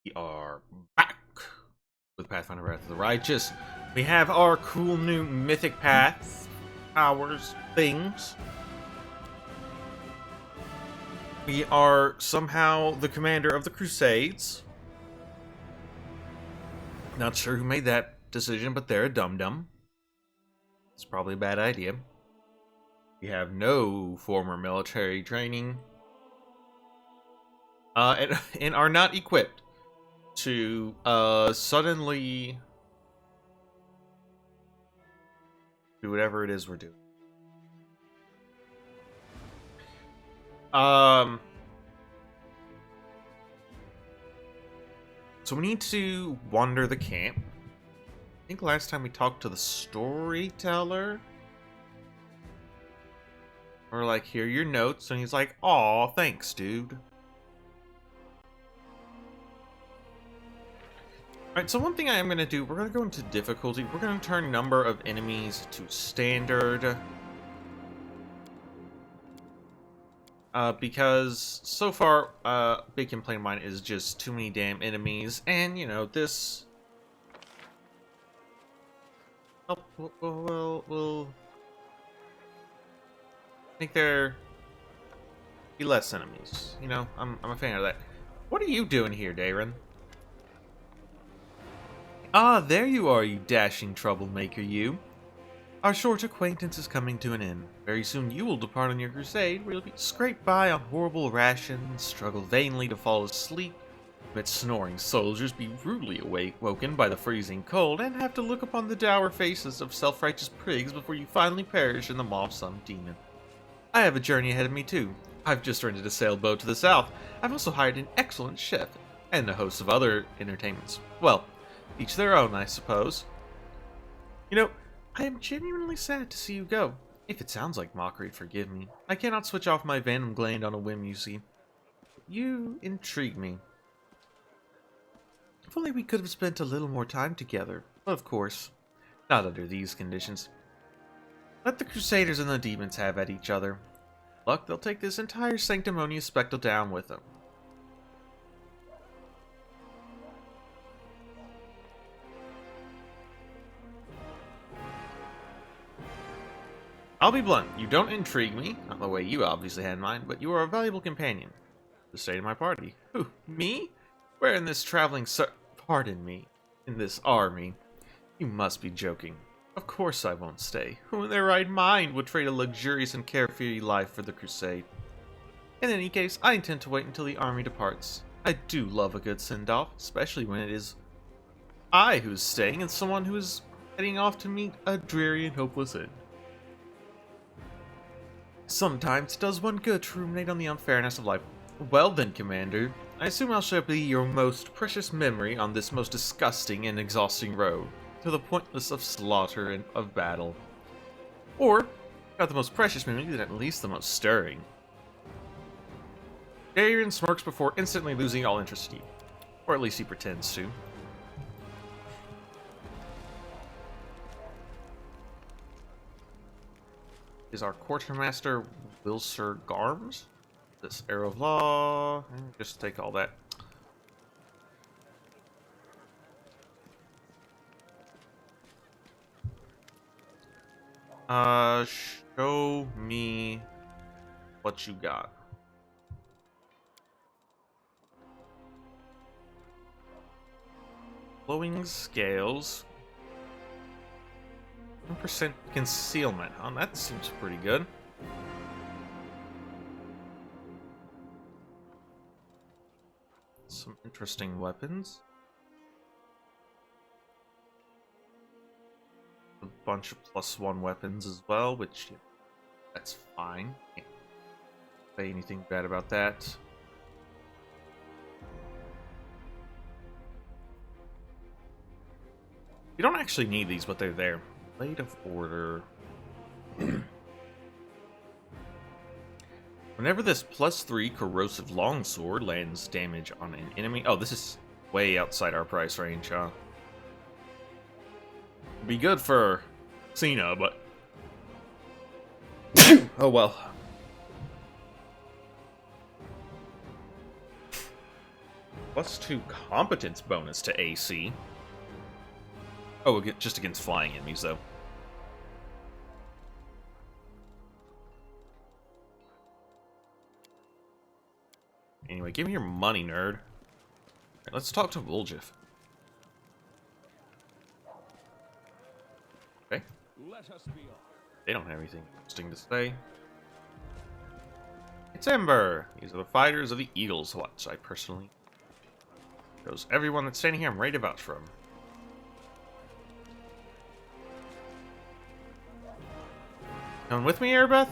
We are back with Pathfinder Wrath of the Righteous. We have our cool new mythic paths, powers, things. We are somehow the commander of the Crusades. Not sure who made that decision, but they're a dum-dum. It's probably a bad idea. We have no former military training. And are not equipped to suddenly do whatever it is we're doing. So we need to wander the camp. I think last time we talked to the storyteller. We're like, here are your notes, and he's like, aw, thanks, dude. Alright, so one thing I am going to do, we're going to go into difficulty. We're going to turn number of enemies to standard. Because so far, big complaint of mine is just too many damn enemies. And, you know, this... Oh, we'll I think there be less enemies. You know, I'm a fan of that. What are you doing here, Darren? Ah, there you are, you dashing troublemaker, you. Our short acquaintance is coming to an end. Very soon you will depart on your crusade, where you'll be scraped by on horrible rations, struggle vainly to fall asleep, amid snoring soldiers, be rudely woken by the freezing cold, and have to look upon the dour faces of self-righteous prigs before you finally perish in the maw of some demon. I have a journey ahead of me too. I've just rented a sailboat to the south. I've also hired an excellent chef, and a host of other entertainments. Well, each their own, I suppose. You know, I am genuinely sad to see you go. If it sounds like mockery, forgive me. I cannot switch off my venom gland on a whim, you see. You intrigue me. If only we could have spent a little more time together. But of course, not under these conditions. Let the Crusaders and the demons have at each other. Luck, they'll take this entire sanctimonious spectacle down with them. I'll be blunt, you don't intrigue me, not the way you obviously had in mind, but you are a valuable companion. The state of my party. Who, me? Where in this traveling pardon me, in this army? You must be joking. Of course I won't stay. Who in their right mind would trade a luxurious and carefree life for the crusade? In any case, I intend to wait until the army departs. I do love a good send-off, especially when it is I who's staying and someone who is heading off to meet a dreary and hopeless end. Sometimes it does one good to ruminate on the unfairness of life. Well then, Commander, I assume I shall be your most precious memory on this most disgusting and exhausting road, to the pointless of slaughter and of battle. Or, not the most precious memory, then at least the most stirring. Darren smirks before instantly losing all interest in you. Or at least he pretends to. Is our quartermaster Wilsir Garms? This Arrow of Law. Just take all that. Show me what you got. Glowing scales. 1% concealment. Oh, that seems pretty good. Some interesting weapons. A bunch of +1 weapons as well, which, you know, that's fine. Can't say anything bad about that. You don't actually need these, but they're there. Blade of Order. Whenever this +3 corrosive longsword lands damage on an enemy... Oh, this is way outside our price range, huh? Be good for Cena, but... oh well. +2 competence bonus to AC. Oh, just against flying enemies, though. Anyway, give me your money, nerd. Right, let's talk to Woljif. Okay. They don't have anything interesting to say. It's Ember! These are the fighters of the Eagle's Watch. I personally chose everyone that's standing here. I'm ready to vouch for them. Coming with me, Airbeth?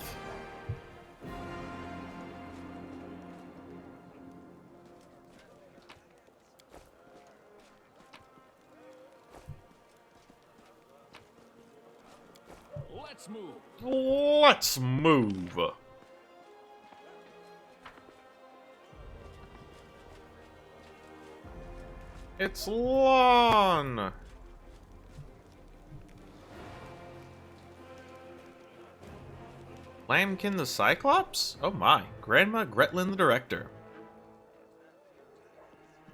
Let's move. Let's move. It's Lon. Lambkin the Cyclops? Oh my. Grandma Gretlin the Director.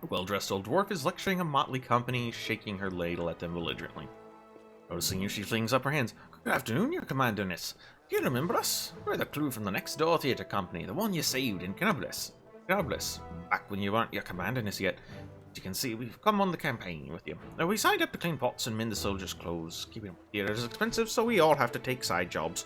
A well-dressed old dwarf is lecturing a motley company, shaking her ladle at them belligerently. Noticing you, she flings up her hands. Good afternoon, your commanderness. Do you remember us? We're the crew from the next door theater company, the one you saved in Canables. Back when you weren't your commanderness yet. As you can see, we've come on the campaign with you. Now, we signed up to clean pots and mend the soldiers' clothes. Keeping up the theater is expensive, so we all have to take side jobs.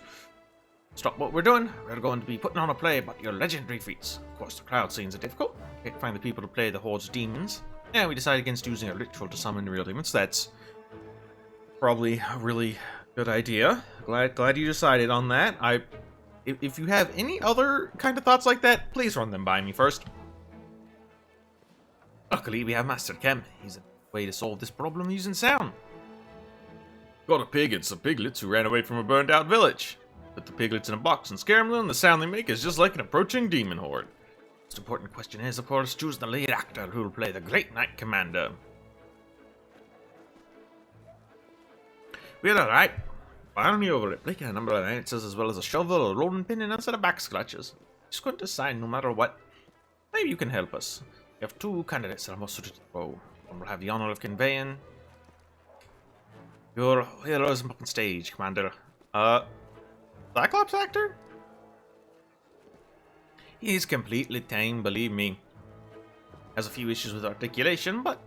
Stop what we're doing. We're going to be putting on a play about your legendary feats. Of course, the crowd scenes are difficult. Can't find the people to play the Horde's demons. And we decided against using a ritual to summon real demons. That's probably a really good idea. Glad you decided on that. If you have any other kind of thoughts like that, please run them by me first. Luckily, we have Master Kem. He's a way to solve this problem using sound. Got a pig and some piglets who ran away from a burned out village. Put the piglets in a box and scare them, and the sound they make is just like an approaching demon horde. The most important question is, of course, choose the lead actor who will play the Great Knight Commander. We're alright. Fire me over it. Blake a number of answers as well as a shovel, a rolling pin, and a set of back scratches. Just couldn't decide no matter what. Maybe you can help us. We have two candidates that are most suited to the role. One will have the honor of conveying your heroism up on stage, Commander. Cyclops actor? He's completely tame, believe me. Has a few issues with articulation, but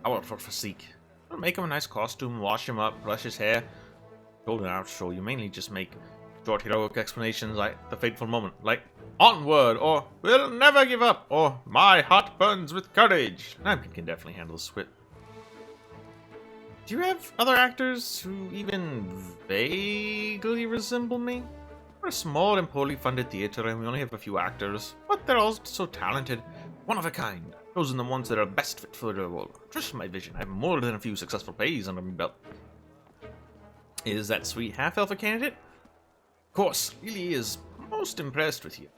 powerful physique. We'll make him a nice costume, wash him up, brush his hair. Golden outro, you mainly just make short heroic explanations like the fateful moment, like onward, or we'll never give up, or my heart burns with courage. Lambkin can definitely handle the script. Do you have other actors who even vaguely resemble me? We're a small and poorly funded theater and we only have a few actors, but they're all so talented, one of a kind. Chosen the ones that are best fit for the role. Trust my vision, I have more than a few successful plays under my belt. Is that sweet half-elf a candidate? Of course, really is most impressed with you.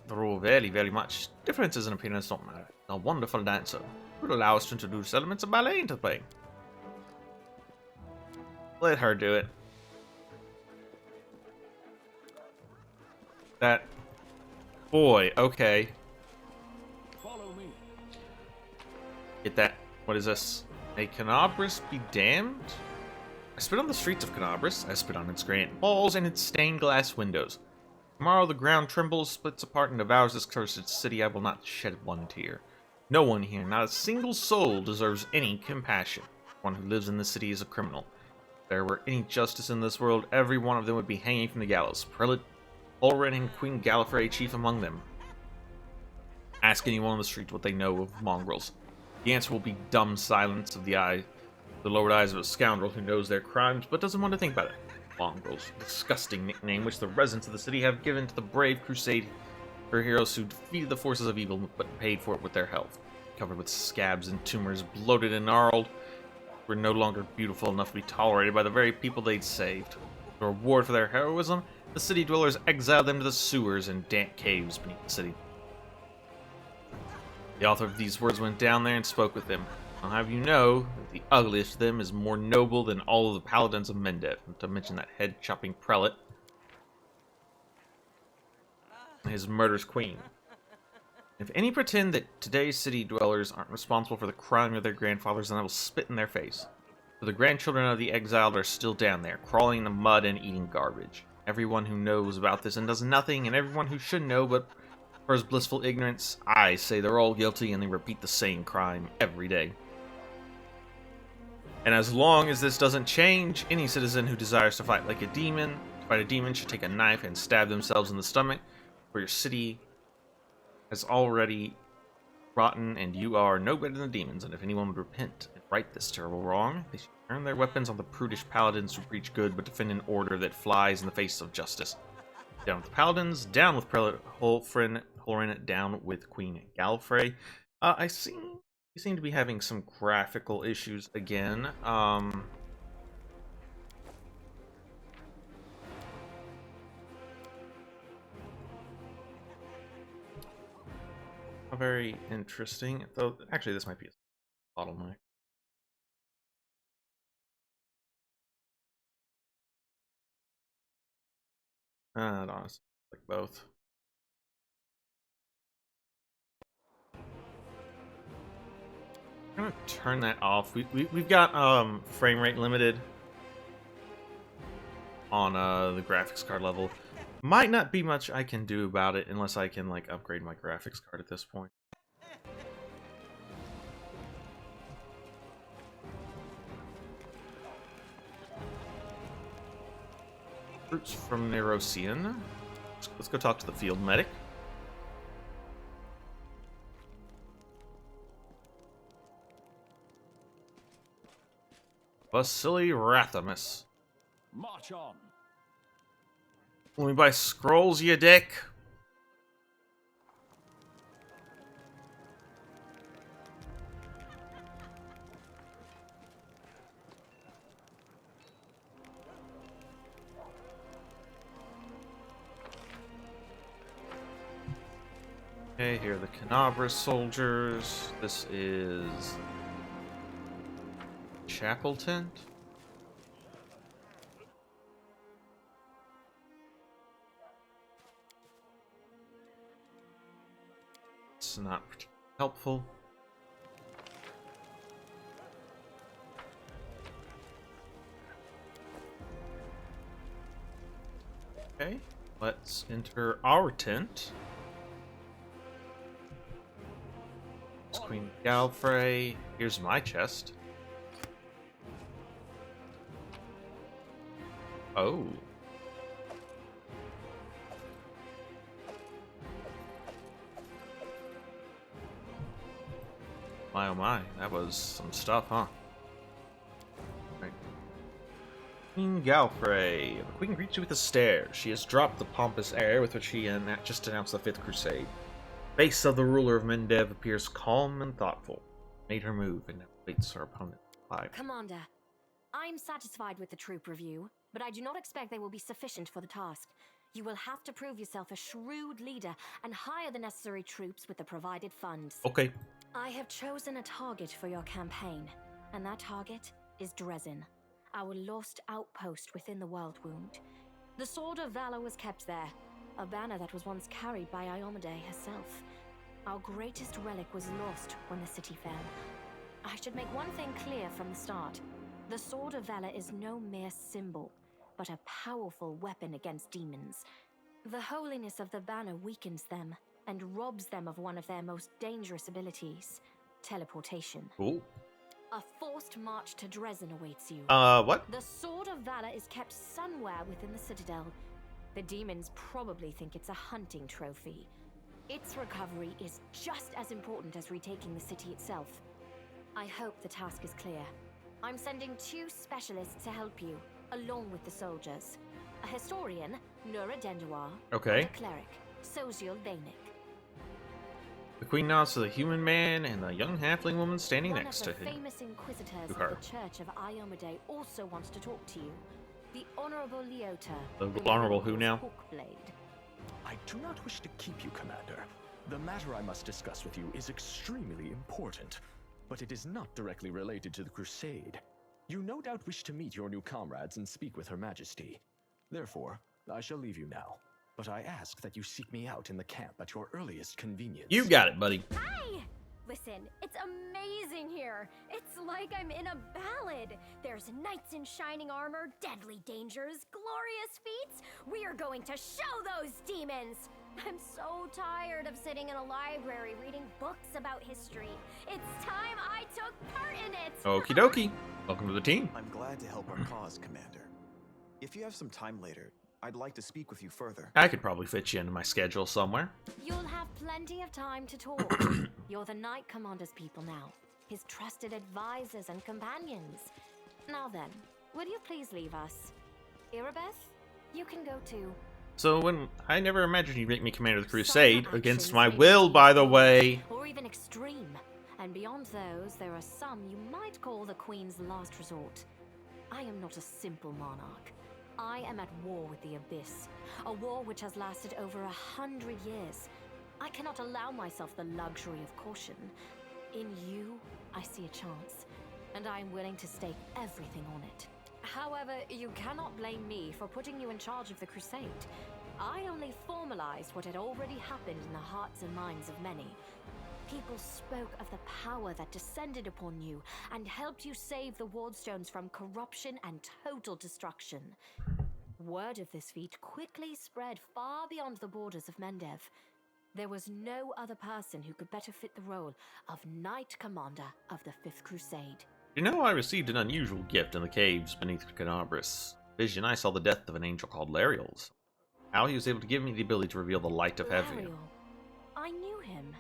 The role very, very much. Differences in appearance don't matter. A wonderful dancer. Would allow us to introduce elements of ballet into play. Let her do it. That boy, okay. Follow me. Get that. What is this? May Canabris be damned? I spit on the streets of Canabris. I spit on its granite walls and its stained glass windows. Tomorrow the ground trembles, splits apart, and devours this cursed city. I will not shed one tear. No one here, not a single soul, deserves any compassion. One who lives in this city is a criminal. If there were any justice in this world, every one of them would be hanging from the gallows. Prelate, Ulrin, and Queen Gallifrey chief among them. Ask anyone on the street what they know of mongrels. The answer will be dumb silence of the lowered eyes of a scoundrel who knows their crimes but doesn't want to think about it. Mongrels, a disgusting nickname which the residents of the city have given to the brave crusade for heroes who defeated the forces of evil but paid for it with their health. Covered with scabs and tumors, bloated and gnarled, were no longer beautiful enough to be tolerated by the very people they'd saved. The reward for their heroism, the city dwellers exiled them to the sewers and damp caves beneath the city. The author of these words went down there and spoke with them. I'll have you know that the ugliest of them is more noble than all of the paladins of Mendev, not to mention that head-chopping prelate and his murderous queen. If any pretend that today's city dwellers aren't responsible for the crime of their grandfathers, then I will spit in their face. For the grandchildren of the exiled are still down there, crawling in the mud and eating garbage. Everyone who knows about this and does nothing, and everyone who should know but for his blissful ignorance, I say they're all guilty and they repeat the same crime every day. And as long as this doesn't change, any citizen who desires to fight like a demon, should take a knife and stab themselves in the stomach, for your city has already rotten, and you are no better than demons. And if anyone would repent and right this terrible wrong, they should turn their weapons on the prudish paladins who preach good but defend an order that flies in the face of justice. Down with the paladins, down with Prelate Holrin, down with Queen Galfrey. You seem to be having some graphical issues again. Very interesting. Though, actually, this might be a bottleneck. Honestly, like both. I'm gonna turn that off. We've got frame rate limited on the graphics card level. Might not be much I can do about it unless I can like upgrade my graphics card at this point. Fruits from Nerosian. Let's go talk to the field medic. Vasily Rathamus. March on. Let me buy scrolls, you dick. Okay, here are the Canabra soldiers. This is chapel tent. It's not particularly helpful. Okay, let's enter our tent. It's Queen Galfrey. Here's my chest. Oh. My oh my, that was some stuff, huh? Right. Queen Galfrey. The Queen greets you with a stare. She has dropped the pompous air with which she just announced the Fifth Crusade. The face of the ruler of Mendev appears calm and thoughtful. Made her move and now waits her opponent. Commander, I'm satisfied with the troop review, but I do not expect they will be sufficient for the task. You will have to prove yourself a shrewd leader and hire the necessary troops with the provided funds. Okay. I have chosen a target for your campaign, and that target is Dresden, our lost outpost within the World Wound. The Sword of Valor was kept there, a banner that was once carried by Iomade herself. Our greatest relic was lost when the city fell. I should make one thing clear from the start. The Sword of Valor is no mere symbol, but a powerful weapon against demons. The holiness of the banner weakens them and robs them of one of their most dangerous abilities, teleportation. Ooh. A forced march to Dresden awaits you. What? The Sword of Valor is kept somewhere within the Citadel. The demons probably think it's a hunting trophy. Its recovery is just as important as retaking the city itself. I hope the task is clear. I'm sending 2 specialists to help you, along with the soldiers. A historian, Nura Denduar, Okay. and a cleric, Social Vainik. The Queen nods to the human man and the young halfling woman standing next to One of the him. famous inquisitors To of her. the Church of Iomade also wants to talk to you. The Honorable Leota. The Honorable who now? Hookblade. I do not wish to keep you, Commander. The matter I must discuss with you is extremely important, but it is not directly related to the Crusade. You no doubt wish to meet your new comrades and speak with Her Majesty. Therefore, I shall leave you now. but I ask that you seek me out in the camp at your earliest convenience. You got it, buddy. Hi! Listen, it's amazing here. It's like I'm in a ballad. There's knights in shining armor, deadly dangers, glorious feats. We are going to show those demons. I'm so tired of sitting in a library reading books about history. It's time I took part in it. Okie dokie. Welcome to the team. I'm glad to help our cause, Commander. If you have some time later, I'd like to speak with you further. I could probably fit you into my schedule somewhere. You'll have plenty of time to talk. You're the Knight Commander's people now, his trusted advisors and companions. Now then, will you please leave us? Irabeth, you can go too. So I never imagined you'd make me commander of the Crusade, Some against actions my may will, be by the bold way. Or even extreme. And beyond those, there are some you might call the Queen's last resort. I am not a simple monarch. I am at war with the Abyss, a war which has lasted over 100 years. I cannot allow myself the luxury of caution. In you, I see a chance, and I am willing to stake everything on it. However, you cannot blame me for putting you in charge of the Crusade. I only formalized what had already happened in the hearts and minds of many. People spoke of the power that descended upon you and helped you save the Wardstones from corruption and total destruction. Word of this feat quickly spread far beyond the borders of Mendev. There was no other person who could better fit the role of Knight Commander of the Fifth Crusade. You know, I received an unusual gift in the caves beneath Canabras. Vision, I saw the death of an angel called Lariel's. How he was able to give me the ability to reveal the light of heaven. Lariel. I knew him.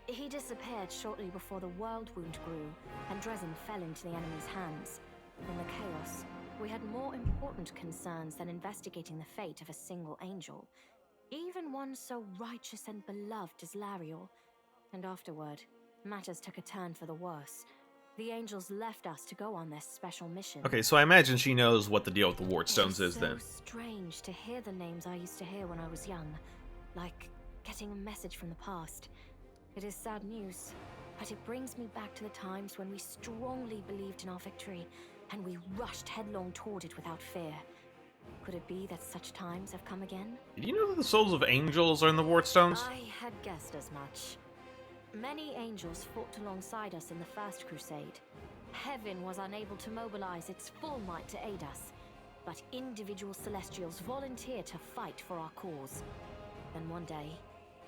He disappeared shortly before the world wound grew, and Dresden fell into the enemy's hands. In the chaos, we had more important concerns than investigating the fate of a single angel. Even one so righteous and beloved as Lariel. And afterward, matters took a turn for the worse. The angels left us to go on this special mission. Okay, so I imagine she knows what the deal with the Wardstones is then. It's so strange to hear the names I used to hear when I was young. Like getting a message from the past. It is sad news, but it brings me back to the times when we strongly believed in our victory, and we rushed headlong toward it without fear. Could it be that such times have come again? Did you know that the souls of angels are in the Wardstones? I had guessed as much. Many angels fought alongside us in the First Crusade. Heaven was unable to mobilize its full might to aid us, but individual Celestials volunteered to fight for our cause. Then one day,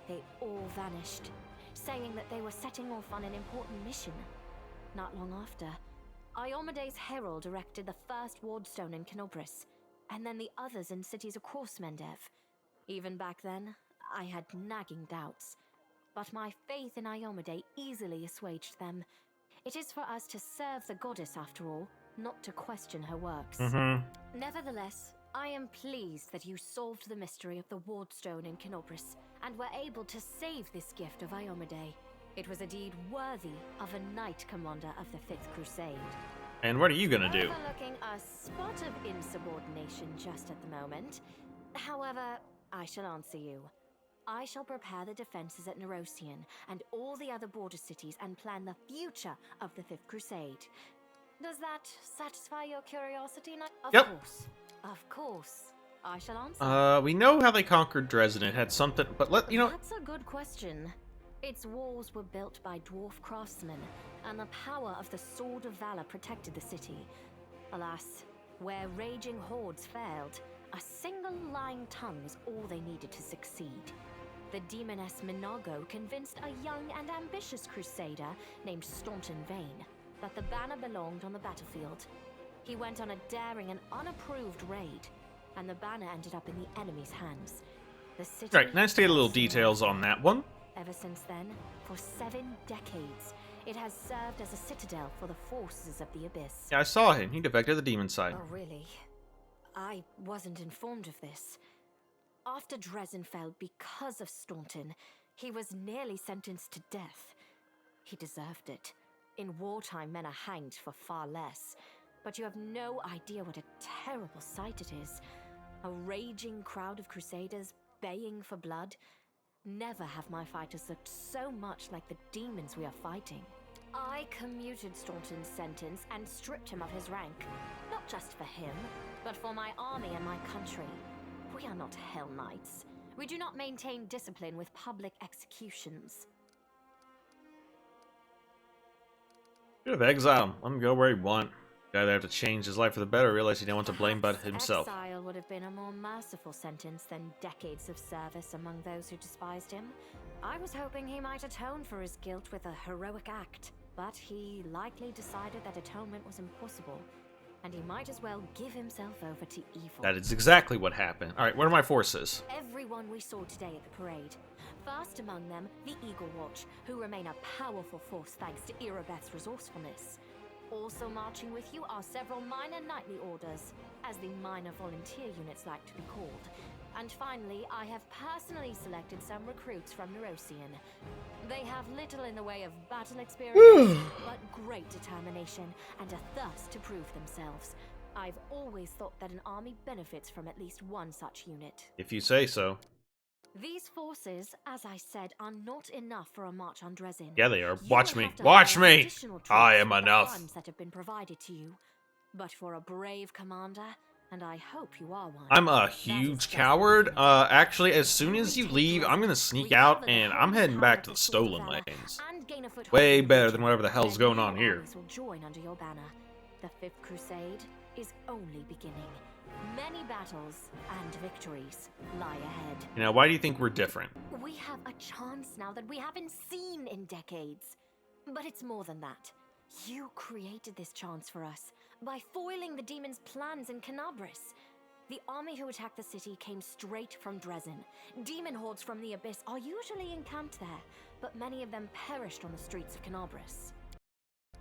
they all vanished, saying that they were setting off on an important mission. Not long after, Iomede's herald erected the first Wardstone in Canobris, and then the others in cities across Mendev. Even back then, I had nagging doubts, but my faith in Iomede easily assuaged them. It is for us to serve the goddess after all, not to question her works. Nevertheless, I am pleased that you solved the mystery of the Wardstone in Canobris, and were able to save this gift of Iomede. It was a deed worthy of a Knight Commander of the Fifth Crusade. And what are you gonna do? Overlooking a spot of insubordination just at the moment. However, I shall answer you. I shall prepare the defenses at Nerosian and all the other border cities and plan the future of the Fifth Crusade. Does that satisfy your curiosity, Knight? Yep. Of course. I shall answer. We know how they conquered Dresden. It had something, but That's a good question. Its walls were built by dwarf craftsmen, and the power of the Sword of Valor protected the city. Alas, where raging hordes failed, a single lying tongue was all they needed to succeed. The demoness Minago convinced a young and ambitious crusader named Staunton Vane that the banner belonged on the battlefield. He went on a daring and unapproved raid, and the banner ended up in the enemy's hands. The city right, nice to get a little details on that one. Ever since then, for 7 decades, it has served as a citaadel for the forces of the Abyss. Yeah, I saw him. He defected to the demon side. Oh, really? I wasn't informed of this. After Dresden fell because of Staunton, he was nearly sentenced to death. He deserved it. In wartime, men are hanged for far less. But you have no idea what a terrible sight it is. A raging crowd of crusaders baying for blood. Never have my fighters looked so much like the demons we are fighting. I commuted Staunton's sentence and stripped him of his rank. Not just for him, but for my army and my country. We are not Hell Knights. We do not maintain discipline with public executions. Should have exiled him. Let him go where he want. Either have to change his life for the better, or realize he didn't want to blame but himself. Exile would have been a more merciful sentence than decades of service among those who despised him. I was hoping he might atone for his guilt with a heroic act, but he likely decided that atonement was impossible, and he might as well give himself over to evil. That is exactly what happened. Alright, what are my forces? Everyone we saw today at the parade. First among them, the Eagle Watch, who remain a powerful force thanks to Irabeth's resourcefulness. Also marching with you are several minor knightly orders, as the minor volunteer units like to be called. And finally, I have personally selected some recruits from Neurosian. They have little in the way of battle experience, but great determination and a thirst to prove themselves. I've always thought that an army benefits from at least one such unit. If you say so. These forces, as I said, are not enough for a march on Dresden. Yeah, they are. You Watch will me. have to Watch hire me! additional troops I am with the enough. funds that have been provided to you. But for a brave commander, and I hope you are one. I'm a that is huge just coward. what Actually, as soon as you leave, I'm gonna sneak out and I'm heading back to the stolen Valor lanes. and gain a foothold Way in the better region, than whatever the hell's where going on new here. armies will join under your banner. The Fifth Crusade is only beginning. Many battles and victories lie ahead. You know, why do you think we're different? We have a chance now that we haven't seen in decades. But it's more than that. You created this chance for us by foiling the demon's plans in Canabris. The army who attacked the city came straight from Dresden. Demon hordes from the Abyss are usually encamped there, but many of them perished on the streets of Canabris.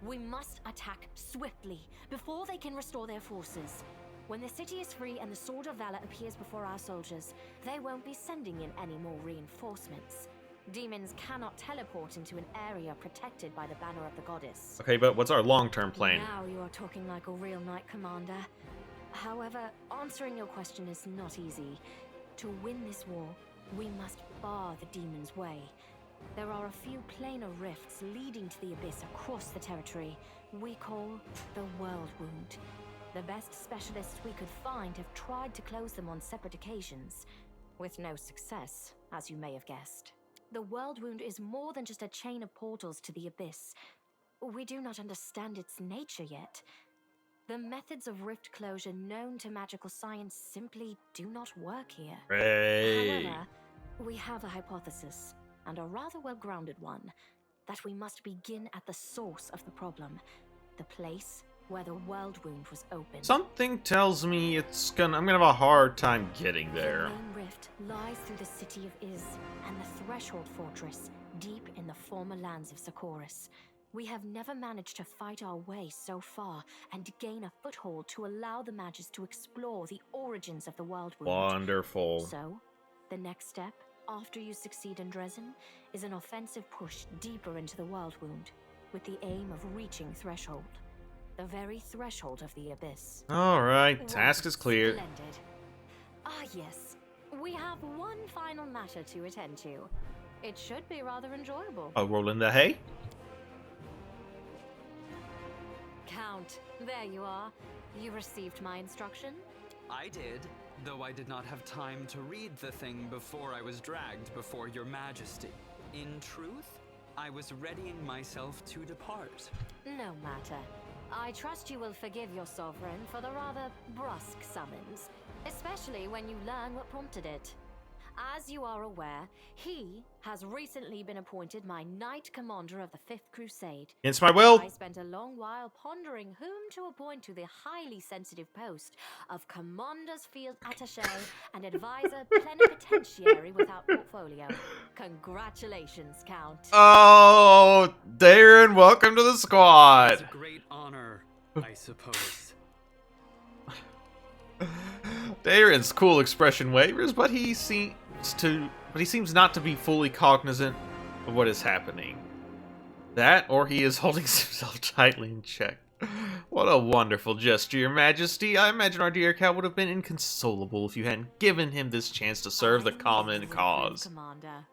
We must attack swiftly before they can restore their forces. When the city is free and the Sword of Valor appears before our soldiers, they won't be sending in any more reinforcements. Demons cannot teleport into an area protected by the banner of the goddess. Okay, but what's our long-term plan? Now you are talking like a real knight commander. However, answering your question is not easy. To win this war, we must bar the demon's way. There are a few planar rifts leading to the Abyss across the territory we call the World Wound. The best specialists we could find have tried to close them on separate occasions, with no success, as you may have guessed. The World Wound is more than just a chain of portals to the Abyss. We do not understand its nature yet. The methods of rift closure known to magical science simply do not work here. Hey. However, we have a hypothesis, and a rather well-grounded one, that we must begin at the source of the problem, the place where the World Wound was opened. Something tells me I'm gonna have a hard time getting there. The main rift lies through the city of Iz and the Threshold Fortress, deep in the former lands of Socorus. We have never managed to fight our way so far and gain a foothold to allow the mages to explore the origins of the World Wound. Wonderful. So, the next step, after you succeed in Dresden, is an offensive push deeper into the World Wound, with the aim of reaching Threshold. The very threshold of the Abyss. Alright, task is clear. Splendid. Ah, yes. We have one final matter to attend to. It should be rather enjoyable. Oh, roll in the hay? Count, there you are. You received my instruction? I did, though I did not have time to read the thing before I was dragged before your majesty. In truth, I was readying myself to depart. No matter. I trust you will forgive your sovereign for the rather brusque summons, especially when you learn what prompted it. As you are aware, he has recently been appointed my Knight Commander of the Fifth Crusade. Against my will. I spent a long while pondering whom to appoint to the highly sensitive post of Commander's Field Attaché and Advisor Plenipotentiary without portfolio. Congratulations, Count. Oh, Darren, welcome to the It's squad. a great honor, I suppose. Darren's cool expression wavers, but he seems not to be fully cognizant of what is happening. That, or he is holding himself tightly in check. What a wonderful gesture, Your Majesty. I imagine our dear Cal would have been inconsolable if you hadn't given him this chance to serve the common cause. Commander.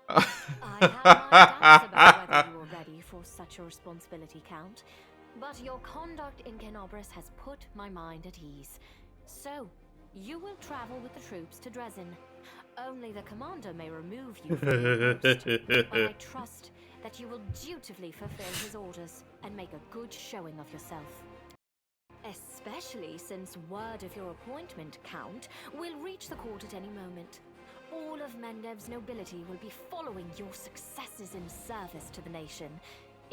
I have my doubts about whether you are ready for such a responsibility, Count. But your conduct in Canabris has put my mind at ease. So, you will travel with the troops to Dresden. Only the commander may remove you from your post, but I trust that you will dutifully fulfill his orders and make a good showing of yourself. Especially since word of your appointment, Count, will reach the court at any moment. All of Mendev's nobility will be following your successes in service to the nation,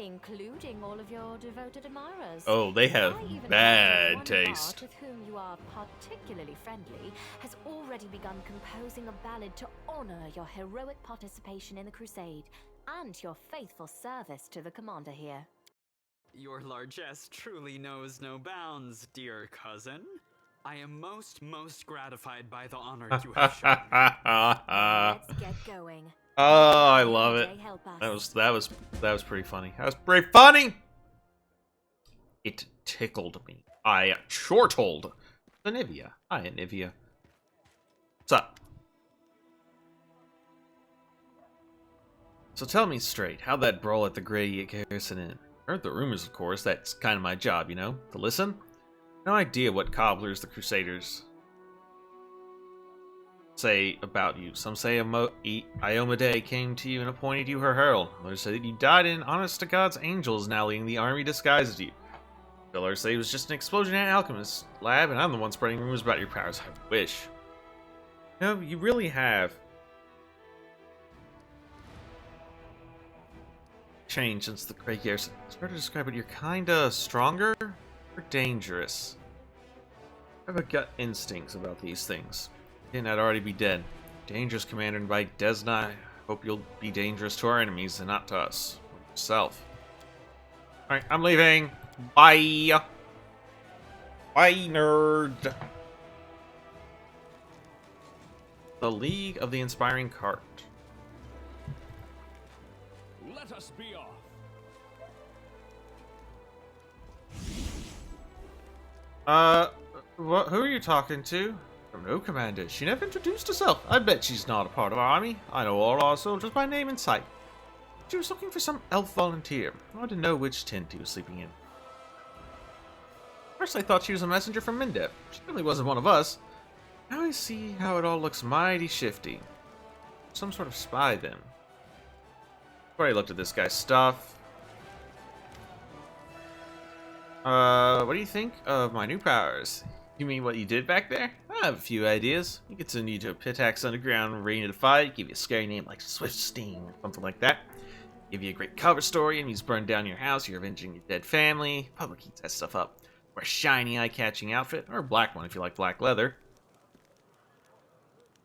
including all of your devoted admirers. Oh, they have I even bad imagine one taste. bard with whom you are particularly friendly has already begun composing a ballad to honor your heroic participation in the crusade and your faithful service to the commander here. Your largesse truly knows no bounds, dear cousin. I am most gratified by the honor you have shown me. Let's get going. Oh, I love it. Jay, help us. That was pretty funny. That was pretty funny. It tickled me. I chortled. Anivia. Hi, Anivia. What's up? So tell me straight, how'd that brawl at the Grey Garrison end? Heard the rumors, of course. That's kind of my job, you know, to listen. No idea what cobblers the Crusaders say about you. Some say Iomade came to you and appointed you her herald. Others say that you died in honest-to-God's angels now leading the army disguised as you. Others say it was just an explosion in an alchemist's lab, and I'm the one spreading rumors about your powers. I wish. No, you really have changed since the Grey Garrison. It's hard to describe it. You're kinda stronger or dangerous. I have a gut instincts about these things. Then I'd already be dead. Dangerous, Commander, and by Desna, I hope you'll be dangerous to our enemies and not to us. Or yourself. Alright, I'm leaving. Bye. Bye, nerd. The League of the Inspiring Cart. Let us be off. Who are you talking to? No, Commander. She never introduced herself. I bet she's not a part of our army. I know all our soldiers by name and sight. She was looking for some elf volunteer. I wanted to know which tent he was sleeping in. First I thought she was a messenger from Mendev. She really wasn't one of us. Now I see how it all looks mighty shifty. Some sort of spy then. Before I looked at this guy's stuff. What do you think of my new powers? You mean what you did back there? I have a few ideas. You could send you to a Pitax underground, ready to fight, give you a scary name like Swift Sting, or something like that. Give you a great cover story, enemies burn down your house, you're avenging your dead family. Public eats that stuff up. Wear a shiny, eye-catching outfit, or a black one if you like black leather.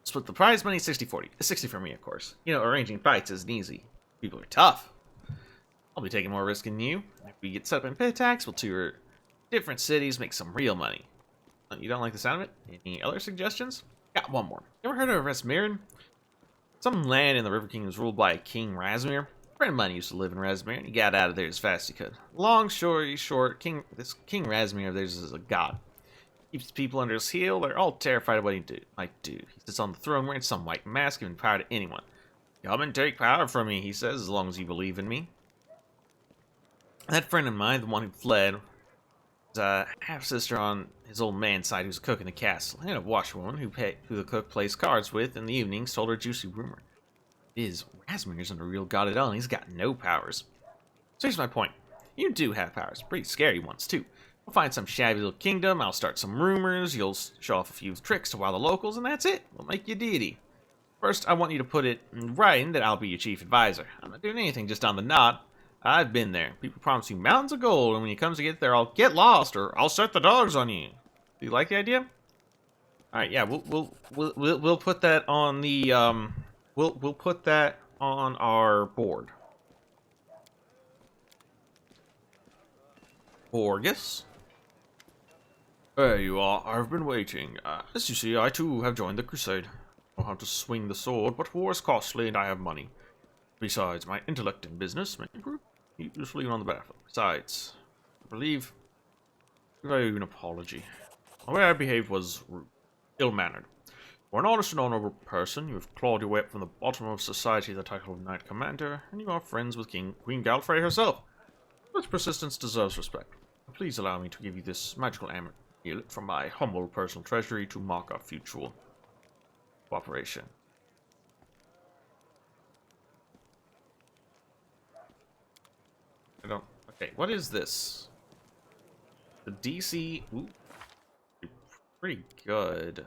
Split the prize money 60-40. 60 for me, of course. You know, arranging fights isn't easy. People are tough. I'll be taking more risk than you. If we get set up in Pitax, we'll tour different cities, make some real money. You don't like the sound of it? Any other suggestions? Got one more. You ever heard of Rasmirin? Some land in the River Kingdom was ruled by King Rasmir. A friend of mine used to live in Rasmir, and he got out of there as fast as he could. Long story short, this King Rasmir of theirs is a god. Keeps people under his heel. They're all terrified of what he might do. He sits on the throne wearing some white mask, giving power to anyone. Come and take power from me, he says, as long as you believe in me. That friend of mine, the one who fled, was a half-sister on his old man's side who's a cook in the castle, and a washerwoman who the cook plays cards with in the evenings told her a juicy rumor. Rasmir isn't a real god at all, and he's got no powers. So here's my point. You do have powers, pretty scary ones, too. We'll find some shabby little kingdom, I'll start some rumors, you'll show off a few tricks to wow the locals, and that's it. We'll make you a deity. First, I want you to put it in writing that I'll be your chief advisor. I'm not doing anything just on the nod. I've been there. People promise you mountains of gold, and when you come to get there, I'll get lost, or I'll set the dogs on you. Do you like the idea? All right, yeah, we'll put that on the we'll put that on our board. Borgus. There you are. I've been waiting. As you see, I too have joined the crusade. I know how to swing the sword, but war is costly, and I have money. Besides, my intellect and business make a group usually on the battlefield. Besides, I believe I owe you an apology. The way I behaved was rude, ill-mannered. For an honest and honorable person, you have clawed your way up from the bottom of society to the title of Knight Commander, and you are friends with Queen Galfrey herself. Such persistence deserves respect. Please allow me to give you this magical amulet from my humble personal treasury to mark our future cooperation. I don't. Okay, what is this? The DC. Ooh, pretty good.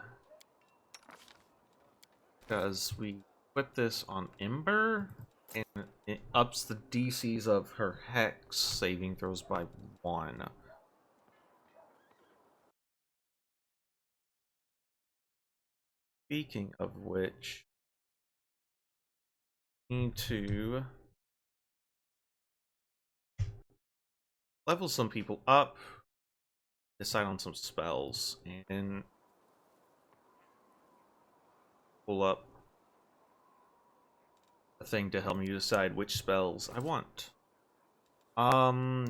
Because we put this on Ember, and it ups the DCs of her Hex saving throws by 1. Speaking of which, need to level some people up, decide on some spells, and pull up a thing to help me decide which spells I want.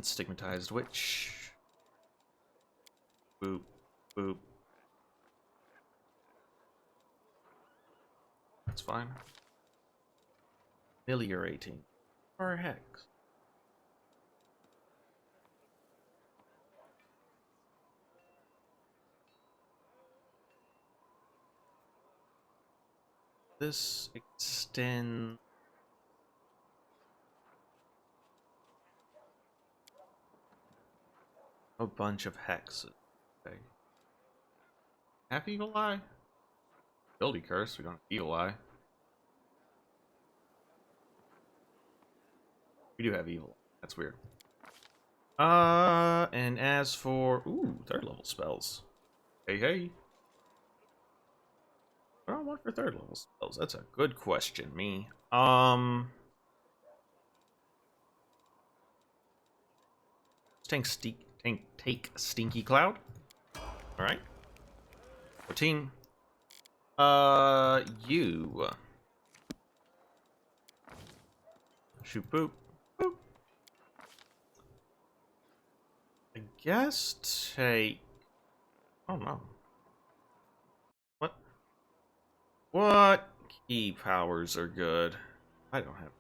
Stigmatized Witch. Boop, boop. That's fine. Ameliorating. Or Hex. This extends a bunch of hexes. Okay. Half Eagle Eye? Ability Curse, we don't have Eagle Eye. We do have Evil. That's weird. And as for... Ooh, 3rd level spells. Hey, hey. What do I want for 3rd level spells? That's a good question, me. Let's take Stinky Cloud. Alright. 14. You. Shoot, boop. Boop. I guess take... Oh, no. What? What key powers are good? I don't have...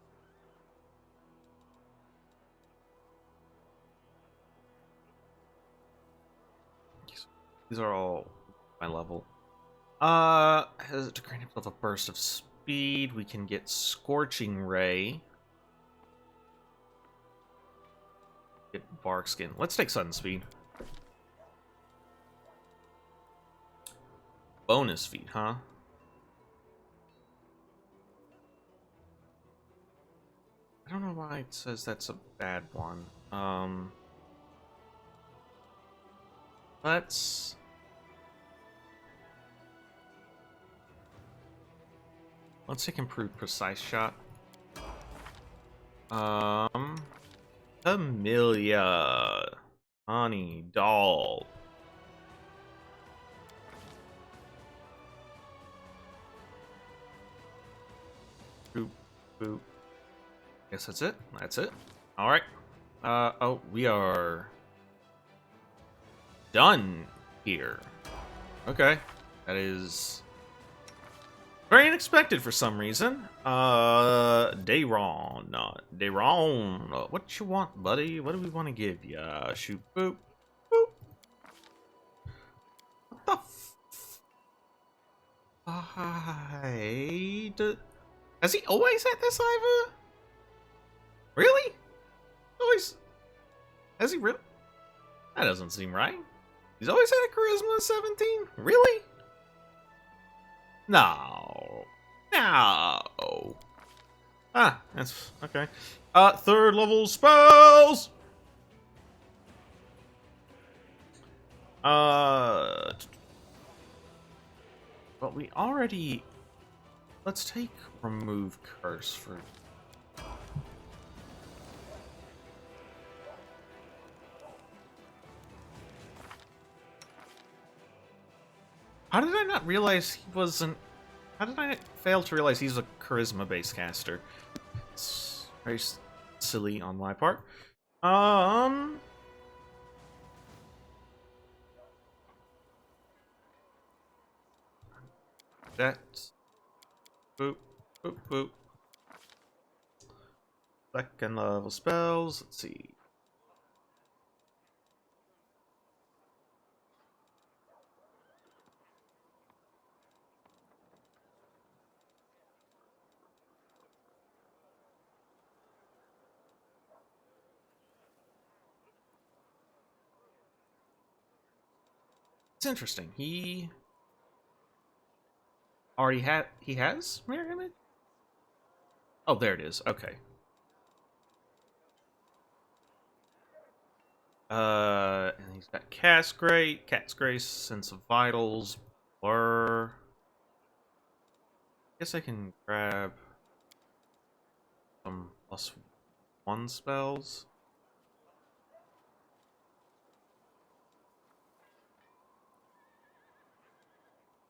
These are all my level. Has to grant himself a burst of speed. We can get Scorching Ray. Get Bark Skin. Let's take Sudden Speed. Bonus feat, huh? I don't know why it says that's a bad one. Let's take Improved Precise Shot. Amelia. Honey, doll. Boop, boop. Guess that's it. That's it. Alright. Oh, we are done here. Okay. That is very unexpected for some reason. Dayron. Dayron. What you want, buddy? What do we want to give ya? Shoot, boop, boop. What the Has he always had this, Iva? Really? Always? Has he really? That doesn't seem right. He's always had a charisma of 17? Really? No. No. Ah, that's okay. 3rd level spells! But we already... Let's take Remove Curse for... How did I not realize he wasn't... How did I fail to realize he's a charisma-based caster? It's very silly on my part. That... Boop, boop, boop. 2nd level spells. Let's see. It's interesting. He has mirror image? Oh, there it is. Okay. And he's got Cat's Grace, Sense of Vitals, Blur. Guess I can grab some +1 spells.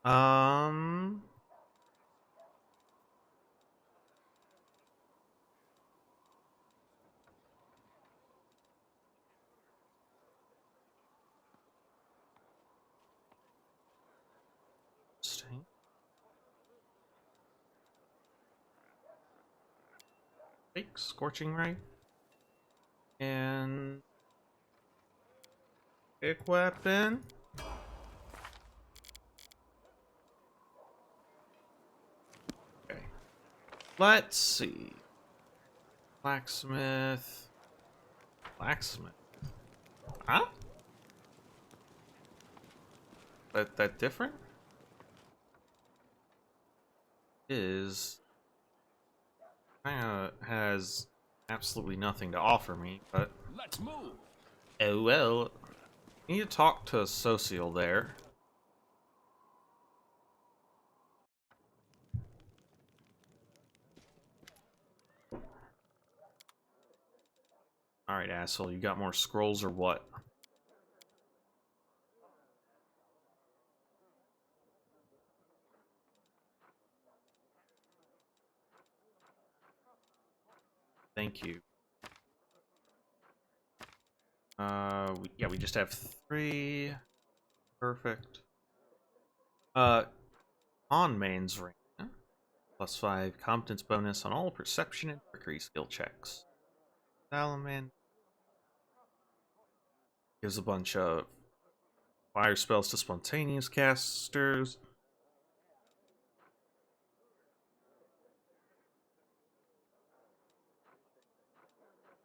Um, Interesting. Fake Scorching Ray. And pick weapon. Okay. Let's see. Blacksmith. Huh? That different? Is kinda has absolutely nothing to offer me, but Let's move. oh well. I need to talk to Social there. Alright, asshole, you got more scrolls or what? Thank you. Yeah, we just have 3. Perfect. On Main's Ring. +5 competence bonus on all perception and trickery skill checks. Salaman gives a bunch of fire spells to spontaneous casters.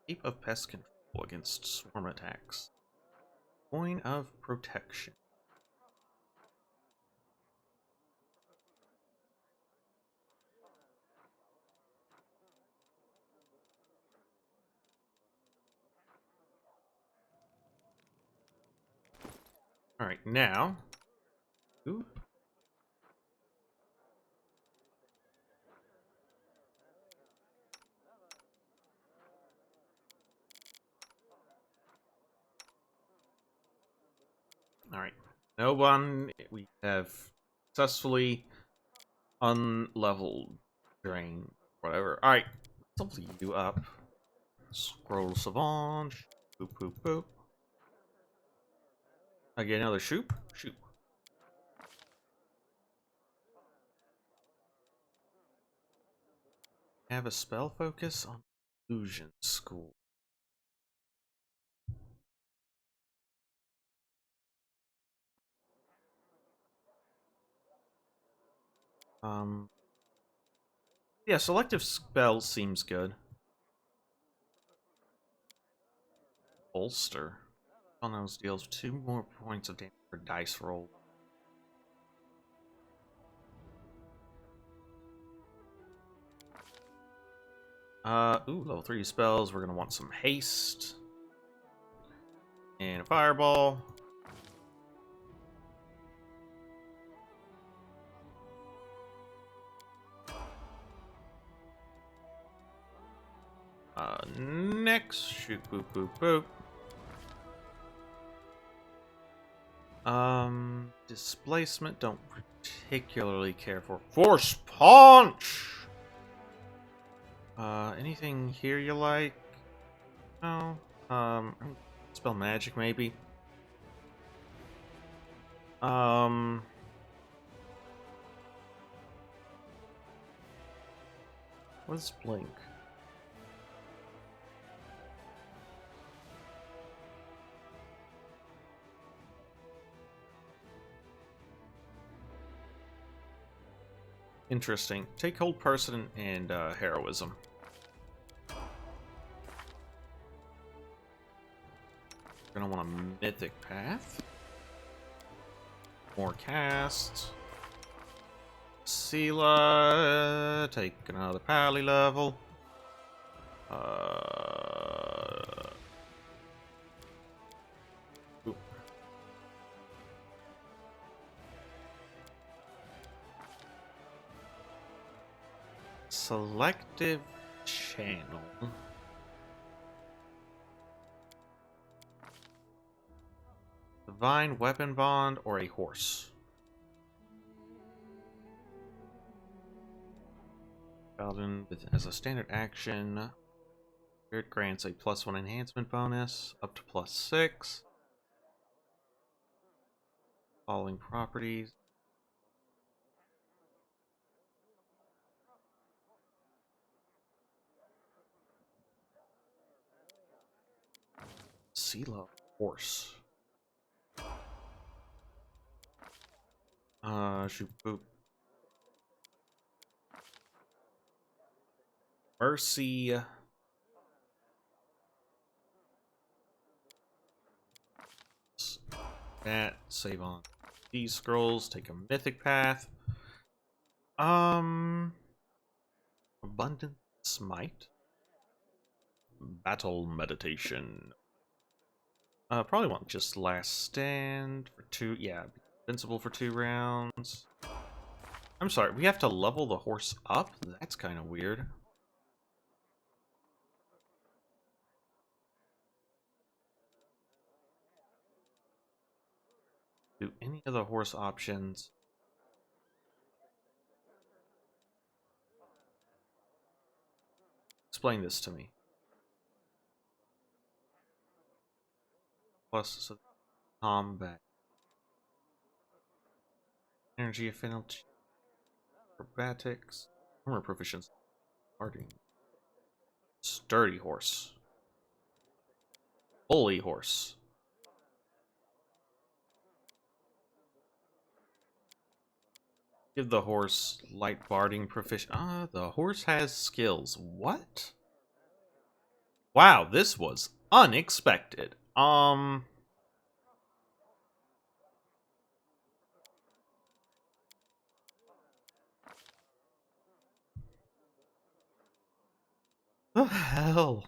Keep of pest control against swarm attacks. Coin of protection. Alright, now. Ooh. Alright. No one. We have successfully unleveled drain. Whatever. Alright. Let's level you up. Scroll Savant. Boop, boop, boop. I get another shoop. Shoop. Have a spell focus on illusion school. Yeah, selective spell seems good. Bolster. On those deals 2 more points of damage per dice roll. Ooh, level 3 spells. We're gonna want some haste. And a fireball. Next, shoot, boop, boop, boop. Displacement, don't particularly care for. Force punch! Anything here you like? No. Spell magic, maybe. What's blink? Interesting. Take hold person and heroism. Gonna want a mythic path. More cast. Sela, take another pally level. Oop. Selective channel. Divine weapon bond or a horse. Paladin as a standard action. It grants a +1 enhancement bonus up to +6. Following properties. Sela horse. Shoot, boop. Mercy. That, save on these scrolls, take a mythic path. Abundant smite. Battle meditation. Probably want just last stand for 2. Yeah, invincible for 2 rounds. I'm sorry, we have to level the horse up? That's kind of weird. Do any of the horse options? Explain this to me. Plus so combat. Energy affinity. Acrobatics. Armor proficiency. Guarding. Sturdy horse. Holy horse. Give the horse light barding proficiency. The horse has skills. What? Wow, this was unexpected. The hell?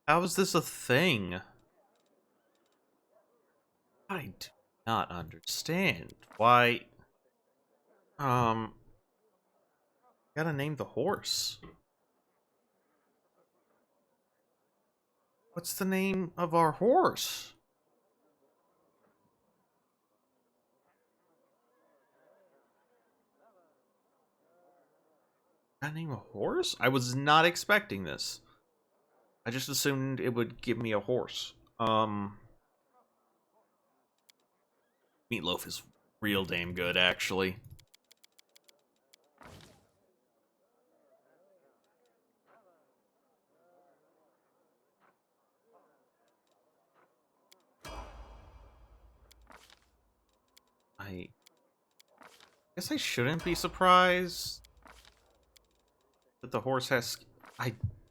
How is this a thing? I do not understand. Why? Gotta name the horse. What's the name of our horse? Gotta name a horse? I was not expecting this. I just assumed it would give me a horse. Meatloaf is real damn good, actually. I guess I shouldn't be surprised that the horse has...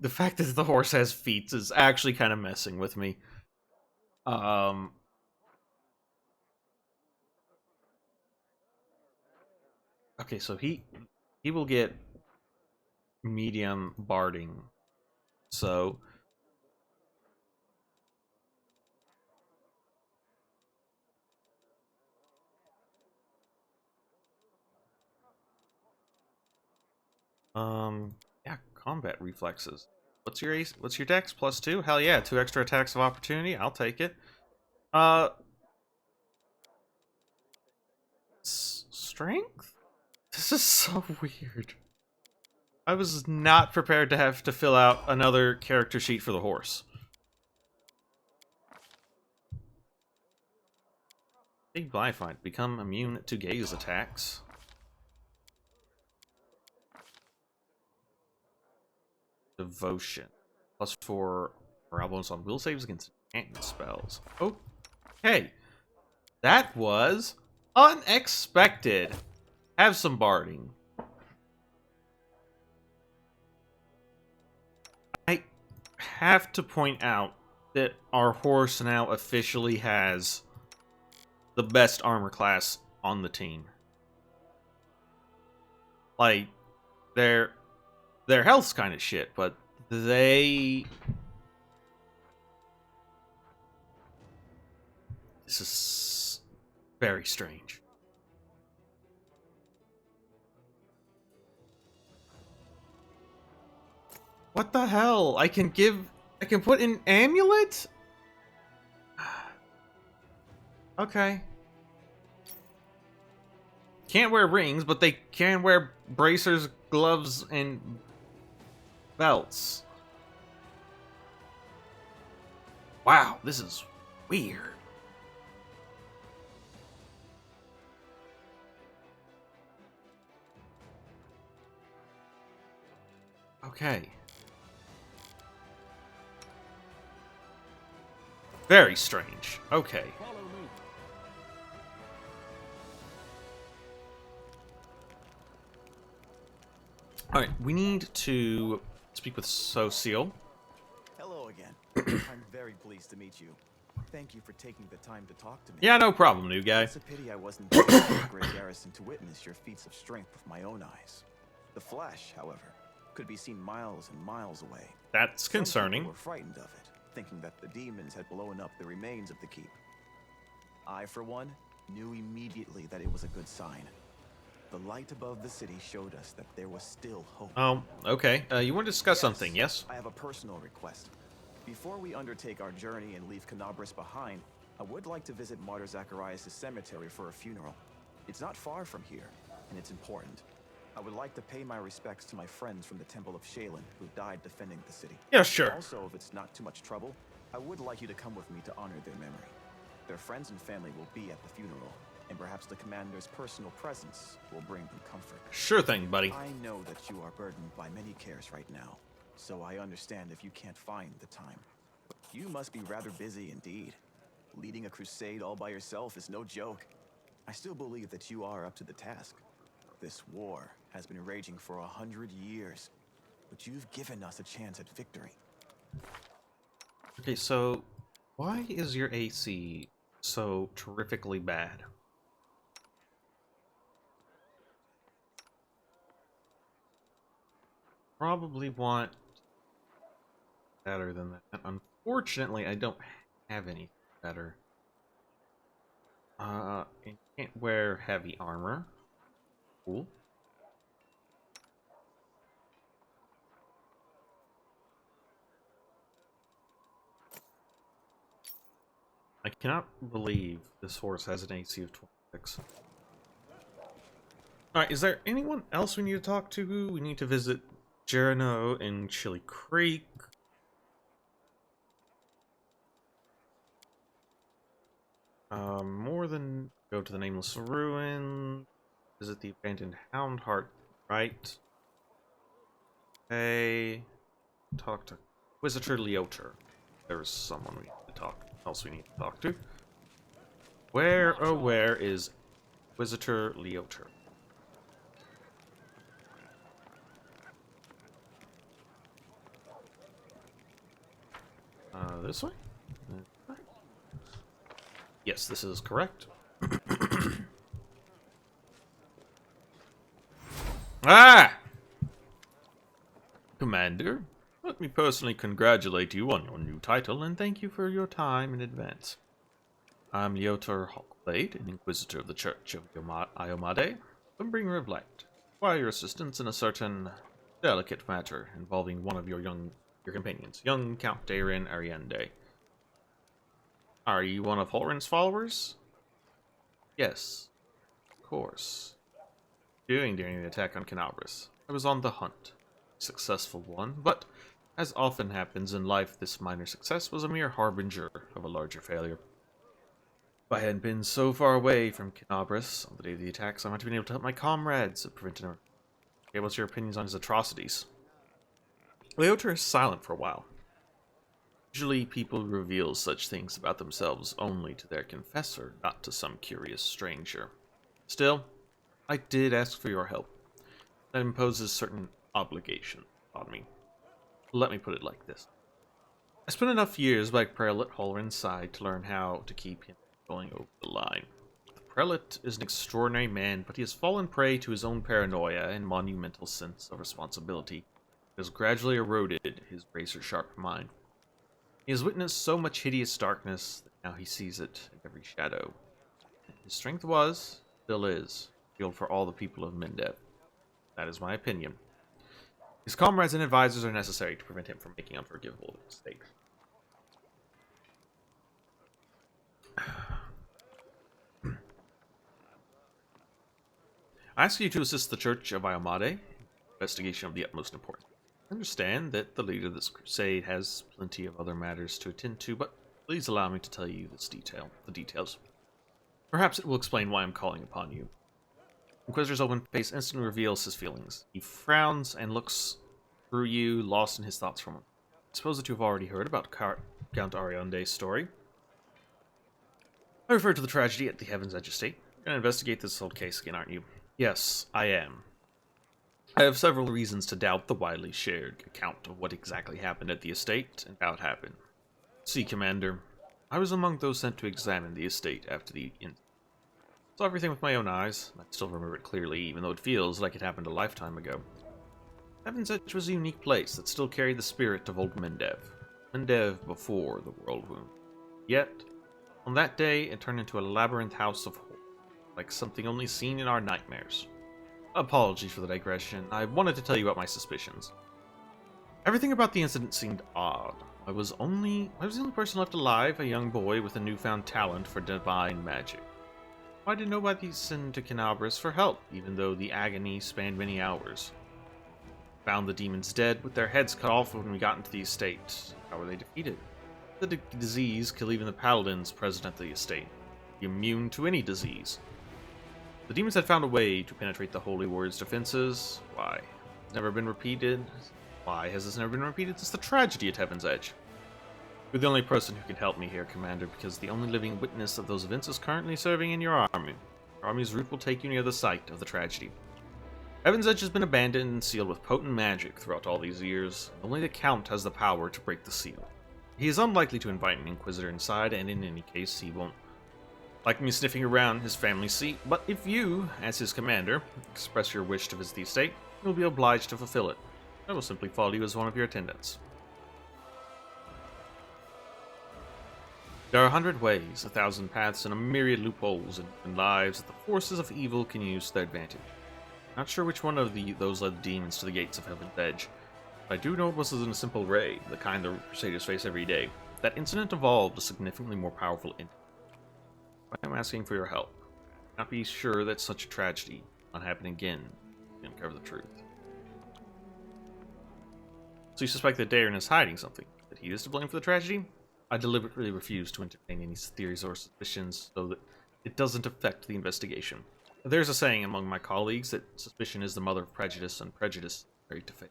The fact that the horse has feet is actually kind of messing with me. Okay, so he will get medium barding. So yeah, combat reflexes. What's your ace? What's your dex? +2? Hell yeah, 2 extra attacks of opportunity. I'll take it. Strength? This is so weird. I was not prepared to have to fill out another character sheet for the horse. Big blind fight. Become immune to gaze attacks. Devotion. +4 problems on will saves against enchantment spells. Okay. That was unexpected. Have some barding. I have to point out that our horse now officially has the best armor class on the team. Like, their health's kind of shit, but they... This is very strange. What the hell? I can put an amulet? Okay. Can't wear rings, but they can wear bracers, gloves, and belts. Wow, this is weird. Okay. Very strange. Okay. Follow me. Alright, we need to speak with Social. Hello again. I'm very pleased to meet you. Thank you for taking the time to talk to me. Yeah, no problem, new guy. It's a pity I wasn't in the Great Garrison to witness your feats of strength with my own eyes. The flash, however, could be seen miles and miles away. That's Some concerning. people were frightened of it, thinking that the demons had blown up the remains of the keep. I, for one, knew immediately that it was a good sign. The light above the city showed us that there was still hope. Oh, okay. You want to discuss something, yes? I have a personal request. Before we undertake our journey and leave Canabris behind, I would like to visit Martyr Zacharias' cemetery for a funeral. It's not far from here, and it's important. I would like to pay my respects to my friends from the Temple of Shaylin who died defending the city. Yeah, sure. Also, if it's not too much trouble, I would like you to come with me to honor their memory. Their friends and family will be at the funeral, and perhaps the commander's personal presence will bring them comfort. Sure thing, buddy. I know that you are burdened by many cares right now, so I understand if you can't find the time. But you must be rather busy indeed. Leading a crusade all by yourself is no joke. I still believe that you are up to the task. This war has been raging for 100 years, but you've given us a chance at victory. Okay, so why is your AC so terrifically bad? Probably want better than that. Unfortunately, I don't have any better. I can't wear heavy armor. Cool. I cannot believe this horse has an AC of 26. Alright, is there anyone else we need to talk to? We need to visit Jerno in Chili Creek. More than go to the Nameless Ruin. Visit the abandoned Houndheart, right? Hey, talk to Inquisitor Leoter. There's someone we need to talk. Else we need to talk to. Where, oh where is Inquisitor Leoter? This way? Yes, this is correct. Ah! Commander, let me personally congratulate you on your new title and thank you for your time in advance. I'm Leotor Hawkblade, an Inquisitor of the Church of Iomade, from Bringer of Light. Require your assistance in a certain delicate matter involving one of your companions, young Count Darin Ariende. Are you one of Holrin's followers? Yes, of course. Doing during the attack on Canabris. I was on the hunt. Successful one, but as often happens in life, this minor success was a mere harbinger of a larger failure. If I hadn't been so far away from Canabris on the day of the attacks, I might have been able to help my comrades at preventing. Okay, what's your opinions on his atrocities? Leoter is silent for a while. Usually people reveal such things about themselves only to their confessor, not to some curious stranger. Still, I did ask for your help. That imposes certain obligations on me. Let me put it like this. I spent enough years by Prelate Holrin's side to learn how to keep him going over the line. Prelate is an extraordinary man, but he has fallen prey to his own paranoia and monumental sense of responsibility that has gradually eroded his razor-sharp mind. He has witnessed so much hideous darkness that now he sees it in every shadow. His strength was, still is, shield for all the people of Mendev. That is my opinion. His comrades and advisors are necessary to prevent him from making unforgivable mistakes. I ask you to assist the Church of Iomade in investigation of the utmost importance. I understand that the leader of this crusade has plenty of other matters to attend to, but please allow me to tell you the details. Perhaps it will explain why I'm calling upon you. Inquisitor's open face instantly reveals his feelings. He frowns and looks through you, lost in his thoughts for a moment. I suppose that you have already heard about Count Arionde's story. I refer to the tragedy at the Heaven's Edge estate. You're going to investigate this old case again, aren't you? Yes, I am. I have several reasons to doubt the widely shared account of what exactly happened at the estate and how it happened. See, Commander, I was among those sent to examine the estate after the incident. Saw everything with my own eyes. I still remember it clearly, even though it feels like it happened a lifetime ago. Heaven's Edge was a unique place that still carried the spirit of old Mendev. Mendev before the World Wound. Yet, on that day, it turned into a labyrinth house of horror, like something only seen in our nightmares. Apologies for the digression. I wanted to tell you about my suspicions. Everything about the incident seemed odd. I was the only person left alive, a young boy with a newfound talent for divine magic. Why did nobody send to Canabras for help, even though the agony spanned many hours? Found the demons dead, with their heads cut off when we got into the estate. How were they defeated? The disease killed even the paladins present at the estate. Immune to any disease. The demons had found a way to penetrate the Holy Warrior's defenses. Why? It's never been repeated. Why has this never been repeated since the tragedy at Heaven's Edge? You're the only person who can help me here, Commander, because the only living witness of those events is currently serving in your army. Your army's route will take you near the site of the tragedy. Heaven's Edge has been abandoned and sealed with potent magic throughout all these years. Only the Count has the power to break the seal. He is unlikely to invite an Inquisitor inside, and in any case, he won't like me sniffing around his family seat. But if you, as his commander, express your wish to visit the estate, he will be obliged to fulfill it. I will simply follow you as one of your attendants. There are 100 ways, 1,000 paths, and a myriad loopholes in lives that the forces of evil can use to their advantage. Not sure which one of those led demons to the gates of Heaven's Edge, but I do know it wasn't a simple raid, the kind the Crusaders face every day. That incident evolved a significantly more powerful entity. I am asking for your help. Not be sure that such a tragedy will not happen again to uncover the truth. So you suspect that Darren is hiding something? That he is to blame for the tragedy? I deliberately refuse to entertain any theories or suspicions so that it doesn't affect the investigation. There's a saying among my colleagues that suspicion is the mother of prejudice, and prejudice is married to faith.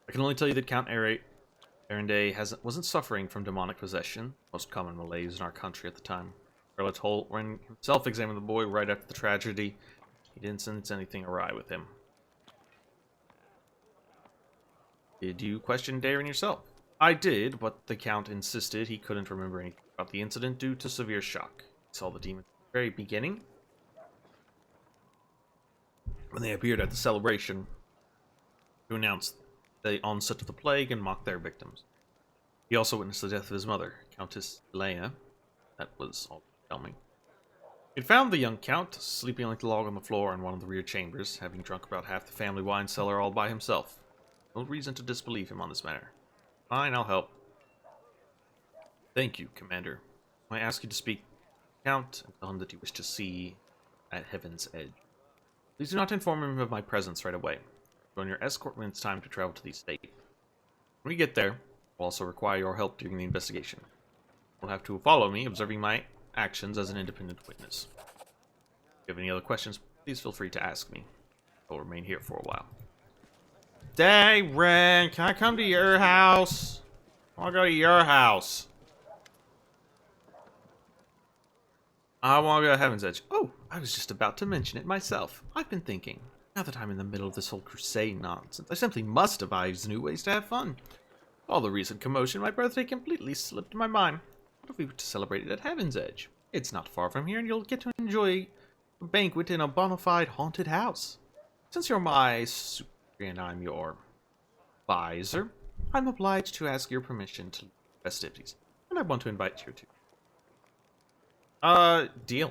I can only tell you that Count Arionde wasn't suffering from demonic possession, most common malaise in our country at the time. Prelate Holtren himself examined the boy right after the tragedy. He didn't sense anything awry with him. Did you question Darren yourself? I did, but the Count insisted he couldn't remember anything about the incident due to severe shock. He saw the demons at the very beginning, when they appeared at the celebration to announce the onset of the plague and mock their victims. He also witnessed the death of his mother, Countess Elena. That was all he told me. He'd found the young Count sleeping like a log on the floor in one of the rear chambers, having drunk about half the family wine cellar all by himself. No reason to disbelieve him on this matter. Fine, I'll help. Thank you, Commander. I ask you to speak to the Count and tell him that you wish to see at Heaven's Edge. Please do not inform him of my presence right away. Join your escort when it's time to travel to the estate. When we get there, we'll also require your help during the investigation. You'll have to follow me, observing my actions as an independent witness. If you have any other questions, please feel free to ask me. I'll remain here for a while. Darren, can I come to your house? I want to go to your house. I want to go to Heaven's Edge. Oh, I was just about to mention it myself. I've been thinking, now that I'm in the middle of this whole crusade nonsense, I simply must devise new ways to have fun. All the recent commotion, my birthday completely slipped my mind. What if we were to celebrate it at Heaven's Edge? It's not far from here, and you'll get to enjoy a banquet in a bona fide haunted house. Since you're my superior and I'm your advisor, I'm obliged to ask your permission to festivities, and I want to invite you to. Deal.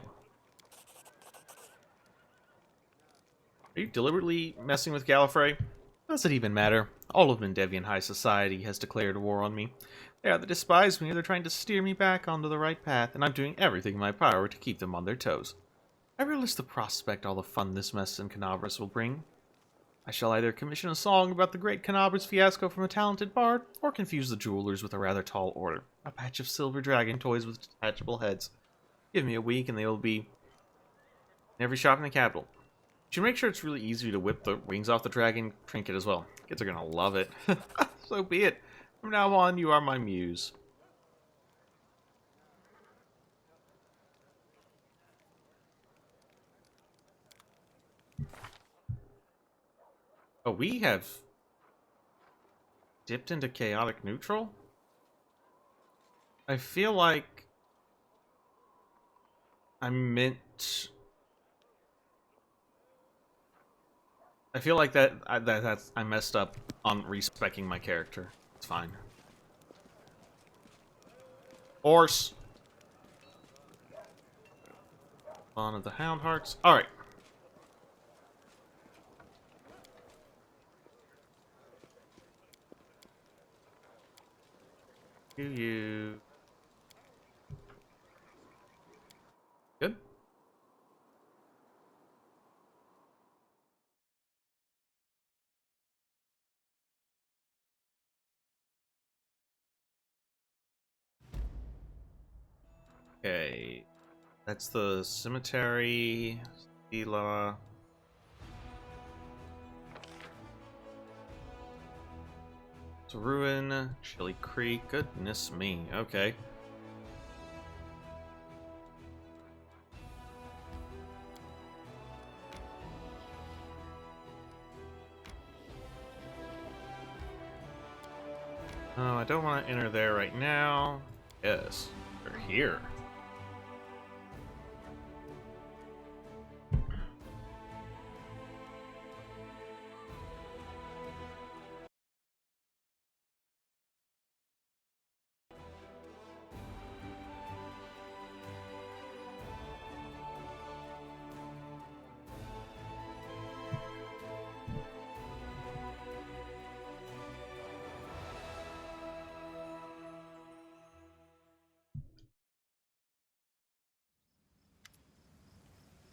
Are you deliberately messing with Gallifrey? Does it even matter? All of Mendevian high society has declared war on me. They either despise me or they're trying to steer me back onto the right path, and I'm doing everything in my power to keep them on their toes. I relish the prospect all the fun this mess in Canabras will bring. I shall either commission a song about the great Canabras fiasco from a talented bard, or confuse the jewelers with a rather tall order. A patch of silver dragon toys with detachable heads. Give me a week and they will be in every shop in the capital. You should make sure it's really easy to whip the wings off the dragon trinket as well. Kids are gonna love it. So be it. From now on, you are my muse. Oh, we have dipped into chaotic neutral? I feel like I meant... I feel like that's I messed up on respecking my character. It's fine. Horse. One of the Hound Hearts. All right. You. Good. Okay, that's the cemetery, Stila. It's a ruin, Chili Creek. Goodness me. Okay. Oh, I don't want to enter there right now. Yes, we're here.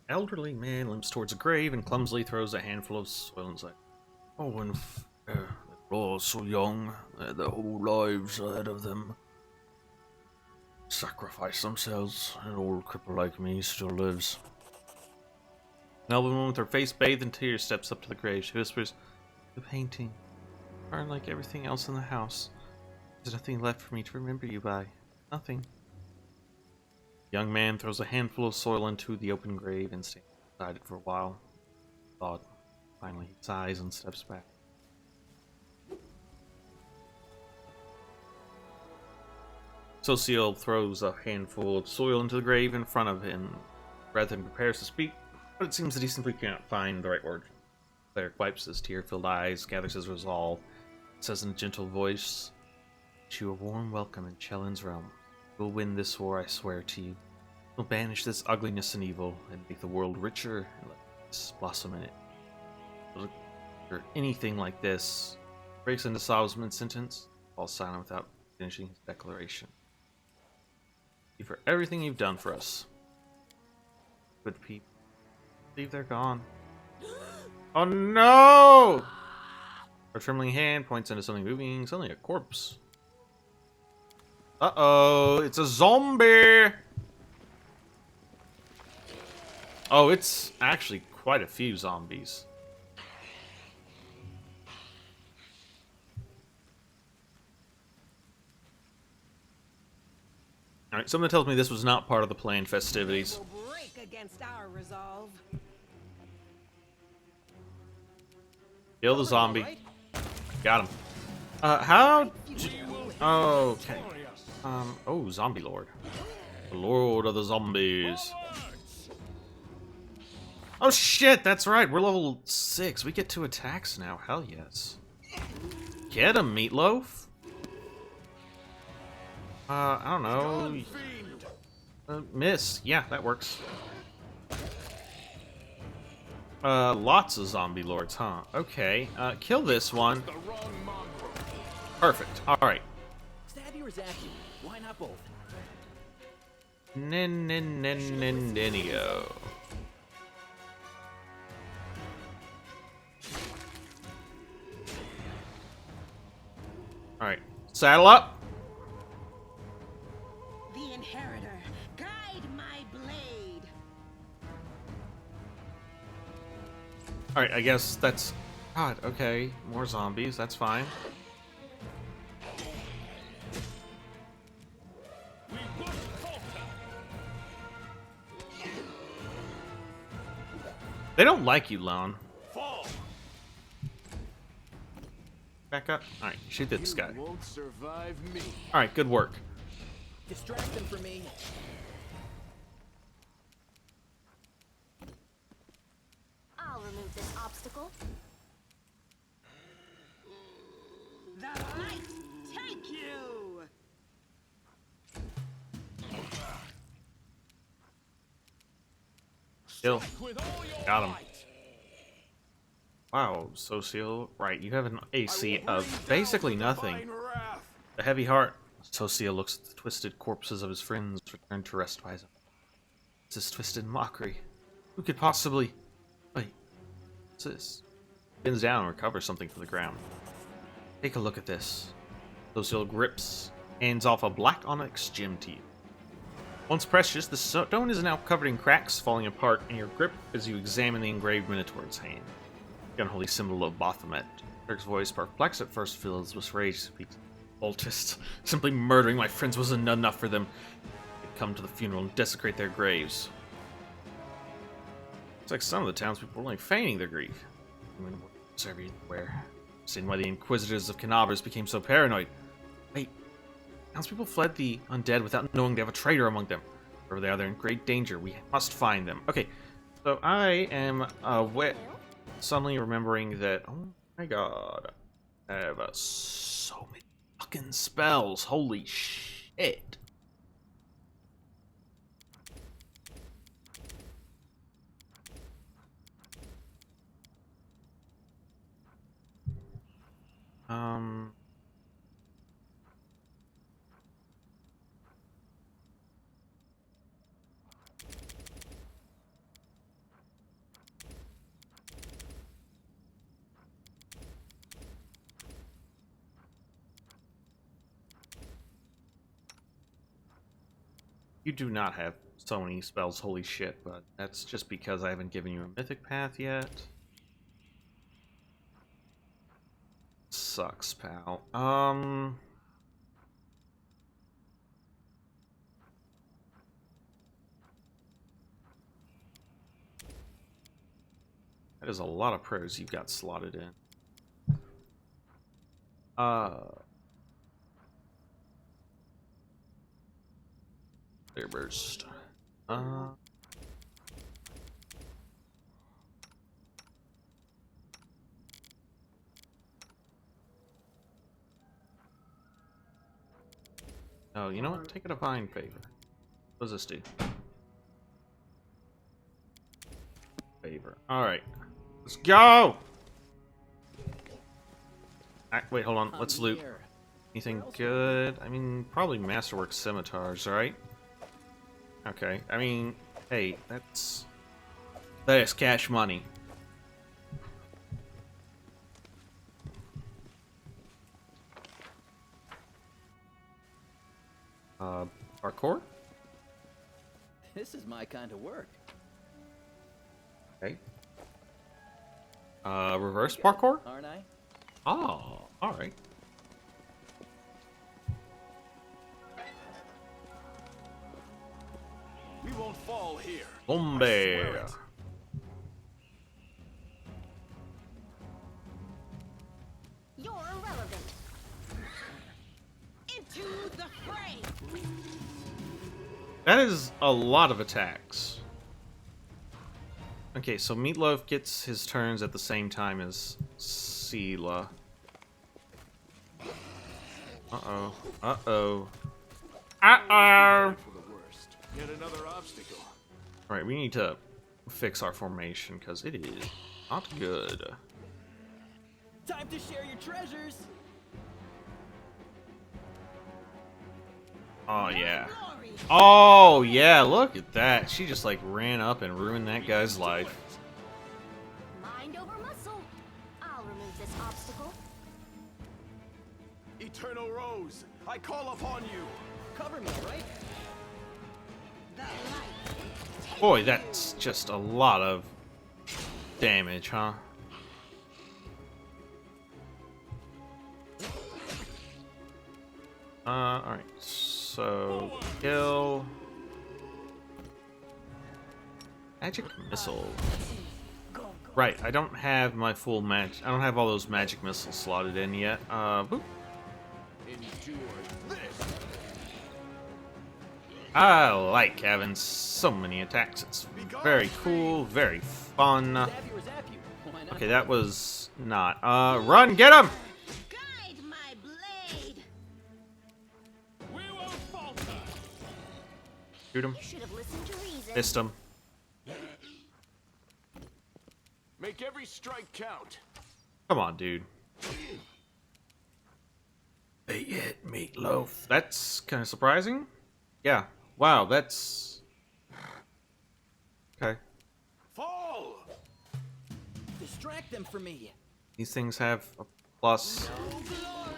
Elderly man limps towards a grave and clumsily throws a handful of soil inside. Oh, and they're all so young, their whole lives ahead of them. Sacrifice themselves. An old cripple like me still lives. An elderly woman with her face bathed in tears steps up to the grave. She whispers, "The painting, are like everything else in the house. There's nothing left for me to remember you by. Nothing." The young man throws a handful of soil into the open grave and stands beside it for a while. Thought. Finally, he sighs and steps back. Socio throws a handful of soil into the grave in front of him. Brethren prepares to speak, but it seems that he simply can't find the right word. The cleric wipes his tear-filled eyes, gathers his resolve, says in a gentle voice, "To you a warm welcome in Chelin's realm. We'll win this war, I swear to you. We'll banish this ugliness and evil, and make the world richer, and let peace blossom in it." Or anything like this breaks into Solomon sentence, falls silent without finishing his declaration. "Thank you for everything you've done for us. Good people. I believe they're gone." Oh no! Her trembling hand points into something moving, suddenly a corpse. Uh-oh, it's a zombie! Oh, it's actually quite a few zombies. Alright, something tells me this was not part of the planned festivities. Will break against our resolve. Kill the zombie. Got him. How... Oh, okay. Oh, Zombie Lord. The Lord of the Zombies. Oh shit, that's right, we're level 6. We get 2 attacks now, hell yes. Get him, Meatloaf. I don't know. Miss. Yeah, that works. Lots of zombie lords, huh? Okay. Kill this one. Perfect. Alright. Stab you or zap you? Why not both? Ninio. Alright. Saddle up. The Inheritor, guide my blade. Alright, I guess that's... God, okay. More zombies, that's fine. They don't like you, Lone. Back up. Alright, shoot this guy. Won't survive me. Alright, good work. Distract them from me. I'll remove this obstacle. The light take you. Kill. With all your Got him. might. Wow, Socio. Right, you have an AC I will of bring down basically the nothing. divine wrath. A heavy heart. Socio looks at the twisted corpses of his friends returned to rest by his... It's this twisted mockery. Who could possibly... Wait. What's this? Bends down and recovers something from the ground. Take a look at this. Socio grips, hands off a black onyx gem to you. Once precious, the stone is now covered in cracks, falling apart in your grip as you examine the engraved Minotaur's hand. The unholy symbol of Baphomet. Dirk's voice, perplexed at first, fills with rage. Speaks. Cultists. Simply murdering my friends wasn't enough for them. They'd come to the funeral and desecrate their graves. It's like some of the townspeople were only feigning their grief. It's everywhere. Seen why the Inquisitors of Canabras became so paranoid. Wait. Townspeople fled the undead without knowing they have a traitor among them. Wherever they are, they're in great danger. We must find them. Okay, so I am suddenly remembering that... Oh my god. I have so many fucking spells. Holy shit. You do not have so many spells, holy shit, but that's just because I haven't given you a mythic path yet. Sucks, pal. That is a lot of prayers you've got slotted in. Clear burst. Oh, you know what? Take a divine favor. What does this do? Favor. Alright. Let's go! Wait, hold on. Let's loot. Anything good? I mean, probably Masterwork Scimitars, right? Okay. I mean, hey, that is cash money. Parkour? This is my kind of work. Okay. Reverse parkour? Aren't I? Oh, alright. We won't fall here. Bombe. You're irrelevant. Into the fray. That is a lot of attacks. Okay, so Meatloaf gets his turns at the same time as Sela. Uh-oh. Uh-oh. Uh-oh! For the worst. Yet another obstacle. Alright, we need to fix our formation, because it is not good. Time to share your treasures. Oh, yeah. Oh, yeah, look at that. She just, like, ran up and ruined that guy's life. Mind over muscle. I'll remove this obstacle. Eternal Rose, I call upon you. Cover me, all right? Boy, that's just a lot of damage, huh? Alright, so kill. Magic missile. Right, I don't have my full I don't have all those magic missiles slotted in yet. Boop. Endure this. I like having so many attacks. It's very cool, very fun. Stab you or zap you. Why not? Okay, that was not. Run, get him! Guide my blade. We won't falter. Shoot him. You should have listened to reason. Missed him. Make every strike count. Come on, dude. They hit Meatloaf. That's kind of surprising. Yeah. Wow, that's... Okay. Fall! Distract them for me. These things have a plus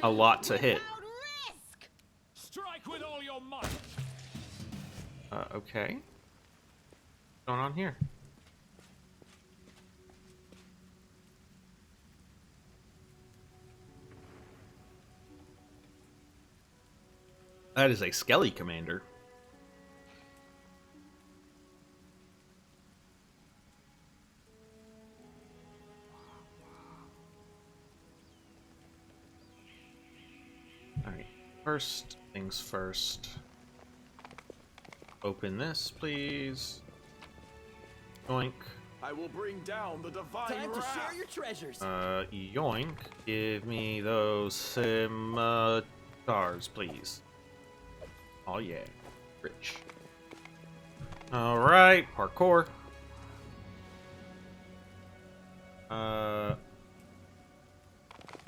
a lot to hit. Without risk. Strike with all your might. Okay. What's going on here? That is a Skelly commander. Alright, first things first. Open this, please. Yoink. I will bring down the divine Time to wrath. share your treasures. Yoink. Give me those scimitars, please. Oh yeah, rich. Alright, parkour.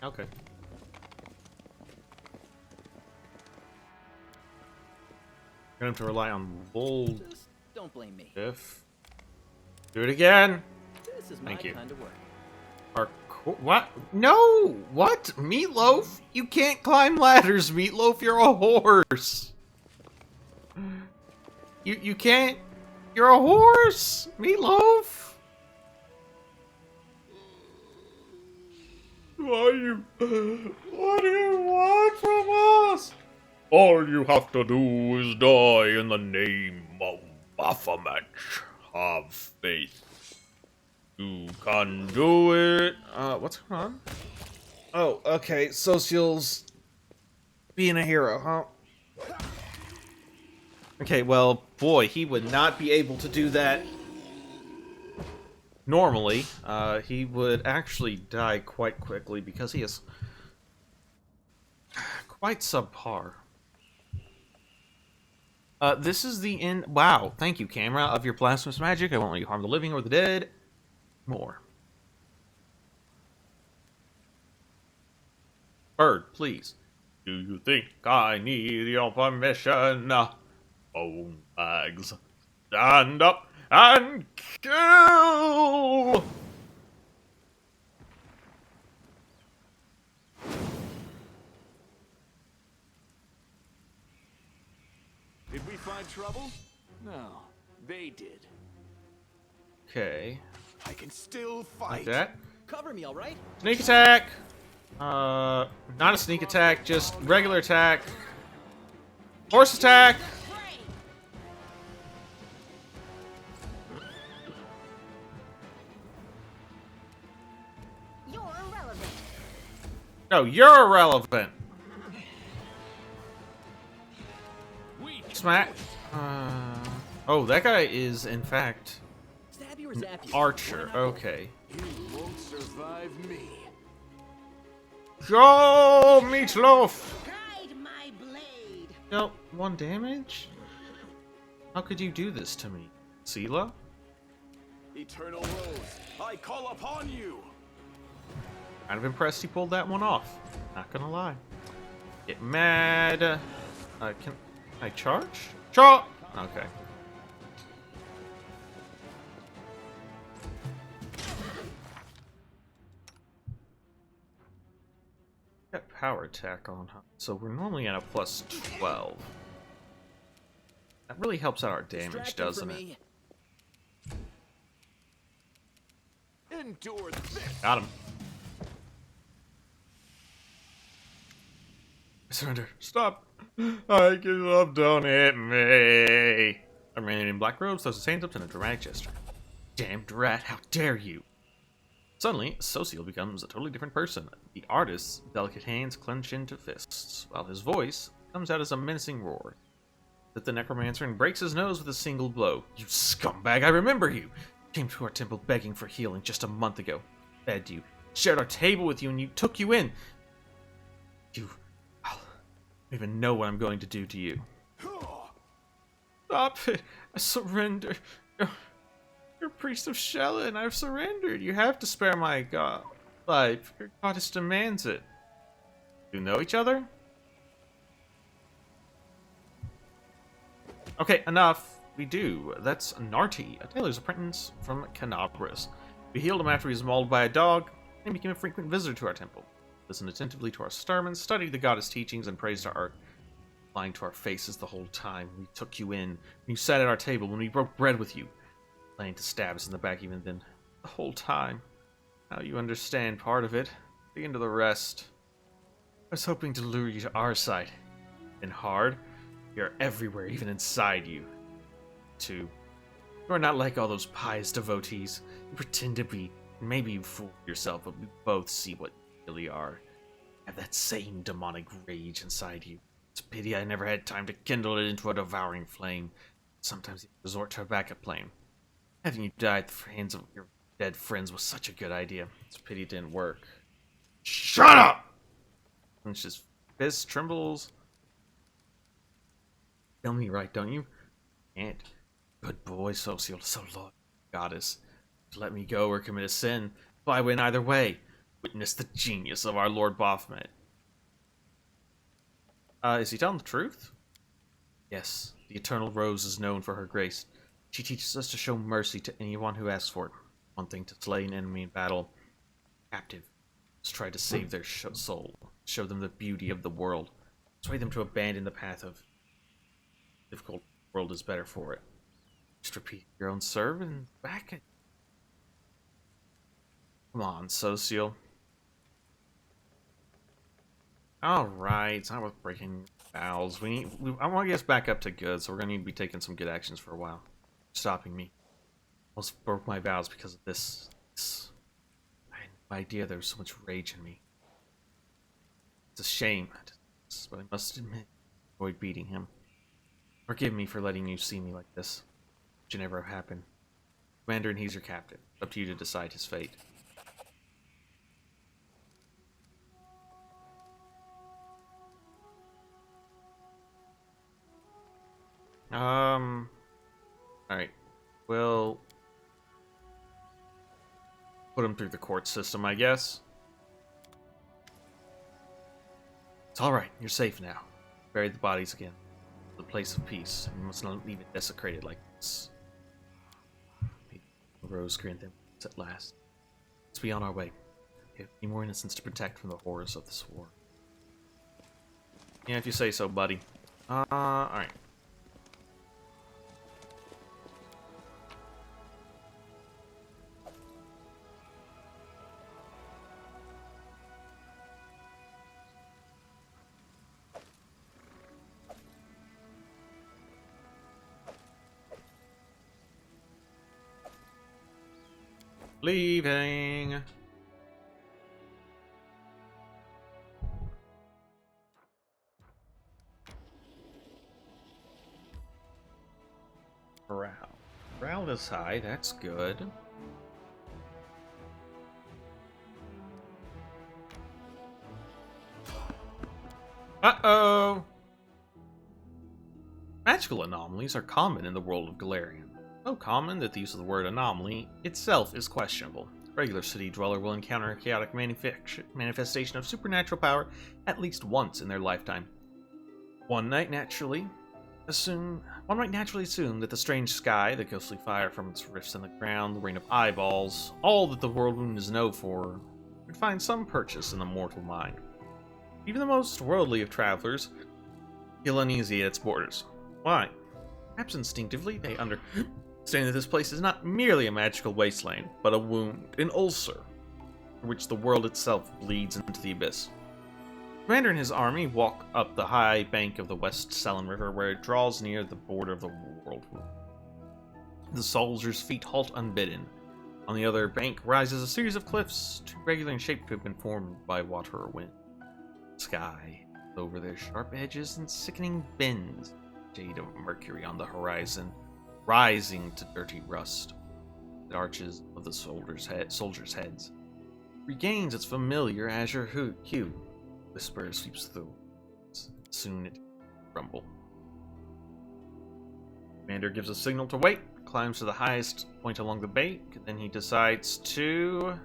Okay. Gonna have to rely on bold Just don't blame me. if. Do it again. This is my Thank you. kind of work. Parkour. What? No! What? Meatloaf? You can't climb ladders, Meatloaf. You're a horse. You can't. You're a horse, Meatloaf. What do you want from us? All you have to do is die in the name of Baphomet. Have faith. You can do it. What's going on? Oh, okay. Social's being a hero, huh? Okay, well, boy, he would not be able to do that normally. He would actually die quite quickly because he is quite subpar. This is the end. Wow, thank you, camera, of your blasphemous magic. I won't let you harm the living or the dead. More. Bird, please. Do you think I need your permission? Bone bags, stand up and kill! Did we find trouble? No, they did. Okay, I can still fight. like that. Cover me, all right? Sneak attack! Not a sneak attack, just regular attack. Horse attack! You're irrelevant. No, you're irrelevant. Weak. Smack. Oh, that guy is, in fact, Stab you or an zap you? archer. Okay. You won't survive me. Go, Meatloaf! Guide my blade. Dealt 1 damage? How could you do this to me? Sela? Eternal Rose, I call upon you! Kind of impressed he pulled that one off. Not gonna lie. Get mad. Can I charge? Charge! Okay. Got power attack on, huh? So we're normally at a plus 12. That really helps out our damage, Distracting doesn't for it? me. Endure this. Got him. Surrender. Stop. I give up. Don't hit me. A man in black robes throws his hands up in a dramatic gesture. Damned rat, how dare you! Suddenly, Socio becomes a totally different person. The artist's delicate hands clench into fists, while his voice comes out as a menacing roar. That the necromancer and breaks his nose with a single blow. You scumbag, I remember you! Came to our temple begging for healing just a month ago. Fed you, shared our table with you, and you took you in. You... I don't even know what I'm going to do to you. Stop it! I surrender. You're a priest of Shella, and I've surrendered. You have to spare my god life. Your goddess demands it. You know each other? Okay, enough. We do. That's Narty, a tailor's apprentice from Canabras. We healed him after he was mauled by a dog, and became a frequent visitor to our temple. Listened attentively to our sermons, studied the goddess' teachings, and praised our art. Lying to our faces the whole time. We took you in, when you sat at our table, when we broke bread with you. Planning to stab us in the back even then. The whole time. Now you understand part of it. Dig into the rest. I was hoping to lure you to our side. Been hard. We are everywhere, even inside you. Too. You are not like all those pious devotees. You pretend to be. Maybe you fool yourself, but we both see what you really are. You have that same demonic rage inside you. It's a pity I never had time to kindle it into a devouring flame. Sometimes you resort to a backup plan. Having you die at the hands of your dead friends was such a good idea. It's a pity it didn't work. Shut up! And his fist trembles. Tell me right, don't you? Can't. Good boy, Social, so loyal. Goddess. To let me go or commit a sin. But I win either way. Witness the genius of our Lord Baphomet. Is he telling the truth? Yes. The Eternal Rose is known for her grace. She teaches us to show mercy to anyone who asks for it. One thing to slay an enemy in battle. Captive. Let's try to save their soul. Show them the beauty of the world. Sway them to abandon the path of difficult. The world is better for it. Just repeat your own serve and back it. Come on, Socio. Alright, it's not worth breaking vows. I want to get us back up to good, so we're going to need to be taking some good actions for a while. Stopping me. Almost broke my vows because of this. I had no idea there was so much rage in me. It's a shame, but I must admit, I enjoyed beating him. Forgive me for letting you see me like this. It should never have happened. Commander, and he's your captain. It's up to you to decide his fate. Alright. We'll put him through the court system, I guess. It's alright, you're safe now. Bury the bodies again. The place of peace. You must not leave it desecrated like this. Rose grant them at last. Let's be on our way. We have many more innocents to protect from the horrors of this war. Yeah, if you say so, buddy. Alright. Leaving. Morale is high, that's good. Uh-oh! Magical anomalies are common in the world of Galarian. So common that the use of the word anomaly itself is questionable. A regular city dweller will encounter a chaotic manifestation of supernatural power at least once in their lifetime. One might naturally assume that the strange sky, the ghostly fire from its rifts in the ground, the rain of eyeballs, all that the world wound is known for, would find some purchase in the mortal mind. Even the most worldly of travelers feel uneasy at its borders. Why? Perhaps instinctively they understand that this place is not merely a magical wasteland, but a wound, an ulcer, for which the world itself bleeds into the abyss. The commander and his army walk up the high bank of the West Selen River where it draws near the border of the world wound. The soldiers' feet halt unbidden. On the other bank rises a series of cliffs, too regular in shape to have been formed by water or wind. The sky, over their sharp edges and sickening bends, shade of mercury on the horizon, rising to dirty rust. The arches of the soldiers' heads regains its familiar azure hue. Whisper sweeps through. Soon it rumble. Commander gives a signal to wait, climbs to the highest point along the bank, then he decides to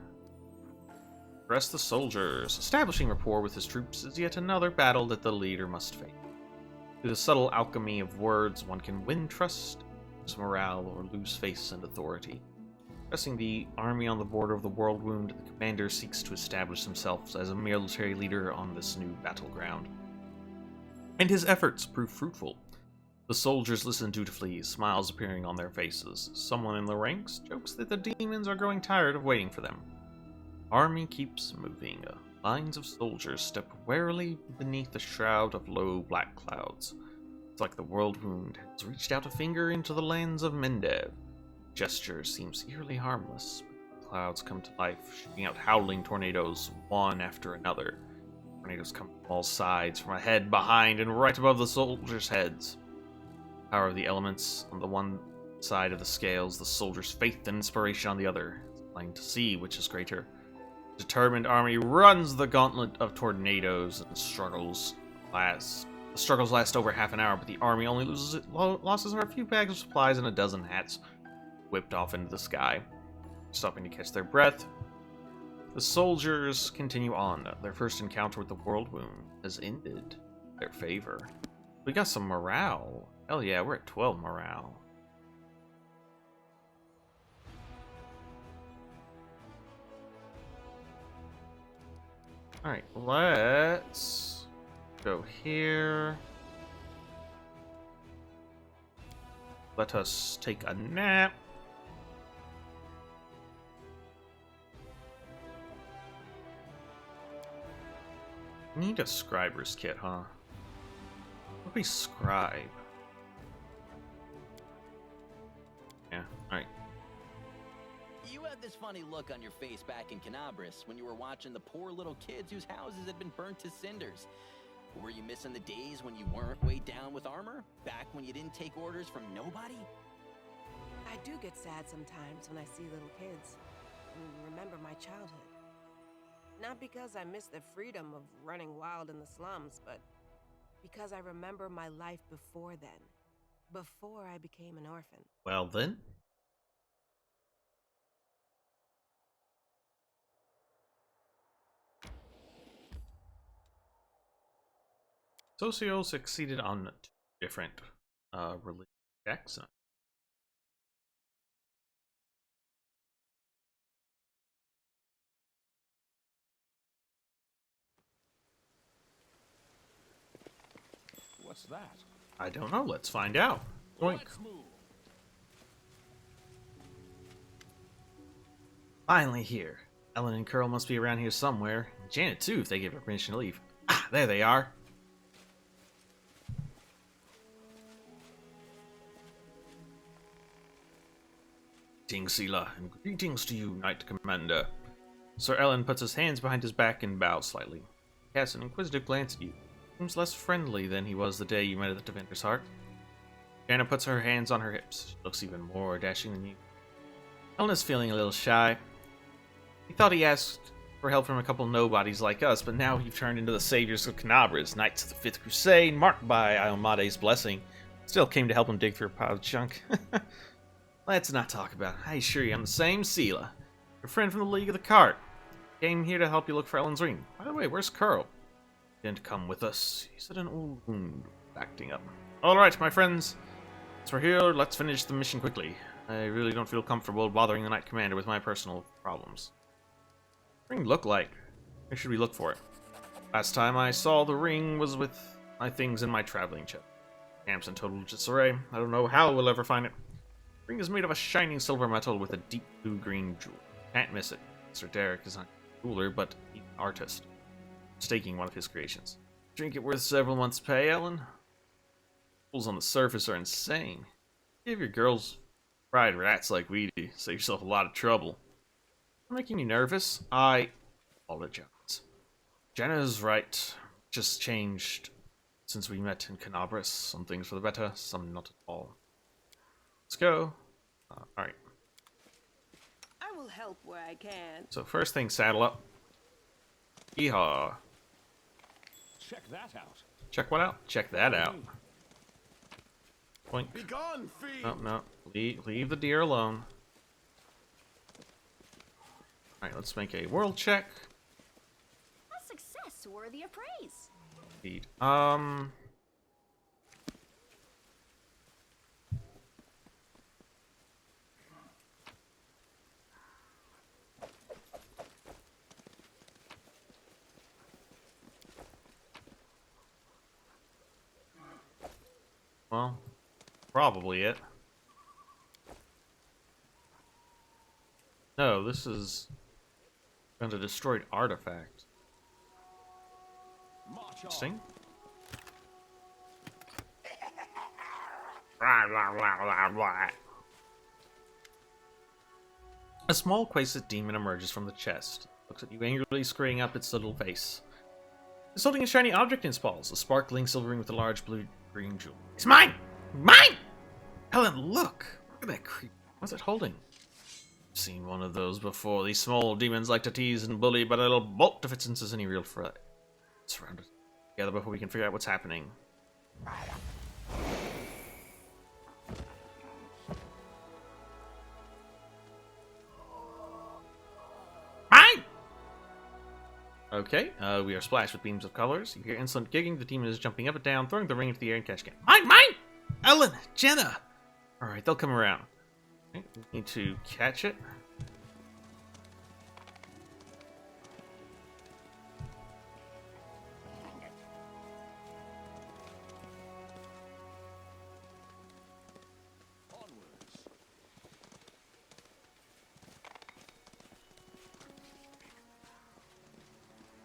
address the soldiers. Establishing rapport with his troops is yet another battle that the leader must face. Through the subtle alchemy of words, one can win trust, lose morale, or lose face and authority. Addressing the army on the border of the world wound, the commander seeks to establish himself as a military leader on this new battleground. And his efforts prove fruitful. The soldiers listen dutifully, smiles appearing on their faces. Someone in the ranks jokes that the demons are growing tired of waiting for them. Army keeps moving. Lines of soldiers step warily beneath the shroud of low black clouds. It's like the world wound has reached out a finger into the lands of Mendev. Gesture seems eerily harmless, but the clouds come to life, shooting out howling tornadoes, one after another. Tornadoes come from all sides, from ahead, behind, and right above the soldiers' heads. The power of the elements on the one side of the scales, the soldiers' faith and inspiration on the other. It's plain to see which is greater. The determined army runs the gauntlet of tornadoes and struggles last. The struggles last over half an hour, but the army only losses are a few bags of supplies and a dozen hats whipped off into the sky. Stopping to catch their breath, the soldiers continue on. Their first encounter with the world wound has ended in their favor. We got some morale. Hell yeah, we're at 12 morale. Alright, let's go here. Let us take a nap. Need a scriber's kit, huh? What we scribe? Yeah, alright. You had this funny look on your face back in Canabris when you were watching the poor little kids whose houses had been burnt to cinders. Were you missing the days when you weren't weighed down with armor? Back when you didn't take orders from nobody? I do get sad sometimes when I see little kids and remember my childhood. Not because I miss the freedom of running wild in the slums, but because I remember my life before then, before I became an orphan. Well then. Socio succeeded on 2 different religion checks. What's that? I don't know. Let's find out. Oink. Let's move. Finally here. Ellen and Curl must be around here somewhere. Janet too, if they give her permission to leave. Ah, there they are. Greetings, Sela, and greetings to you, Knight Commander. Sir Ellen puts his hands behind his back and bows slightly. He casts an inquisitive glance at you. Seems less friendly than he was the day you met at the Defender's Heart. Jana puts her hands on her hips. She looks even more dashing than you. Ellen is feeling a little shy. He thought he asked for help from a couple nobodies like us, but now you've turned into the saviors of Canabras, knights of the Fifth Crusade, marked by Iomade's blessing. Still came to help him dig through a pile of junk. Let's not talk about it. I assure you I'm the same Sela, your friend from the League of the Cart. Came here to help you look for Ellen's ring. By the way, where's Curl? He didn't come with us. He said an old wound acting up. Alright, my friends. Since we're here, let's finish the mission quickly. I really don't feel comfortable bothering the Knight Commander with my personal problems. What does the ring look like? Where should we look for it? Last time I saw the ring was with my things in my traveling chest. Camp's in total disarray. I don't know how we'll ever find it. The ring is made of a shining silver metal with a deep blue-green jewel. Can't miss it. Mr. Derek is not a jeweler, but he's an artist. Staking one of his creations. Drink it worth several months' pay, Ellen? Fools on the surface are insane. Give your girls fried rats like we do. Save yourself a lot of trouble. I'm making you nervous. I apologize. Jenna's right. Just changed since we met in Canabras. Some things for the better, some not at all. Let's go. Alright. I will help where I can. So first thing, saddle up. Yeehaw. Check that out. Check what out? Check that out. Boink. Be gone, fiend! Oh, no. Leave the deer alone. Alright, let's make a world check. A success worthy of praise. Indeed. Well, probably it. No, this is a destroyed artifact. Interesting. A small quasit demon emerges from the chest. Looks at you angrily, screwing up its little face. It's holding a shiny object in its paws, a sparkling silver ring with a large blue-green jewel. It's mine! Mine! Helen, look! Look at that creep. What's it holding? I've seen one of those before. These small demons like to tease and bully, but it'll bolt if it senses any real threat. Surround it together before we can figure out what's happening. Mine! Okay, we are splashed with beams of colors. You hear insolent gigging. The demon is jumping up and down, throwing the ring into the air and catching it. Mine! Mine! Ellen! Jenna! Alright, they'll come around. Okay, we need to catch it.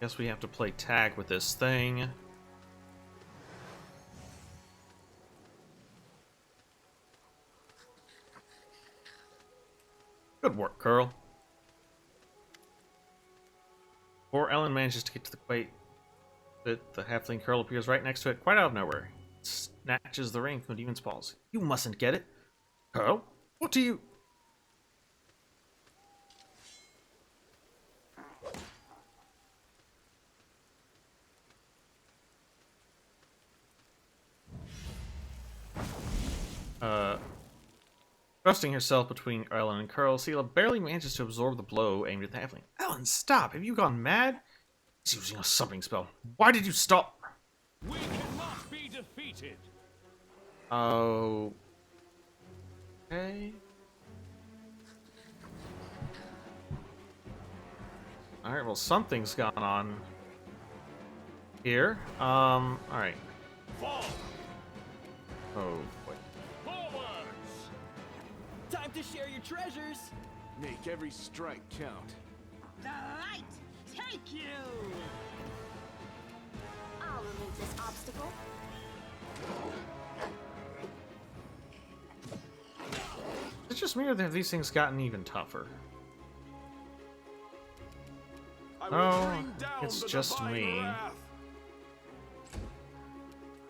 Guess we have to play tag with this thing. Good work, Curl. Before Ellen manages to get to the quake, the halfling Curl appears right next to it, quite out of nowhere. It snatches the ring from the demon's paws. You mustn't get it. Curl, what do you... Thrusting herself between Ellen and Curl, Sela barely manages to absorb the blow aimed at the halfling. Ellen, stop! Have you gone mad? He's using a something spell. Why did you stop? We cannot be defeated. Oh. Okay. Alright, well, something's gone on here. Alright. Fall. Oh, boy. Time to share your treasures! Make every strike count. The light, take you! I'll remove this obstacle. It's just me, or have these things gotten even tougher? I will Oh, bring down it's the just divine me. wrath.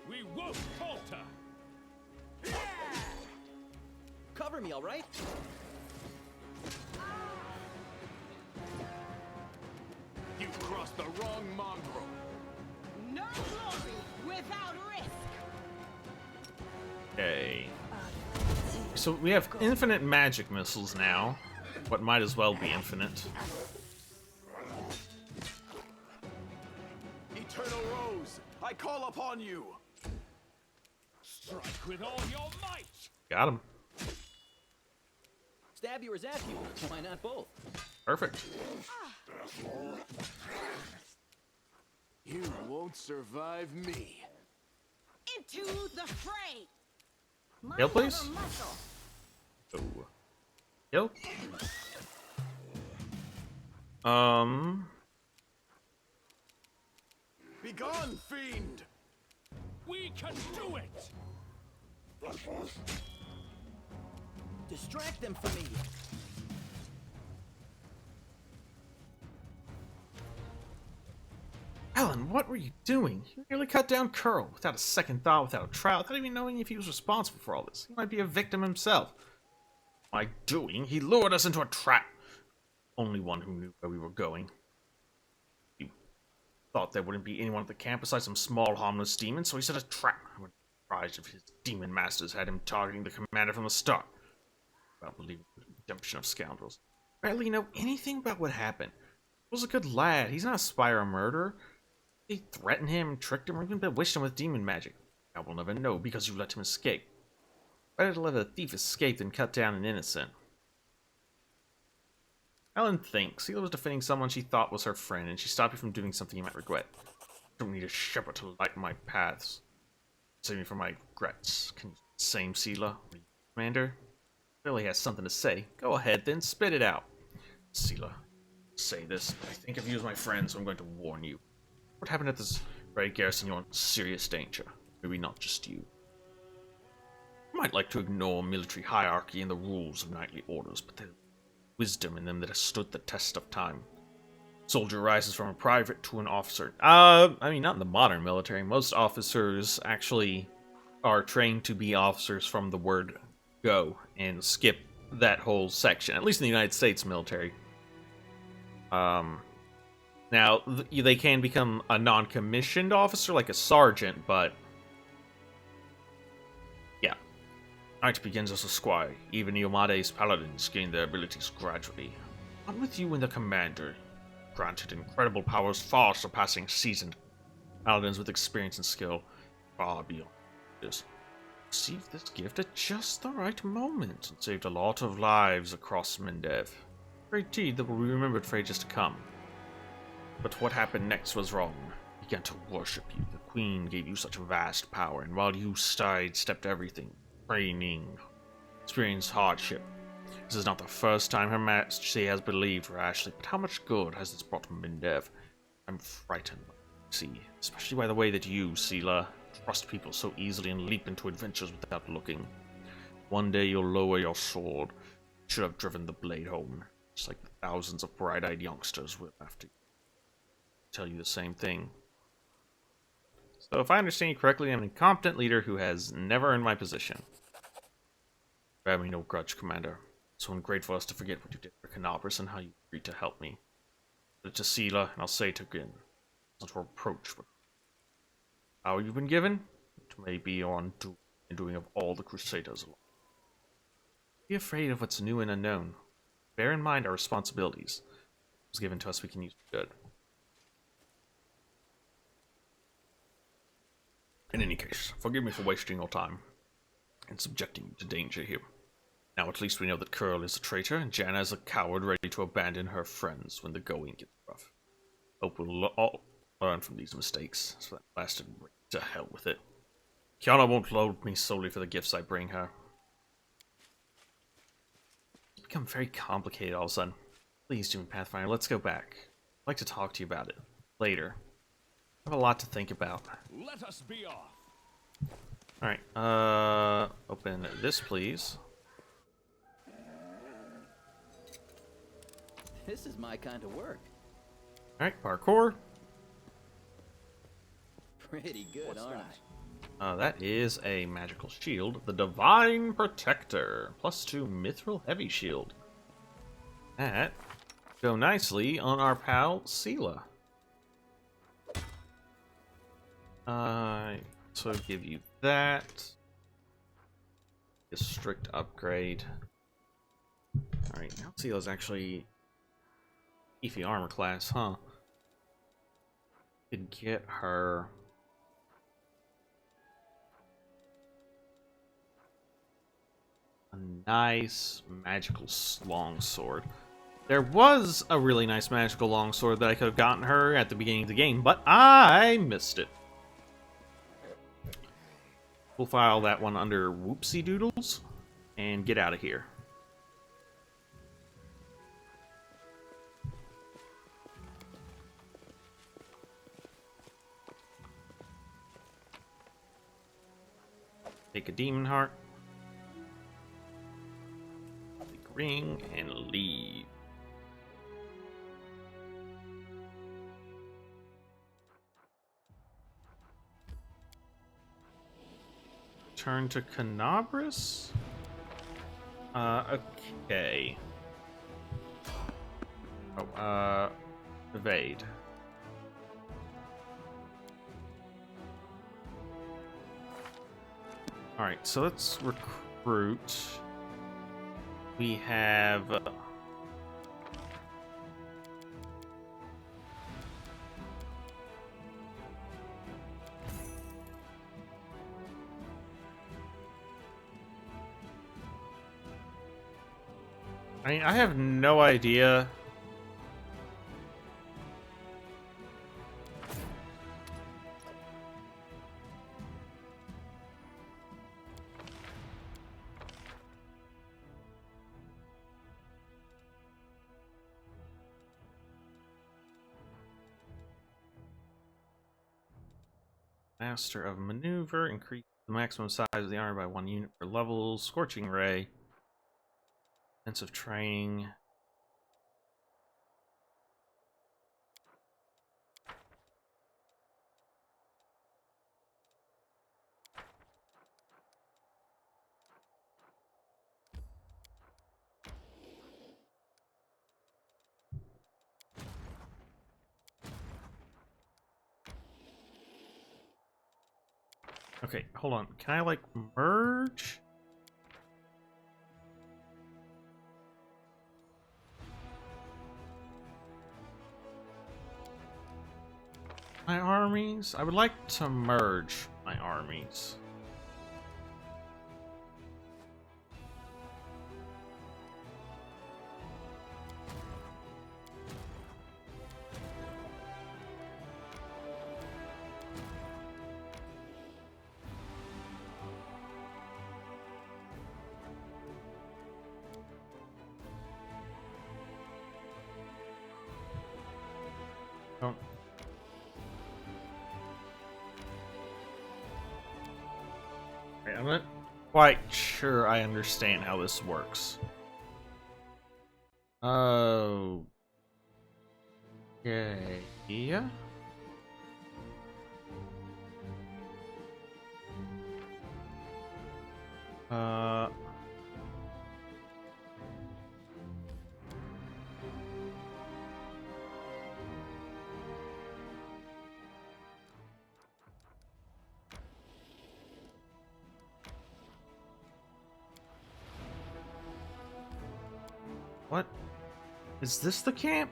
We won't falter. cover me, all right? You crossed the wrong mongrel. No glory without risk. Okay. So we have infinite magic missiles now. What might as well be infinite. Eternal Rose, I call upon you! Strike with all your might. Got him. Stab you or zap you. Why not both? Perfect. You won't survive me. Into the fray. Heal, please. Oh. Heal. Begone, fiend! We can do it. Distract them from me. Alan, what were you doing? You nearly cut down Curl without a second thought, without a trial, without even knowing if he was responsible for all this. He might be a victim himself. By doing, he lured us into a trap. Only one who knew where we were going. He thought there wouldn't be anyone at the camp besides some small, harmless demon, so he set a trap. I was surprised if his demon masters had him targeting the commander from the start. I don't believe in the redemption of scoundrels. Barely know anything about what happened. He was a good lad. He's not a spy or a murderer. They threatened him, tricked him, or even bewitched him with demon magic. I will never know because you let him escape. Better to let a thief escape than cut down an innocent. Ellen thinks Seela was defending someone she thought was her friend, and she stopped you from doing something you might regret. I don't need a shepherd to light my paths. Save me from my regrets. Can you say same, Seela? Commander? Really has something to say. Go ahead, then spit it out. Seela, say this, but I think of you as my friend, so I'm going to warn you. What happened at this very garrison? You're in serious danger. Maybe not just you. You might like to ignore military hierarchy and the rules of knightly orders, but there's wisdom in them that has stood the test of time. Soldier rises from a private to an officer. I mean, not in the modern military. Most officers actually are trained to be officers from the word go and skip that whole section, at least in the United States military. Now, they can become a non-commissioned officer, like a sergeant, but yeah. Knight begins as a squire. Even Iomade's paladins gain their abilities gradually. On with you and the commander. Granted incredible powers far surpassing seasoned paladins with experience and skill far beyond this. Received this gift at just the right moment and saved a lot of lives across Mendev. Great deed that will be remembered for ages to come. But what happened next was wrong. He began to worship you. The Queen gave you such vast power, and while you sidestepped everything, training, experienced hardship. This is not the first time Her Majesty has believed rashly, but how much good has this brought to Mendev? I'm frightened, see, especially by the way that you, Seela, trust people so easily and leap into adventures without looking. One day you'll lower your sword. You should have driven the blade home, just like the thousands of bright-eyed youngsters will after you. Tell you the same thing. So if I understand you correctly, I'm an incompetent leader who has never earned my position. Bear me no grudge, Commander. So ungrateful as to forget what you did for Canabras and how you agreed to help me. But it to Seela, and I'll say it again. It's not a reproach, but how you've been given, it may be your undoing of all the Crusaders along. Be afraid of what's new and unknown. Bear in mind our responsibilities. What was given to us we can use for good. In any case, forgive me for wasting your time and subjecting you to danger here. Now at least we know that Curl is a traitor and Janna is a coward ready to abandon her friends when the going gets rough. Hope we'll all learn from these mistakes, so that bastard to hell with it. Kiana won't load me solely for the gifts I bring her. It's become very complicated all of a sudden. Please, Jimmy Pathfinder, let's go back. I'd like to talk to you about it later. I have a lot to think about. Let us be off. Alright, open this, please. This is my kind of work. Alright, parkour. Pretty good, aren't That is a magical shield. The Divine Protector. +2 Mithril Heavy Shield. That go nicely on our pal, Sela. So give you that. A strict upgrade. Alright, now Sela's actually beefy armor class, huh? Could get her a nice magical longsword. There was a really nice magical longsword that I could have gotten her at the beginning of the game, but I missed it. We'll file that one under Whoopsie Doodles and get out of here. Take a demon heart. Take a ring and leave. Turn to Canabris? Okay. Oh, evade. Alright, so let's recruit. We have... I mean, I have no idea. Master of Maneuver, increase the maximum size of the armor by 1 unit per level. Scorching Ray. Sense of Training. Okay, hold on. Can I, like, merge? My armies? I would like to merge my armies. Don't. I'm not quite sure I understand how this works. Oh. Okay. Yeah. What? Is this the camp?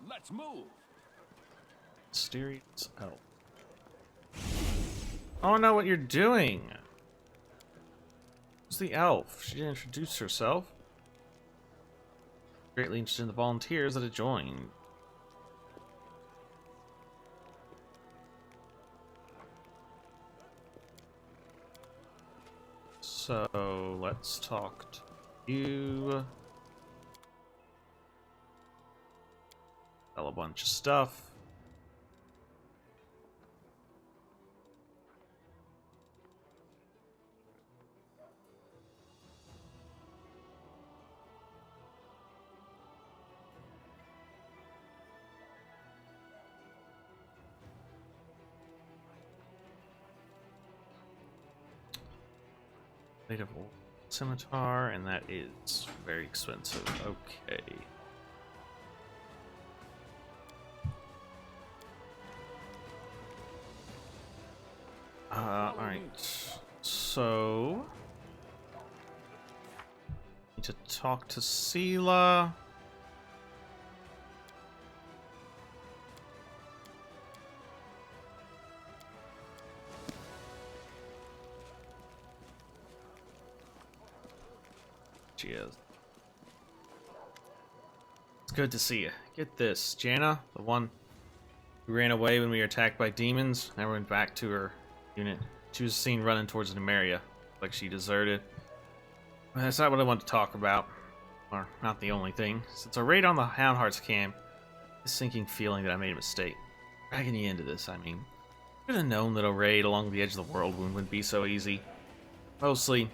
Let's move. Mysterious elf. Oh, I know what you're doing. Who's the elf? She didn't introduce herself. Greatly interested in the volunteers that have joined. So let's talk to you. bunch of stuff. Blade of Old Scimitar, and that is very expensive. Okay. Alright. So need to talk to Sela. She is. It's good to see you. Get this, Jana, the one who ran away when we were attacked by demons, never went back to her unit. She was seen running towards Anamora, like she deserted. But that's not what I want to talk about. Or, not the only thing. Since our raid on the Houndheart's camp, this sinking feeling that I made a mistake. Dragging you into this, I mean. Could have known that a raid along the edge of the world wouldn't be so easy. Mostly,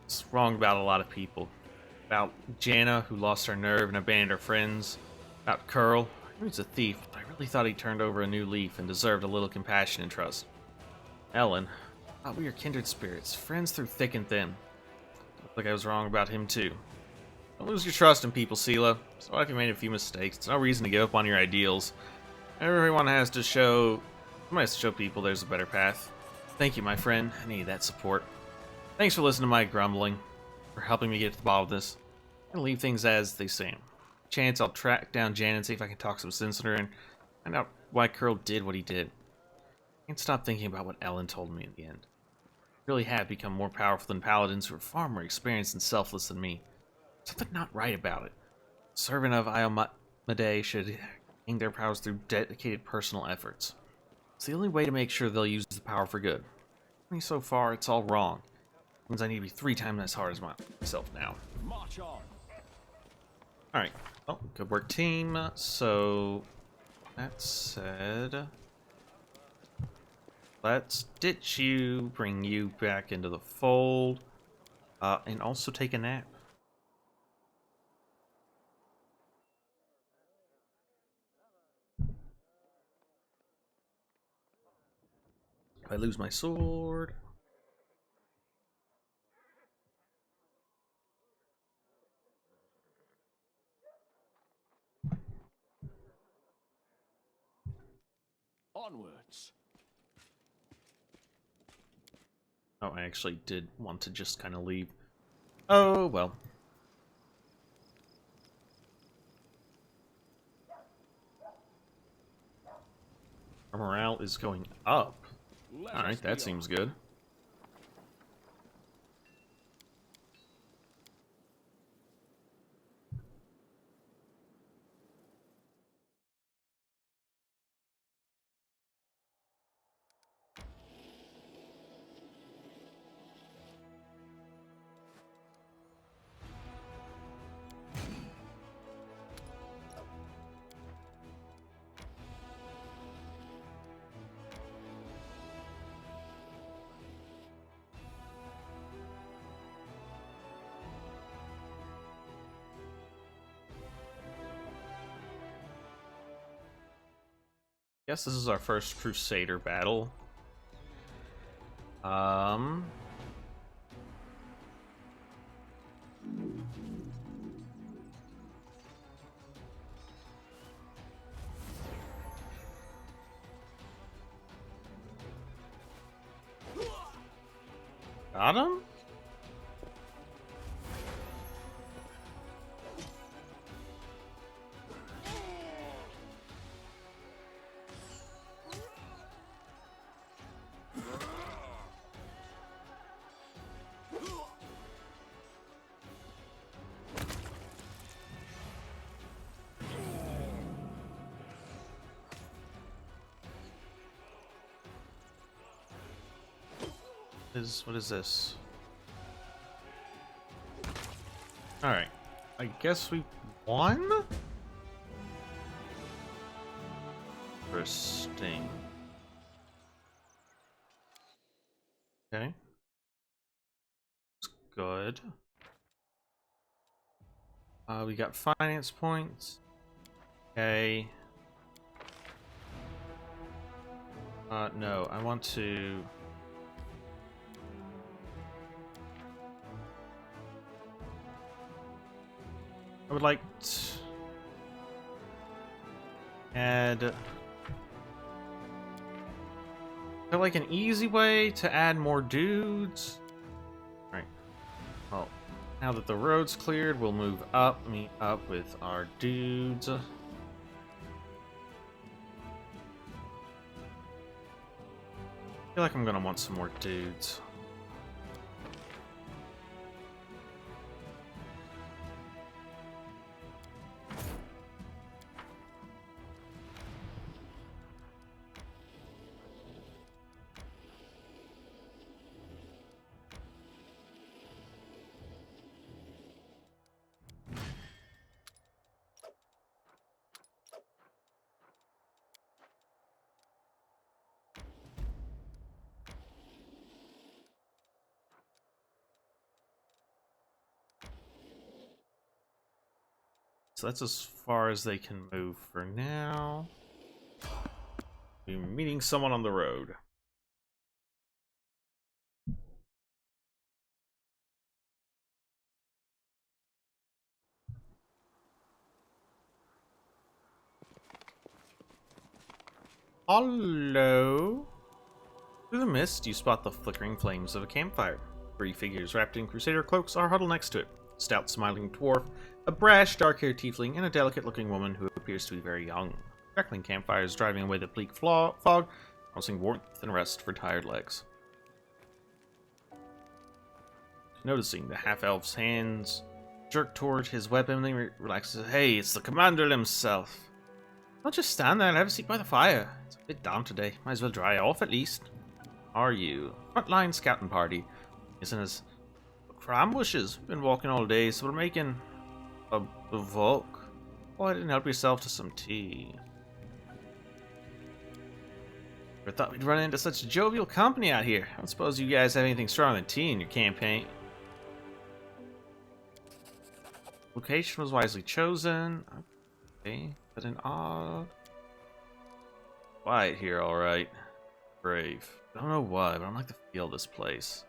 it's wrong about a lot of people. About Jana, who lost her nerve and abandoned her friends. About Curl, I knew he's a thief, but I really thought he turned over a new leaf and deserved a little compassion and trust. Ellen, I thought we were kindred spirits, friends through thick and thin. Looked like I was wrong about him too. Don't lose your trust in people, Sela. So if you made a few mistakes, it's no reason to give up on your ideals. Everyone has to show people there's a better path. Thank you, my friend. I need that support. Thanks for listening to my grumbling, for helping me get to the bottom of this. I'm gonna leave things as they stand. Chance I'll track down Jan and see if I can talk some sense into her and find out why Curl did what he did. I can't stop thinking about what Ellen told me in the end. I really have become more powerful than paladins who are far more experienced and selfless than me. Something not right about it. A servant of Iomedae should gain their powers through dedicated personal efforts. It's the only way to make sure they'll use the power for good. I mean, so far, it's all wrong. It means I need to be 3 times as hard as myself now. March on. Alright. Well, good work, team. So, that said, let's ditch you, bring you back into the fold, and also take a nap. If I lose my sword... Onwards. Oh, I actually did want to just kind of leave. Oh, well. Our morale is going up. Alright, that seems good. Guess this is our first Crusader battle. Got him? What is this? Alright. I guess we won? Interesting. Okay. That's good. We got finance points. Okay. No, I want to... I would like to add... like an easy way to add more dudes? Right. Well, now that the road's cleared, we'll move up, meet up with our dudes. I feel like I'm gonna want some more dudes. So that's as far as they can move for now. We're meeting someone on the road. Hello? Through the mist, you spot the flickering flames of a campfire. 3 figures wrapped in Crusader cloaks are huddled next to it. A stout, smiling dwarf, a brash, dark-haired tiefling, and a delicate-looking woman who appears to be very young. Crackling campfires driving away the bleak fog, promising warmth and rest for tired legs. Noticing the half-elf's hands jerk toward his weapon, he relaxes. Hey, it's the commander himself. Don't just stand there and have a seat by the fire. It's a bit damp today. Might as well dry off at least. Are you? Frontline scouting party. Isn't as... Look for ambushes. We've been walking all day, so we're making... a Volk. Why didn't help yourself to some tea? Never thought we'd run into such jovial company out here. I don't suppose you guys have anything stronger than tea in your campaign. Location was wisely chosen. Okay, but an odd... Quiet here, alright. Brave. I don't know why, but I'm like the feel of this place.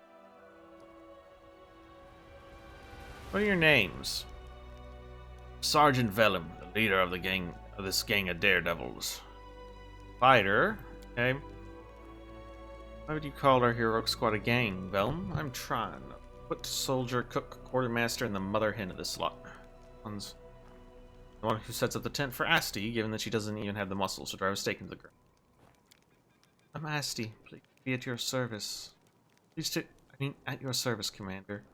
What are your names? Sergeant Vellum, the leader of the gang of this gang of daredevils. Fighter, okay. Why would you call our heroic squad a gang, Vellum? I'm Tron, foot soldier, cook, quartermaster, and the mother hen of this lot. One's the one who sets up the tent for Asti, given that she doesn't even have the muscles to drive a stake into the ground. I'm Asti. Please be at your service. At your service, Commander.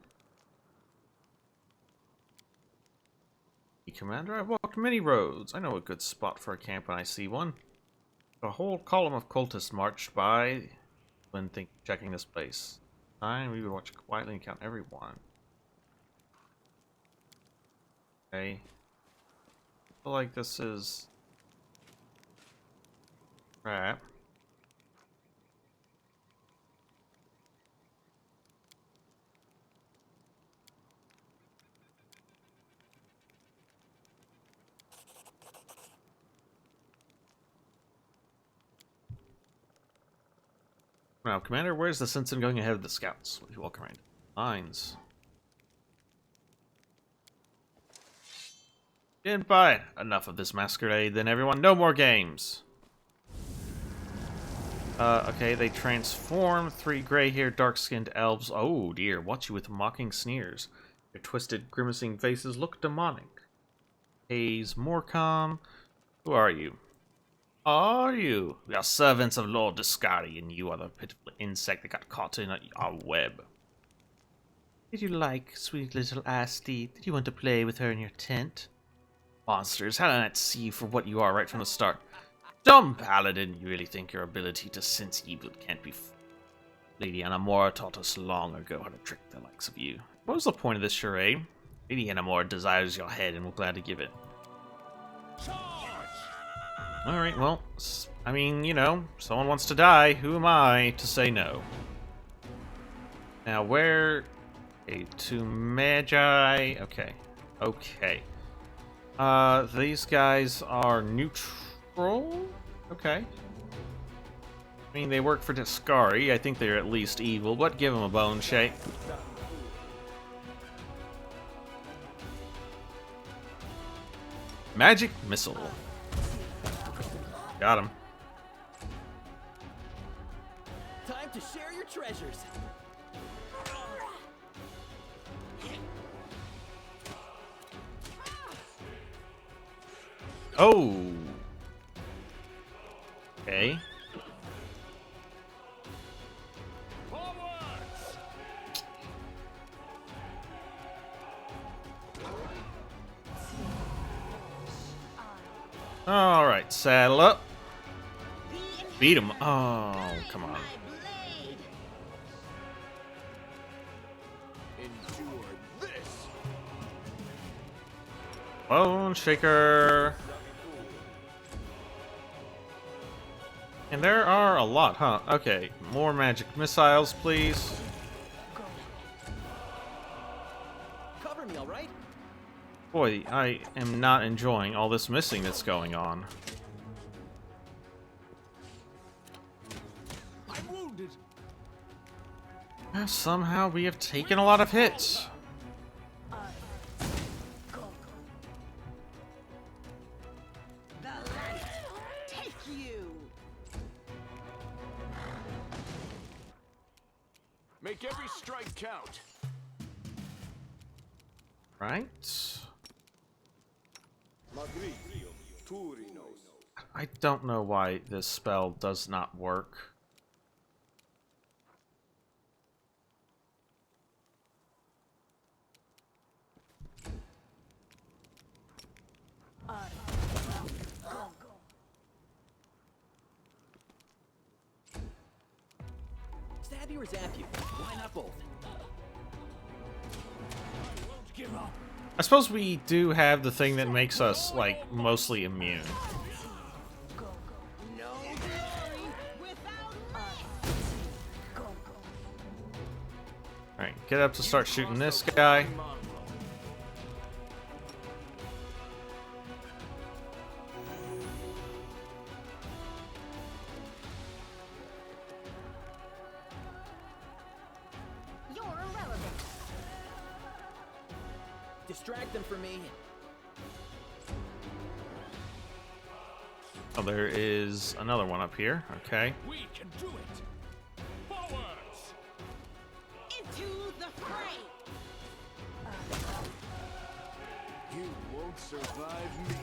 Commander, I've walked many roads. I know a good spot for a camp when I see one. A whole column of cultists marched by when checking this place. Fine, we would watch quietly and count everyone. Okay. I feel like this is... crap. Now, Commander, where's the sense in going ahead of the scouts? What do you walk around? Lines. Didn't buy it. Enough of this masquerade, then everyone. No more games. Okay, they transform 3 gray-haired, dark-skinned elves. Oh dear, watch you with mocking sneers. Their twisted, grimacing faces look demonic. Haze, Morcom. Who are you? Are you? We are servants of Lord Discari, and you are the pitiful insect that got caught in our web. Did you like sweet little Asti? Did you want to play with her in your tent? Monsters, how did I not see you for what you are right from the start? Dumb paladin, you really think your ability to sense evil can't be Lady Anamora taught us long ago how to trick the likes of you. What was the point of this charade? Lady Anamora desires your head and will gladly give it. Alright, well, I mean, you know, someone wants to die. Who am I to say no? Now, where... Okay, two Magi... Okay. Okay. These guys are neutral? Okay. I mean, they work for Discari. I think they're at least evil, but give them a bone shake. Magic Missile. Got him. Time to share your treasures. Oh. Okay. All right, saddle up. Beat him. Oh, come on. Endure this. Bone shaker. And there are a lot, huh? Okay, more magic missiles, please. Cover me, all right? Boy, I am not enjoying all this missing that's going on. I'm wounded. Somehow we have taken a lot of hits. Take you. Make every strike count. Right? I don't know why this spell does not work. Stab you or zap you? Why not both? Won't give up. I suppose we do have the thing that makes us, like, mostly immune. Alright, get up to start shooting this guy. You're irrelevant. Distract them for me. Oh, there is another one up here. Okay. We can do it. Forwards. Into the fray. You won't survive me.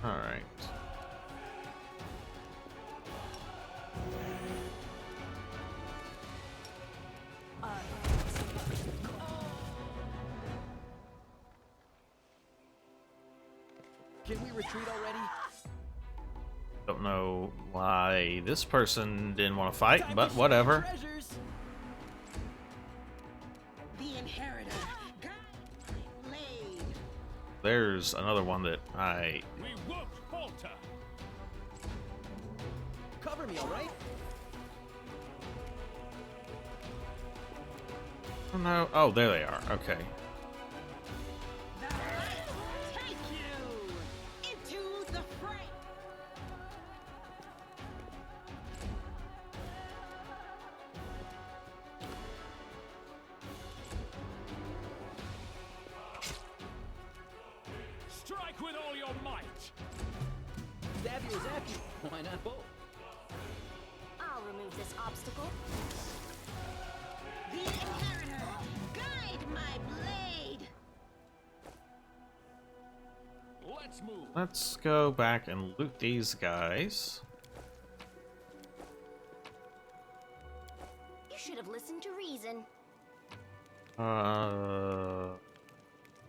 Alright. Can we retreat already? Don't know why this person didn't want to fight, Time but to share whatever. treasures. The inheritor. Guide my blade. There's another one that I... We won't falter. Cover me, all right? don't know. Oh, there they are. Okay. Take you into the fray. Strike with all your might. Stab you or zap you? Why not both? I'll remove this obstacle. The inheritor. Guide my blade. Let's move. Let's go back and loot these guys. You should have listened to reason.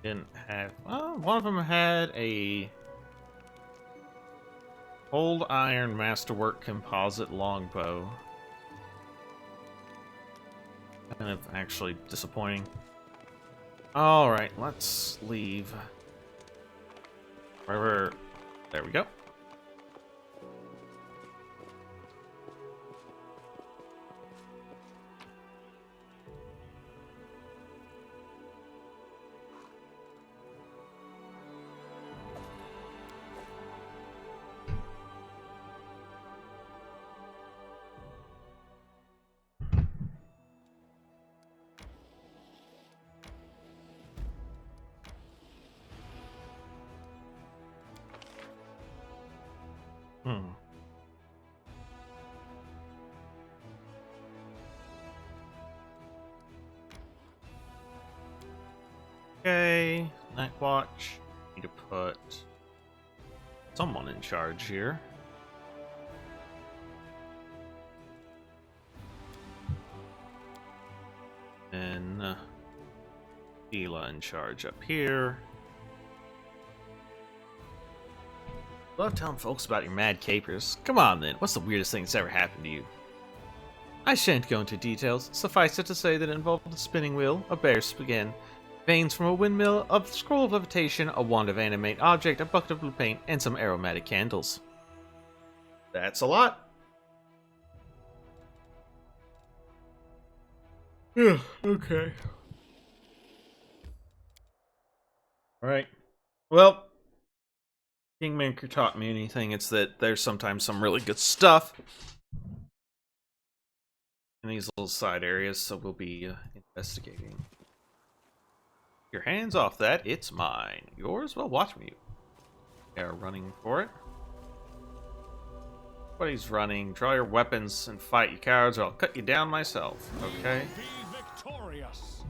Didn't have... Well, one of them had a old iron masterwork composite longbow. Kind of actually disappointing. Alright, let's leave. Wherever There we go. Okay, Night Watch. Need to put someone in charge here. And Hila in charge up here. Love telling folks about your mad capers. Come on then, what's the weirdest thing that's ever happened to you? I shan't go into details. Suffice it to say that it involved a spinning wheel, a bear skin, veins from a windmill, a scroll of levitation, a wand of animate object, a bucket of blue paint, and some aromatic candles. That's a lot. Yeah, okay. Alright. Well, Kingmaker taught me anything, it's that there's sometimes some really good stuff in these little side areas, so we'll be investigating. Your hands off that, it's mine. Yours? Well, watch me. They are running for it. Everybody's running. Draw your weapons and fight, you cowards, or I'll cut you down myself. Okay? Be victorious.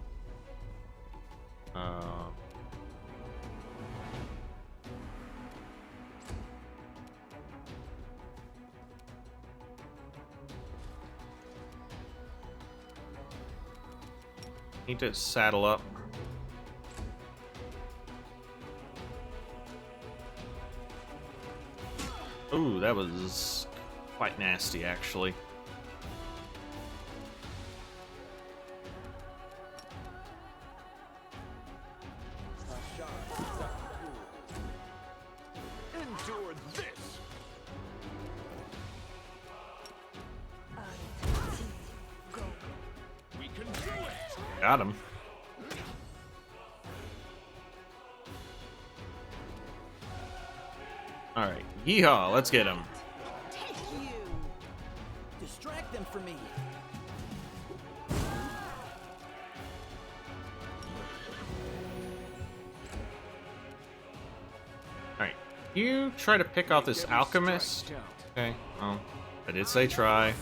Need to saddle up. Ooh, that was quite nasty, actually. Endure this. We can do it. Got him. Alright, yeehaw, let's get him. Take you! Distract them for me. Alright, you try to pick off this alchemist. Okay, well, I did say try.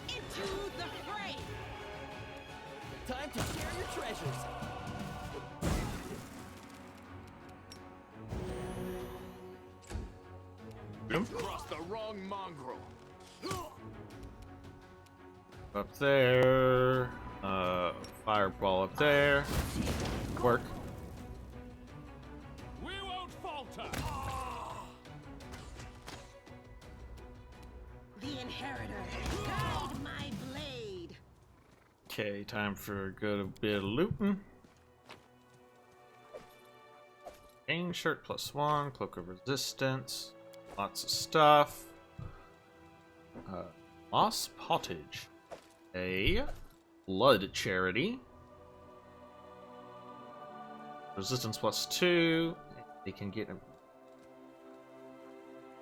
Into the fray! Time to share your treasures. Cross the wrong mongrel. Up there. Fireball up there. Work. We won't falter. The inheritor, guide my blade. Okay, time for a good bit of looting. Chain shirt +1, cloak of resistance, lots of stuff. Moss pottage, a blood charity, resistance +2. They can get a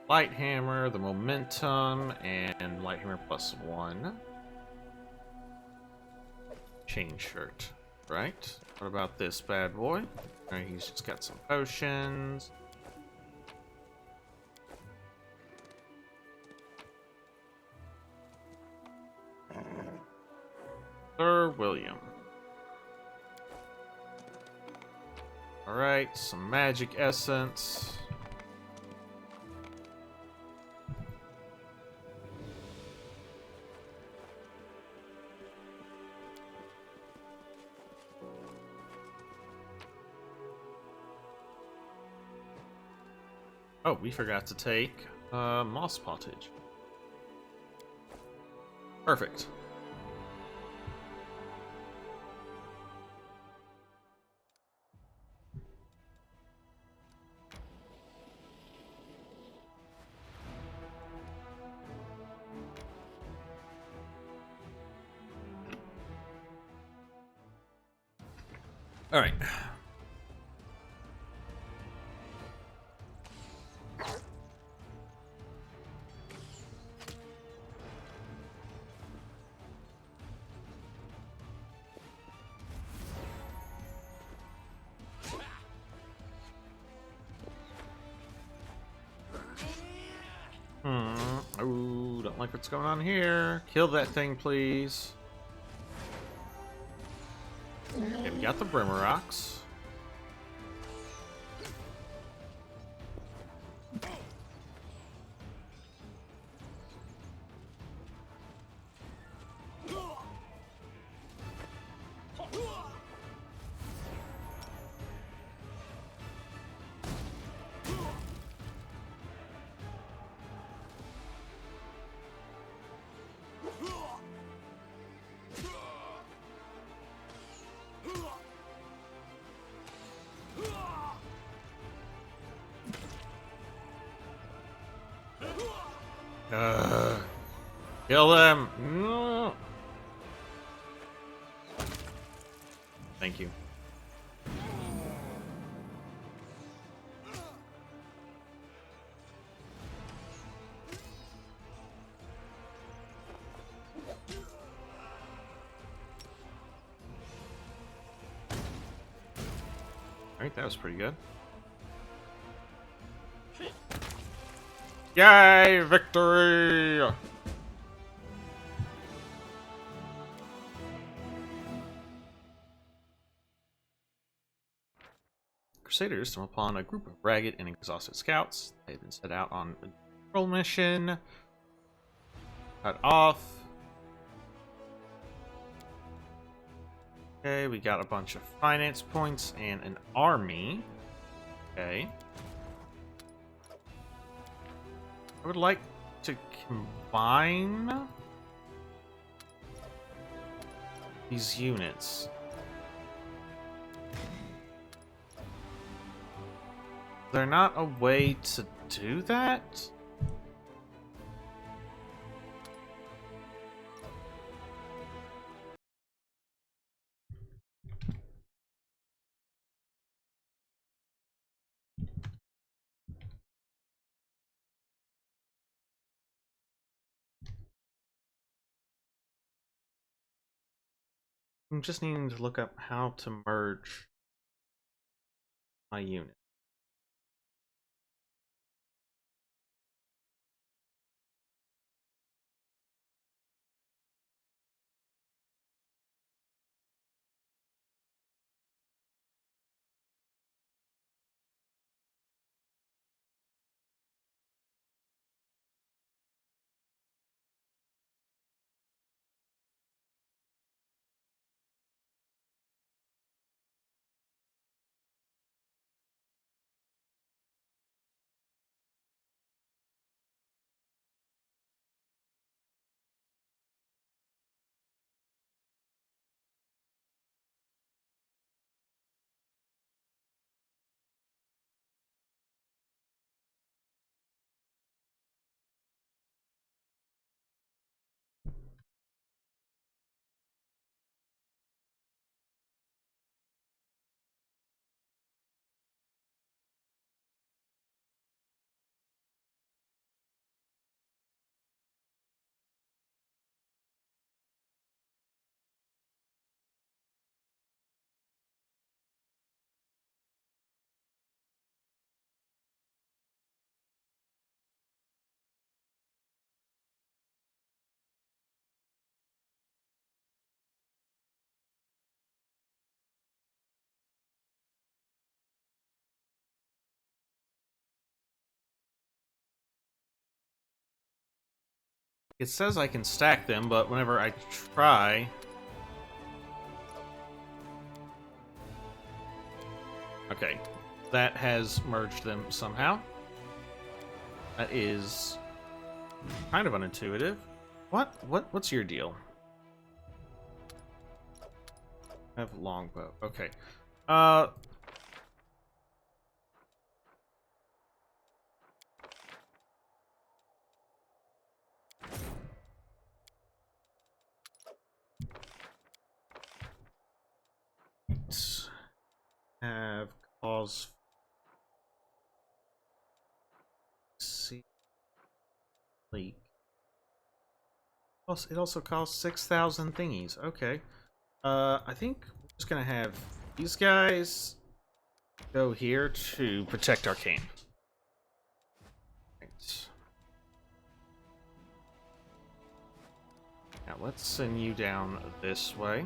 light hammer, the momentum, and light hammer +1. Chain shirt, right? What about this bad boy? Alright, he's just got some potions. Sir William. Alright, some magic essence. Oh, we forgot to take moss pottage. All right. Ooh, don't like what's going on here. Kill that thing, please. Okay, we got the Brimmer Rocks. Kill them! No. Thank you. Alright, that was pretty good. Yay! Victory! Crusaders stumble upon a group of ragged and exhausted scouts. They've been set out on a patrol mission. Cut off. Okay, we got a bunch of finance points and an army. Okay. I would like to combine these units. Is there not a way to do that? I'm just needing to look up how to merge my unit. It says I can stack them, but whenever I try... Okay, that has merged them somehow. That is kind of unintuitive. What's your deal? I have longbow. Okay. have cause. See, leak. It also costs 6,000 thingies. Okay. I think we're just gonna have these guys go here to protect Arcane. Right. Now let's send you down this way.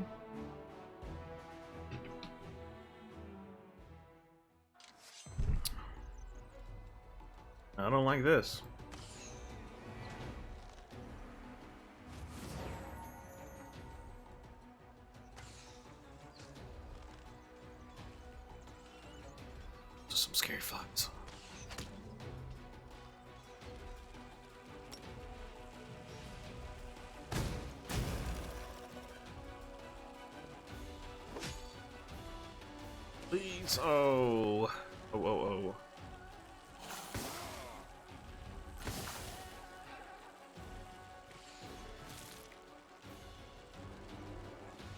I don't like this. Just some scary fucks. Please, oh. Oh.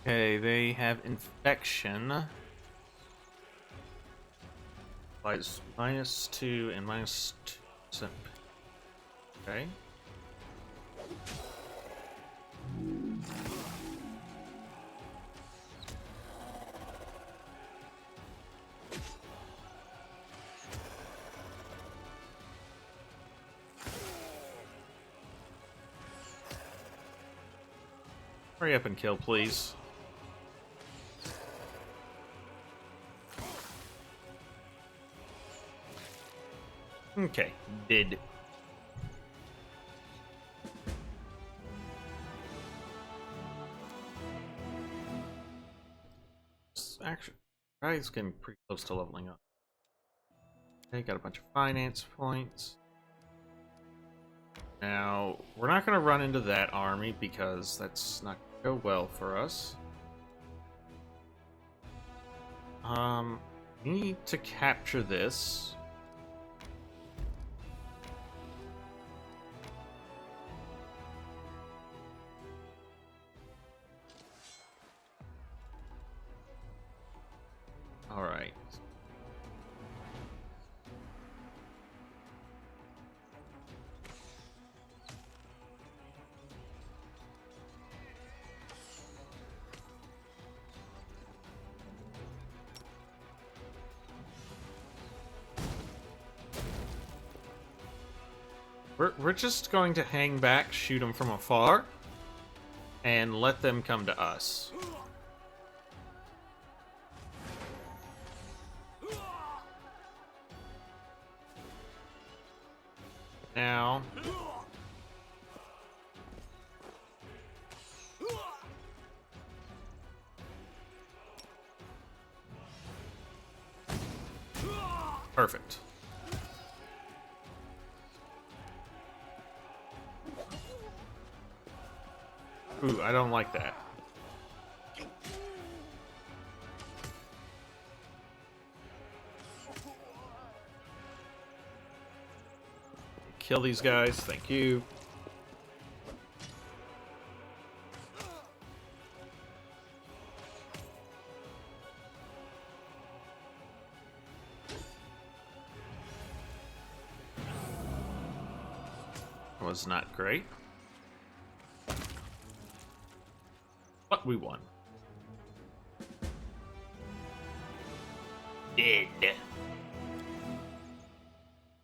Okay, they have infection. -2 and -2%. Okay. Hurry up and kill, please. Okay, did. Actually, guy's getting pretty close to leveling up. Okay, got a bunch of finance points. Now, we're not going to run into that army because that's not going to go well for us. We need to capture this. All right. We're just going to hang back, shoot them from afar, and let them come to us. Now, perfect. Ooh, I don't like that. Kill these guys, thank you. Was not great. But we won. Dead.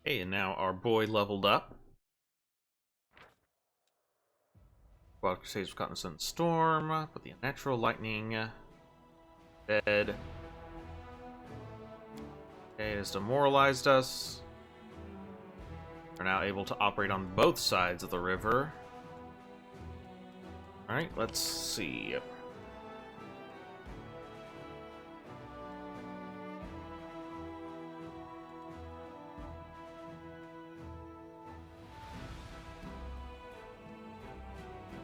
Hey, and now our boy leveled up. Wild Crusaders caught in a sudden storm, but the unnatural lightning dead. Okay, it has demoralized us. We're now able to operate on both sides of the river. Alright, let's see.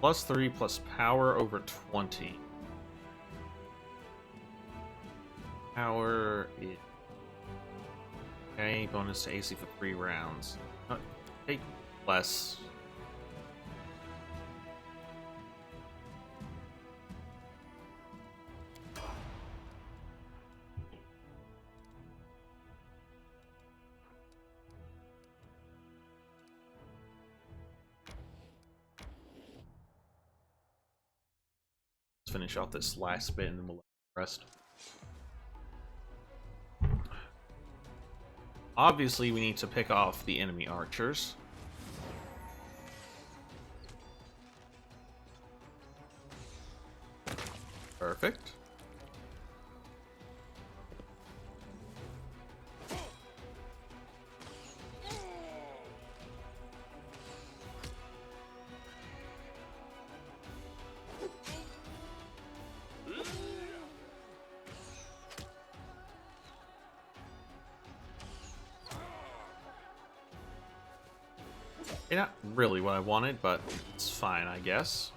+3 plus power over 20. Power is... Okay, bonus to AC for 3 rounds. Take less. Let's finish off this last bit and then we'll let the rest. Obviously, we need to pick off the enemy archers. Perfect. Not really what I wanted, but it's fine, I guess.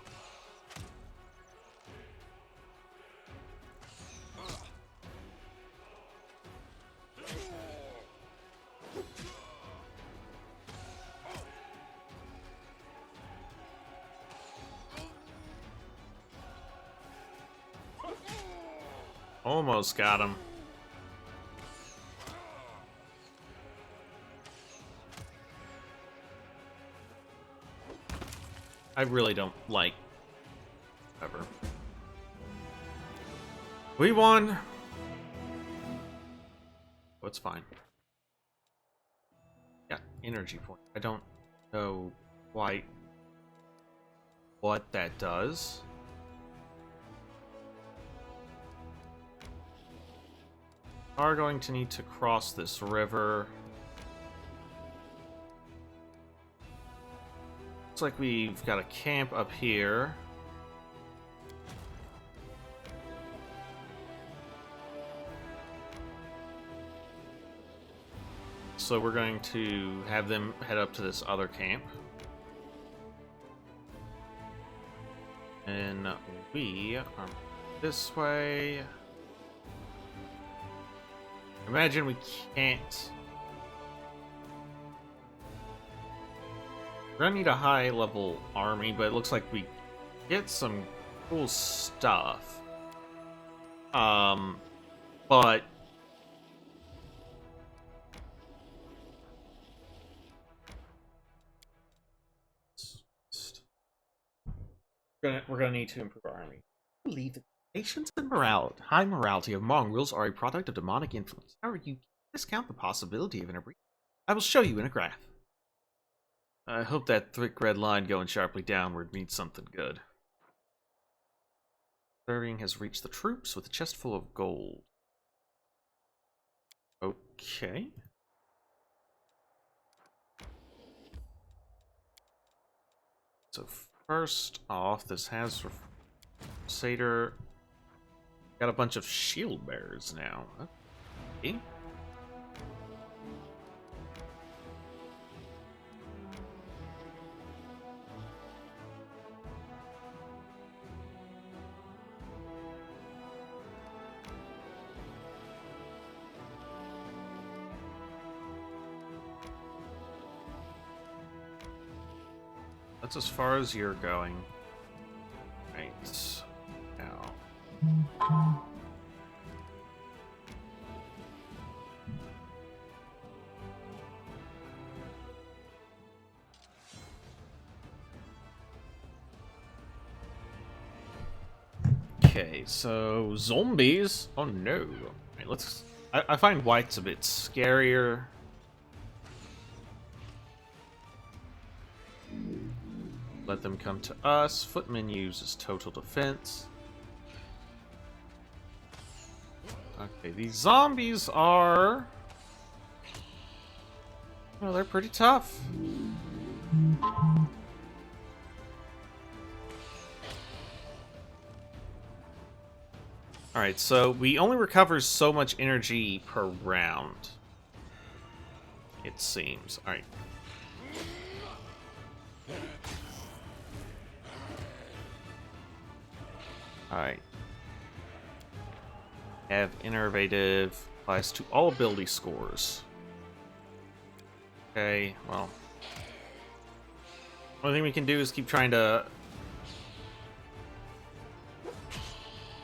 Almost got him. I really don't like... Ever. We won! Oh, it's fine. Yeah, energy point. I don't know quite what that does. Are going to need to cross this river. Looks like we've got a camp up here. So we're going to have them head up to this other camp. And we are this way. Imagine we can't. We're gonna need a high level army, but it looks like we get some cool stuff. But we're gonna need to improve our army. I believe the patience and high morality of mongrels are a product of demonic influence. However, you discount the possibility of an breach. I will show you in a graph. I hope that thick red line going sharply downward means something good. Serving has reached the troops with a chest full of gold. Okay. So first off, this has Crusader. Got a bunch of shield bearers now. Okay. That's as far as you're going. Right. Now. Okay, so zombies. Oh no. Right, let's. I find white's a bit scarier. Let them come to us. Footman uses total defense. Okay, these zombies are... well, they're pretty tough. Alright, so we only recover so much energy per round. It seems. Alright. Alright. Have innovative applies to all ability scores. Okay, well. Only thing we can do is keep trying to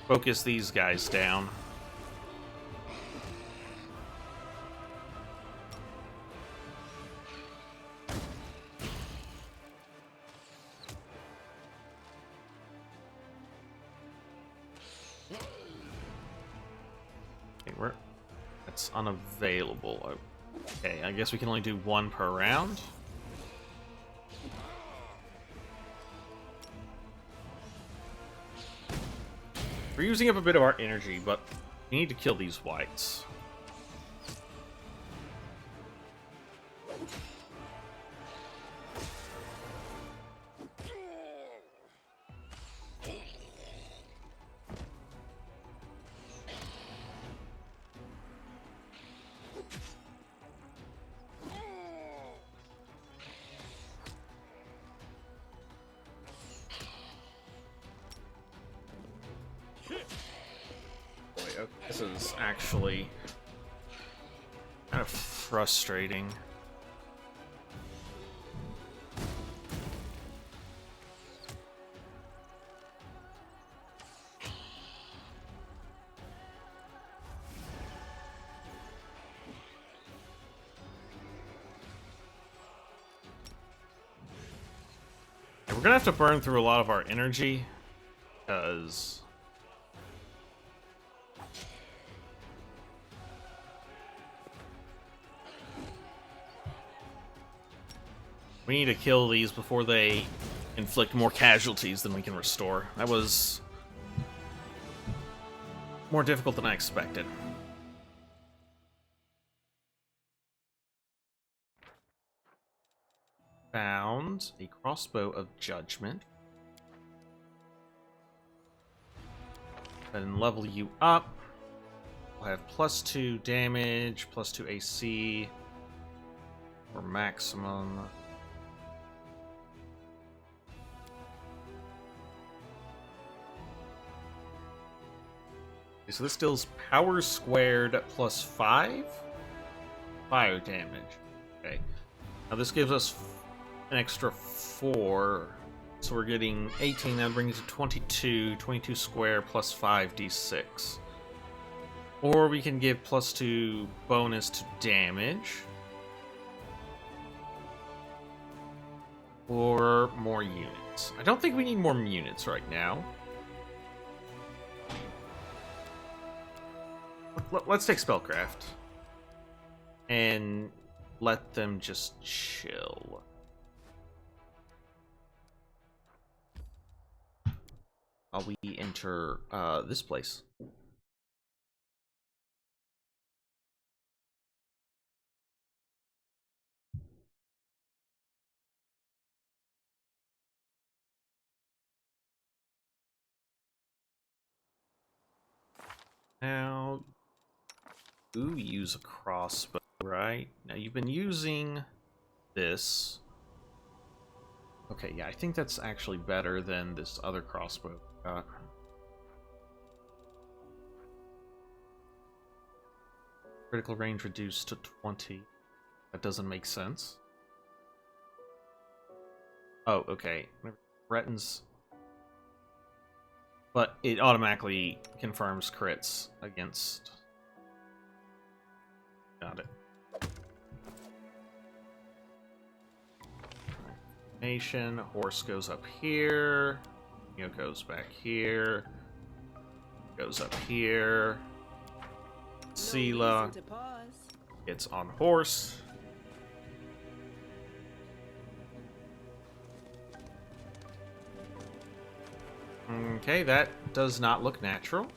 focus these guys down. That's unavailable. Okay, I guess we can only do one per round. We're using up a bit of our energy, but we need to kill these whites. This is actually kind of frustrating. We're gonna have to burn through a lot of our energy, because we need to kill these before they inflict more casualties than we can restore. That was more difficult than I expected. Found a crossbow of judgment. Then level you up. We'll have +2 damage, +2 AC for maximum. Okay, so this deals power squared +5 fire damage. Okay. Now this gives us an extra 4. So we're getting 18, that brings it to 22. 22 square +5 d6. Or we can give +2 bonus to damage. Or more units. I don't think we need more units right now. Let's take Spellcraft. And let them just chill. While we enter this place. Now, use a crossbow, right? Now you've been using this. Okay, yeah, I think that's actually better than this other crossbow. Critical range reduced to 20. That doesn't make sense. Oh, okay. Threatens. But it automatically confirms crits against. Got it. Nation. Horse goes up here. Goes back here. Goes up here. Sela gets on horse. Okay, that does not look natural.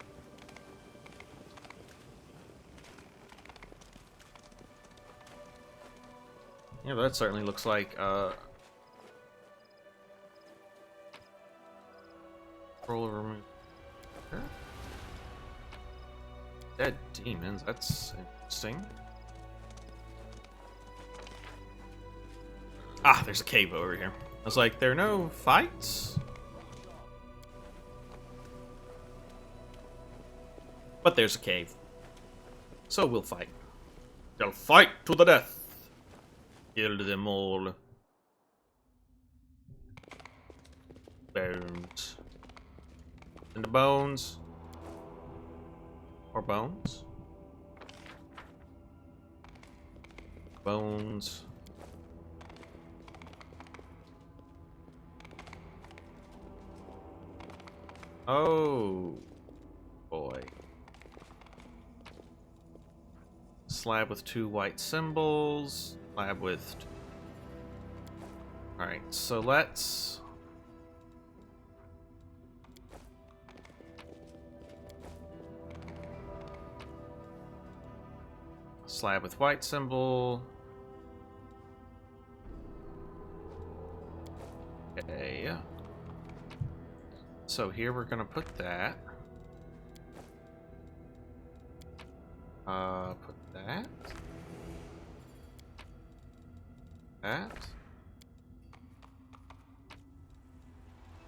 Yeah, that certainly looks like roll over me. Dead demons, that's interesting. Ah, there's a cave over here. I was like, there are no fights? But there's a cave. So we'll fight. They'll fight to the death. Kill them all. Bones. And the bones. Or bones? Bones. Oh boy. slab with 2 white symbols, slab with... Alright, so let's... Slab with white symbol. Okay. So here we're gonna put that. Put that. That.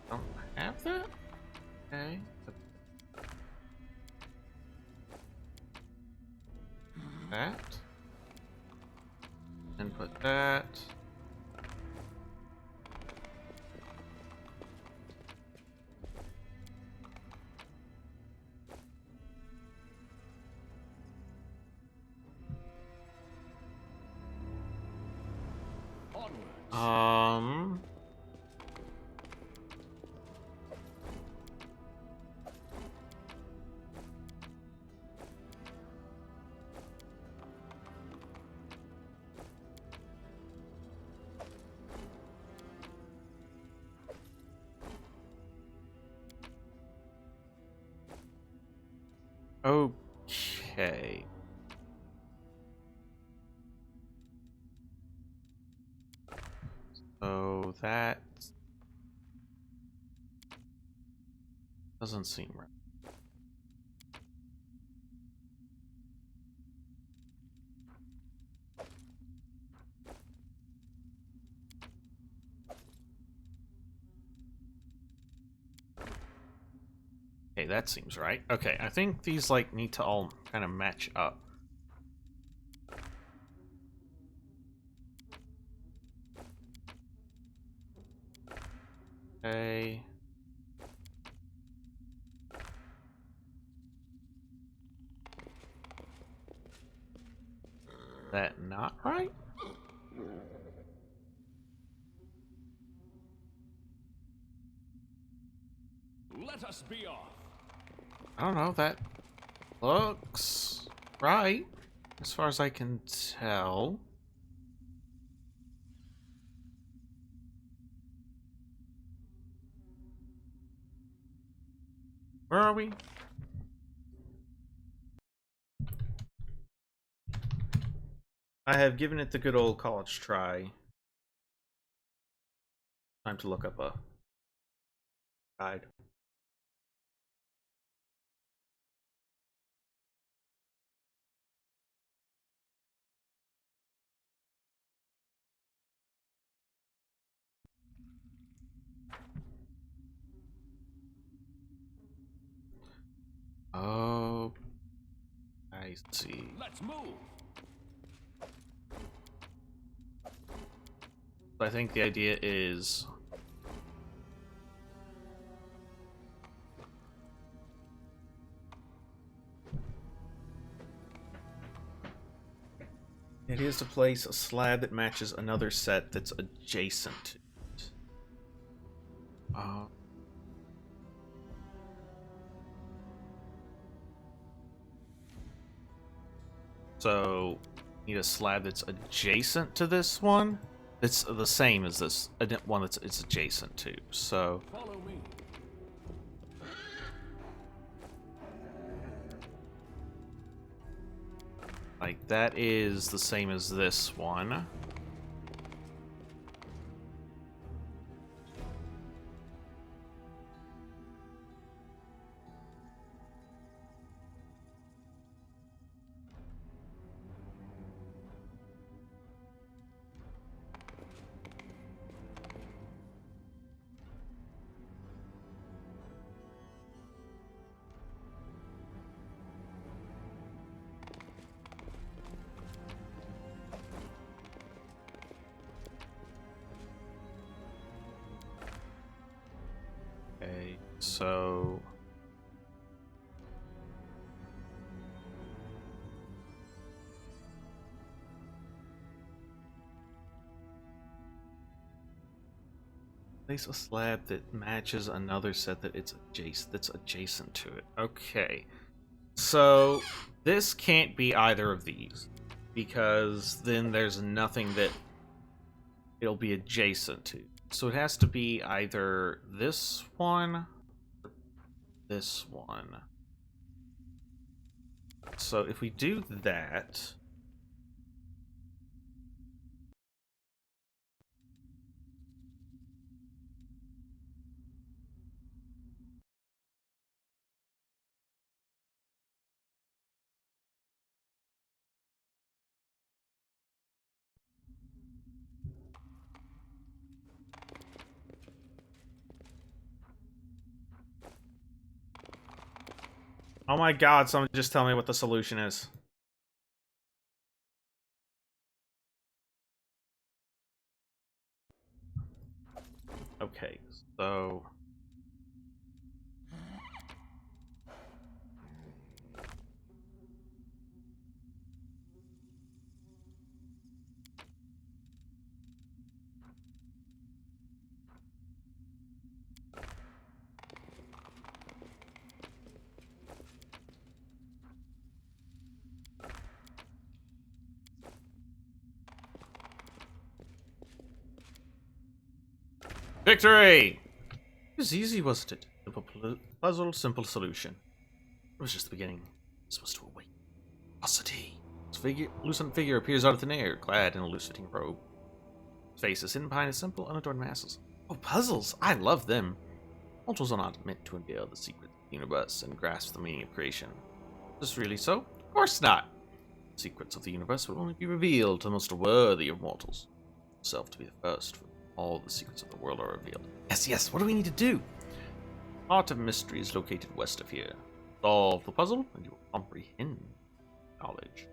Don't have that? Okay. That. And put that. Um... Okay. So that doesn't seem right. Okay, that seems right. Okay, I think these like need to all kind of match up. Okay. That not right? Let us be off. I don't know, that looks right, as far as I can tell. Where are we? I have given it the good old college try. Time to look up a guide. Oh, I see. Let's move. I think the idea is it is to place a slab that matches another set that's adjacent to it. So, need a slab that's adjacent to this one. It's the same as this one that's it's adjacent to. So, Follow me. like that is the same as this one. Okay, so place a slab that matches another set that's adjacent to it. Okay. So this can't be either of these. because then there's nothing that it'll be adjacent to. So it has to be either this one or this one. So if we do that... Oh my god, someone just tell me what the solution is. Okay, so... Victory! It was easy, wasn't it? Simple puzzle, simple solution. It was just the beginning. This was to await ferocity. This lucent figure appears out of thin air, clad in a loose-fitting robe. His face is hidden behind simple, unadorned masses. Oh, puzzles! I love them. Mortals are not meant to unveil the secret of the universe and grasp the meaning of creation. Is this really so? Of course not! The secrets of the universe will only be revealed to the most worthy of mortals. Self to be the first, for all the secrets of the world are revealed. Yes, yes, what do we need to do? Heart of Mystery is located west of here. Solve the puzzle, and you will comprehend knowledge.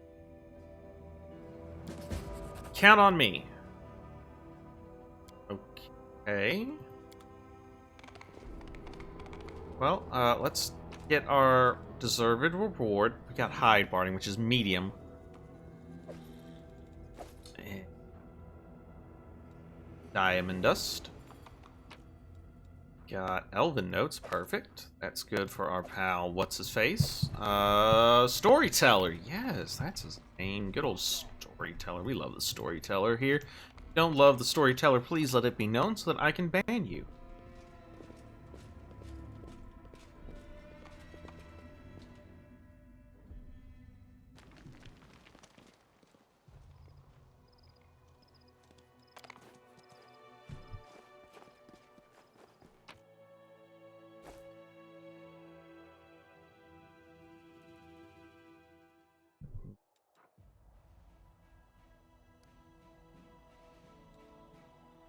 Count on me. Okay. Well, let's get our deserved reward. We got hide barding, which is medium. Diamond dust. Got elven notes, perfect. That's good for our pal. What's his face? Storyteller. Yes, that's his name. Good old storyteller. We love the storyteller here. If you don't love the storyteller, please let it be known so that I can ban you.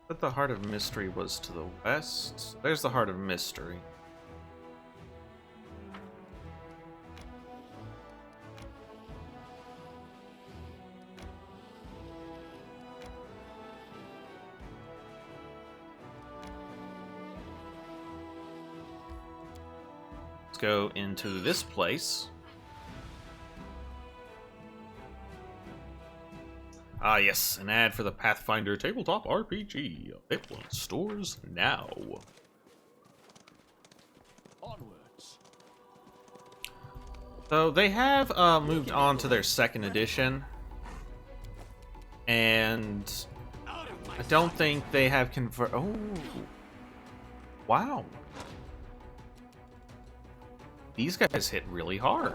But the Heart of Mystery was to the west. There's the Heart of Mystery. Let's go into this place. Ah, yes, an ad for the Pathfinder tabletop RPG. Available in stores now. Onwards. So they have moved on to their second edition, and I don't think they have Oh, wow! These guys hit really hard.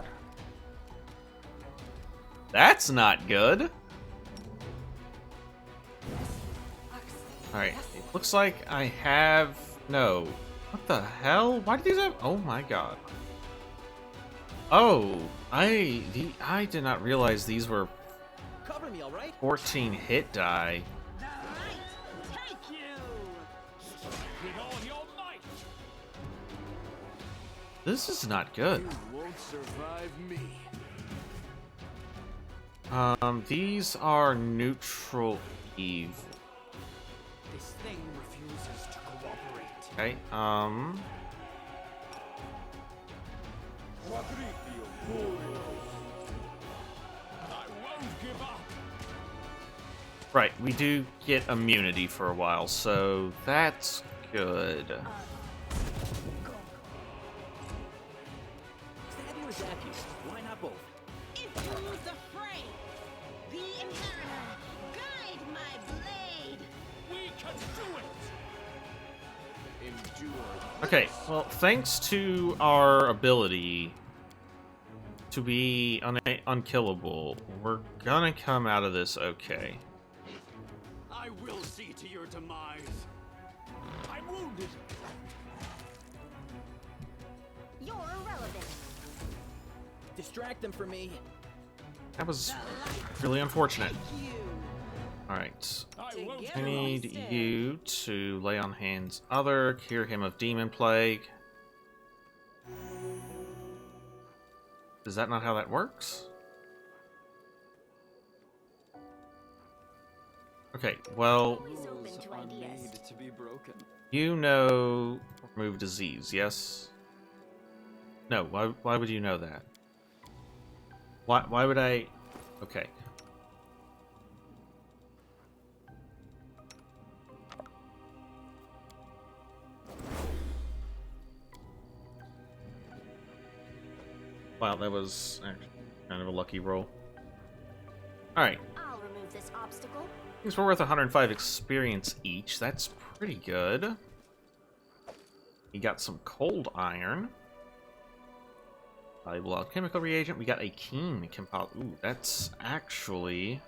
That's not good. Alright, it looks like I have... No. What the hell? Why do these have... Oh my god. Oh, I did not realize these were Cover me, all right? 14 hit die. Take you! With all your might! This is not good. You won't survive me. These are neutral evil. This thing refuses to cooperate. Okay, I won't give up. right, we do get immunity for a while, so that's good. Stab you or zap you? Why not both? Into the fray! The Okay, well, thanks to our ability to be unkillable, we're gonna come out of this okay. I will see to your demise. I'm wounded. You're irrelevant. Distract them for me. That was really unfortunate. You. Alright. I won't. I need you to lay on hands other, cure him of demon plague. Is that not how that works? Okay, well, Always open to Are ideas. made to be broken. you know remove disease, yes? No, why would you know that? Why would I... Okay. Wow, that was actually kind of a lucky roll. Alright, I'll remove this obstacle. these were worth 105 experience each. That's pretty good. We got some cold iron. Valuable alchemical reagent. We got a keen compile. Ooh, that's actually...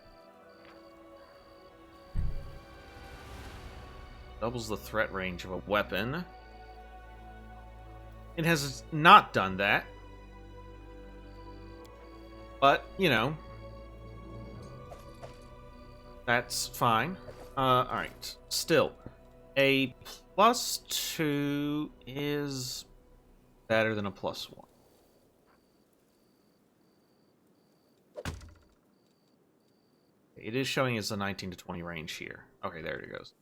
doubles the threat range of a weapon. It has not done that. But, you know, that's fine. Alright. Still, a +2 is better than a +1. It is showing as a 19 to 20 range here. Okay, there it goes.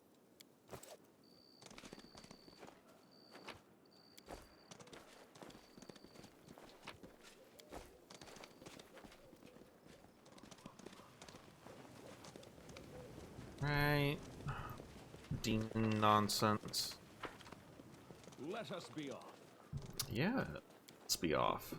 Right. Demon nonsense. Let us be off. Yeah, let's be off.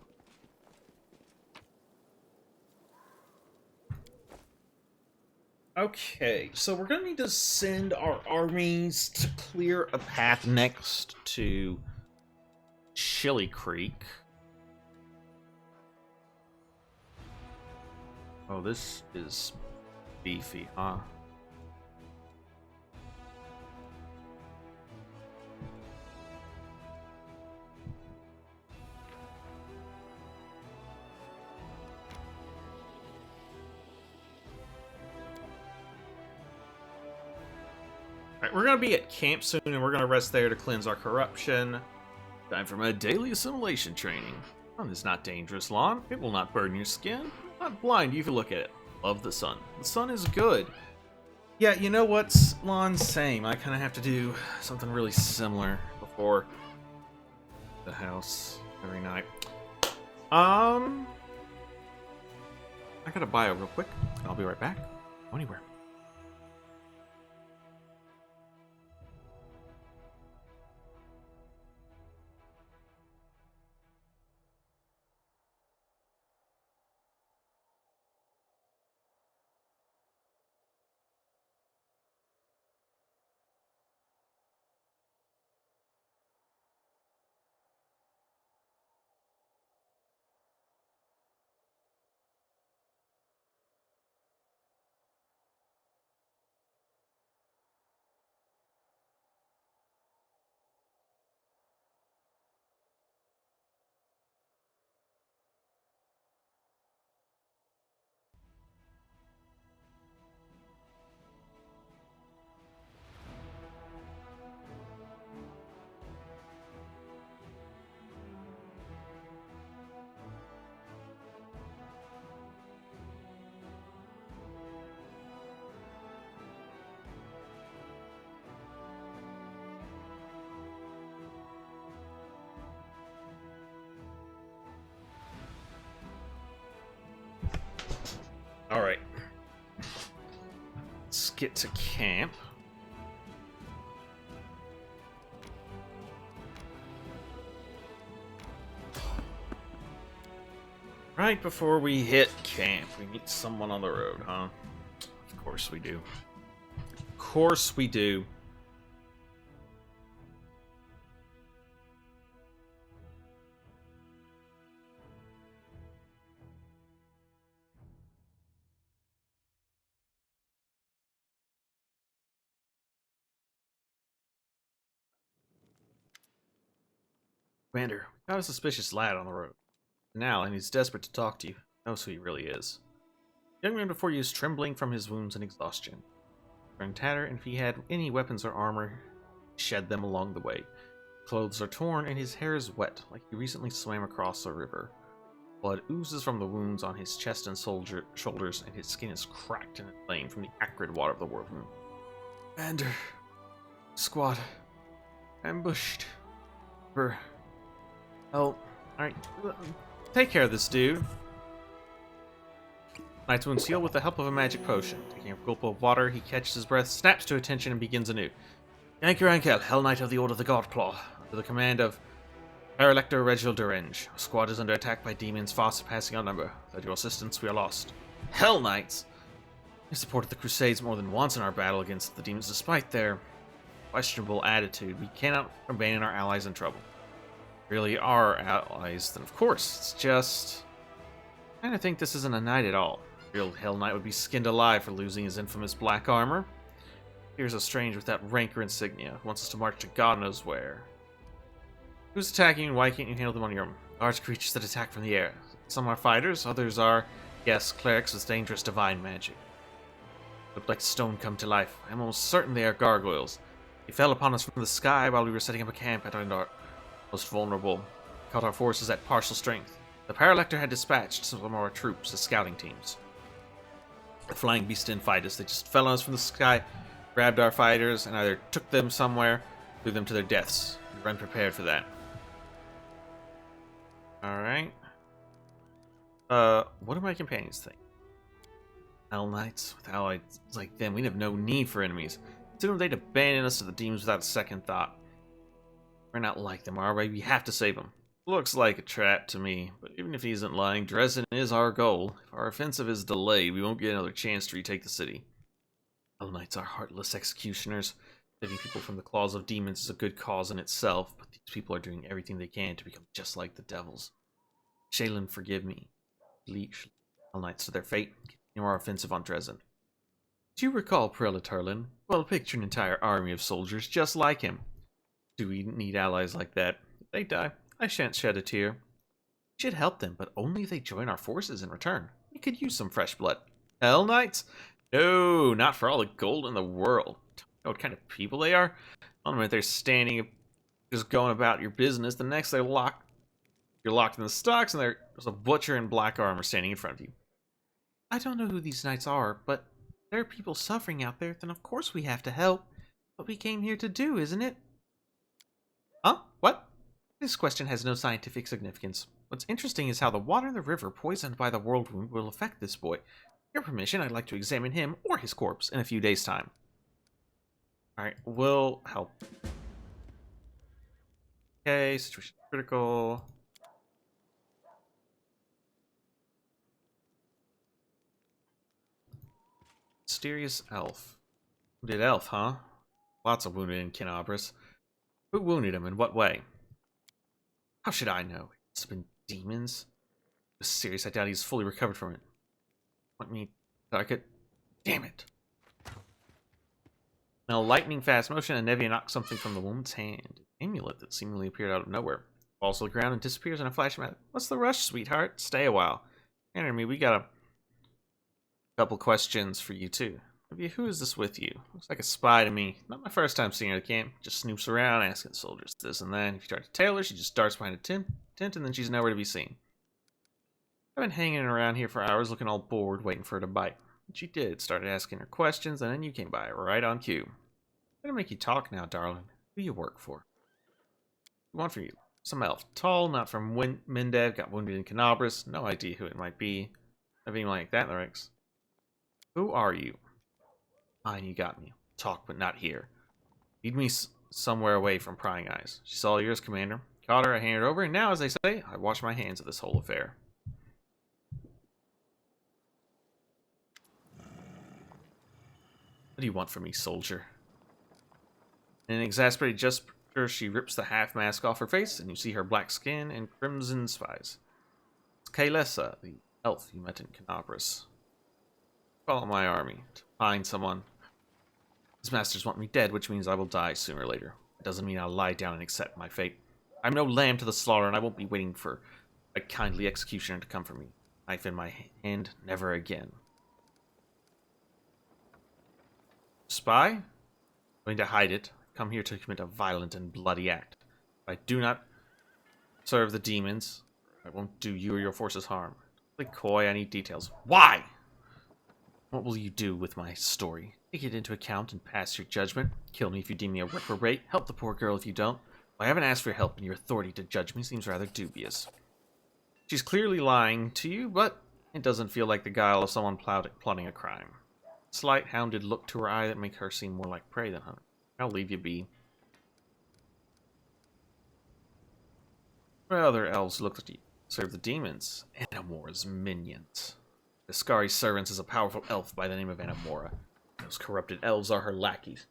Okay, so we're gonna need to send our armies to clear a path next to Chili Creek. Oh, this is beefy, huh? Alright, we're gonna be at camp soon, and we're gonna rest there to cleanse our corruption. Time for my daily assimilation training. Sun is not dangerous, Lon. It will not burn your skin. Not blind you if you look at it. Love the sun. The sun is good. Yeah, you know what's Lon's same. I kind of have to do something really similar before the house every night. I gotta bio real quick. I'll be right back. Go anywhere. Alright. Let's get to camp. Right before we hit camp, we meet someone on the road, huh? Of course we do. Of course we do. Commander, we got a suspicious lad on the road. Now, and he's desperate to talk to you. Knows who he really is. The young man before you is trembling from his wounds and exhaustion. Wearing tattered, and if he had any weapons or armor, he shed them along the way. Clothes are torn, and his hair is wet, like he recently swam across a river. Blood oozes from the wounds on his chest and shoulders, and his skin is cracked and inflamed from the acrid water of the world wound. Commander, squad, ambushed. Oh, alright. Take care of this dude. Knight's wounds heal with the help of a magic potion. Taking a gulp of water, he catches his breath, snaps to attention, and begins anew. Yank your Ankel, Hell Knight of the Order of the Godclaw, under the command of Paralector Reginald Durange. Our squad is under attack by demons fast surpassing our number. Without your assistance, we are lost. Hell Knights! We supported the Crusades more than once in our battle against the demons, despite their questionable attitude. We cannot abandon our allies in trouble. Really are allies, then of course, it's just... I kind of think this isn't a knight at all. A real Hell Knight would be skinned alive for losing his infamous black armor. Here's a strange with that rank or insignia, who wants us to march to God knows where. Who's attacking and why can't you handle them on your own? Large creatures that attack from the air. Some are fighters, others are, yes, clerics with dangerous divine magic. Look like stone come to life. I'm almost certain they are gargoyles. They fell upon us from the sky while we were setting up a camp at our most vulnerable. Caught our forces at partial strength. The Paralector had dispatched some of our troops as scouting teams. The flying beasts didn't fight us. They just fell on us from the sky, grabbed our fighters, and either took them somewhere, threw them to their deaths. We were unprepared for that. Alright. What do my companions think? Hell Knights, with allies like them, we'd have no need for enemies. Consider they'd abandon us to the demons without a second thought. We're not like them, are we? We have to save them. Looks like a trap to me, but even if he isn't lying, Dresden is our goal. If our offensive is delayed, we won't get another chance to retake the city. Hell Knights are heartless executioners. Saving people from the claws of demons is a good cause in itself, but these people are doing everything they can to become just like the devils. Shaylin, forgive me. Leech Hell Knights to their fate. Continue our offensive on Dresden. Do you recall Prelate Turlin? Well, picture an entire army of soldiers just like him. Do we need allies like that? If they die, I shan't shed a tear. We should help them, but only if they join our forces in return. We could use some fresh blood. Hell Knights? No, not for all the gold in the world. Know what kind of people they are? One minute they're standing, just going about your business. The next you're locked in the stocks, and there's a butcher in black armor standing in front of you. I don't know who these knights are, but there are people suffering out there, then of course we have to help. What we came here to do, isn't it? Huh? What? This question has no scientific significance. What's interesting is how the water in the river poisoned by the world wound will affect this boy. With your permission, I'd like to examine him or his corpse in a few days' time. Alright, we'll help. Okay, situation critical. Mysterious elf. Wounded elf, huh? Lots of wounded in Canabras. Who wounded him? In what way? How should I know? It's been demons. It's serious. I doubt he's fully recovered from it. Want me to dark it? Damn it! Now, lightning fast motion, and Nevia knocks something from the woman's hand. An amulet that seemingly appeared out of nowhere. Falls to the ground and disappears in a flash of magic. What's the rush, sweetheart? Stay a while. Enter me. We got a couple questions for you too. Nevia, who is this with you? Looks like a spy to me. Not my first time seeing her at the camp. Just snoops around, asking the soldiers this and that. If you try to tail her, she just darts behind a tent, and then she's nowhere to be seen. I've been hanging around here for hours, looking all bored, waiting for her to bite. And she did. Started asking her questions, and then you came by, right on cue. I'm gonna make you talk now, darling. Who you work for? We want for you. Some elf. Tall, not from Mendev, got wounded in Canabras. No idea who it might be. Nothing like that in the ranks. Who are you? Fine, you got me. Talk, but not here. Lead me somewhere away from prying eyes. She's all yours, Commander. Caught her, I handed her over, and now, as they say, I wash my hands of this whole affair. What do you want from me, soldier? In an exasperated gesture, she rips the half-mask off her face, and you see her black skin and crimson spies. It's Kaelessa, the elf you met in Canabras. Follow my army to find someone. His masters want me dead, which means I will die sooner or later. It doesn't mean I'll lie down and accept my fate. I'm no lamb to the slaughter, and I won't be waiting for a kindly executioner to come for me. Knife in my hand, never again. Spy? Going to hide it. Come here to commit a violent and bloody act. If I do not serve the demons, I won't do you or your forces harm. Like coy, I need details. Why? What will you do with my story? Take it into account and pass your judgment. Kill me if you deem me a reprobate. Help the poor girl if you don't. I haven't asked for your help, and your authority to judge me seems rather dubious. She's clearly lying to you, but it doesn't feel like the guile of someone plotting a crime. Slight, hounded look to her eye that make her seem more like prey than hunter. I'll leave you be. What other elves look at you? Serve the demons. Anamora's minions. Discari's servants is a powerful elf by the name of Anamora. Those corrupted elves are her lackeys.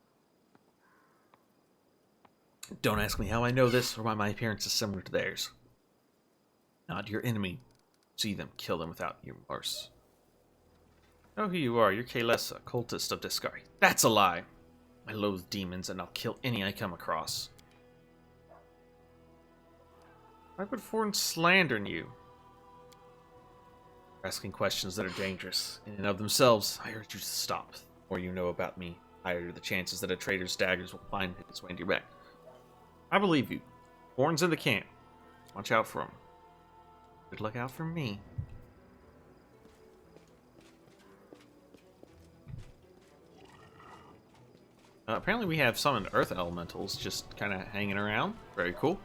Don't ask me how I know this, or why my appearance is similar to theirs. Not your enemy. See them, kill them without remorse. Know who you are. You're Kaelessa, cultist of Discari. That's a lie! I loathe demons, and I'll kill any I come across. Why would Forn slander you? Asking questions that are dangerous. In and of themselves, I urge you to stop. The more you know about me, higher are the chances that a traitor's daggers will find its way into your back. I believe you. Forn's in the camp. Watch out for him. Good luck out for me. Apparently we have summoned earth elementals just kind of hanging around. Very cool.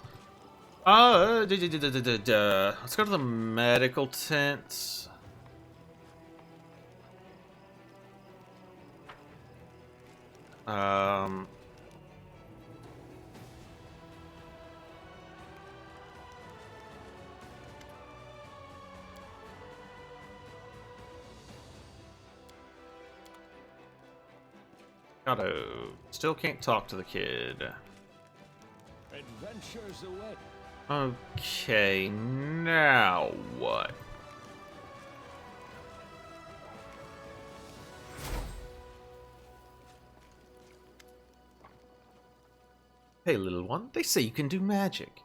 Let's go to the medical tent. Still can't talk to the kid. Adventures away. Okay, now what? Hey, little one, they say you can do magic.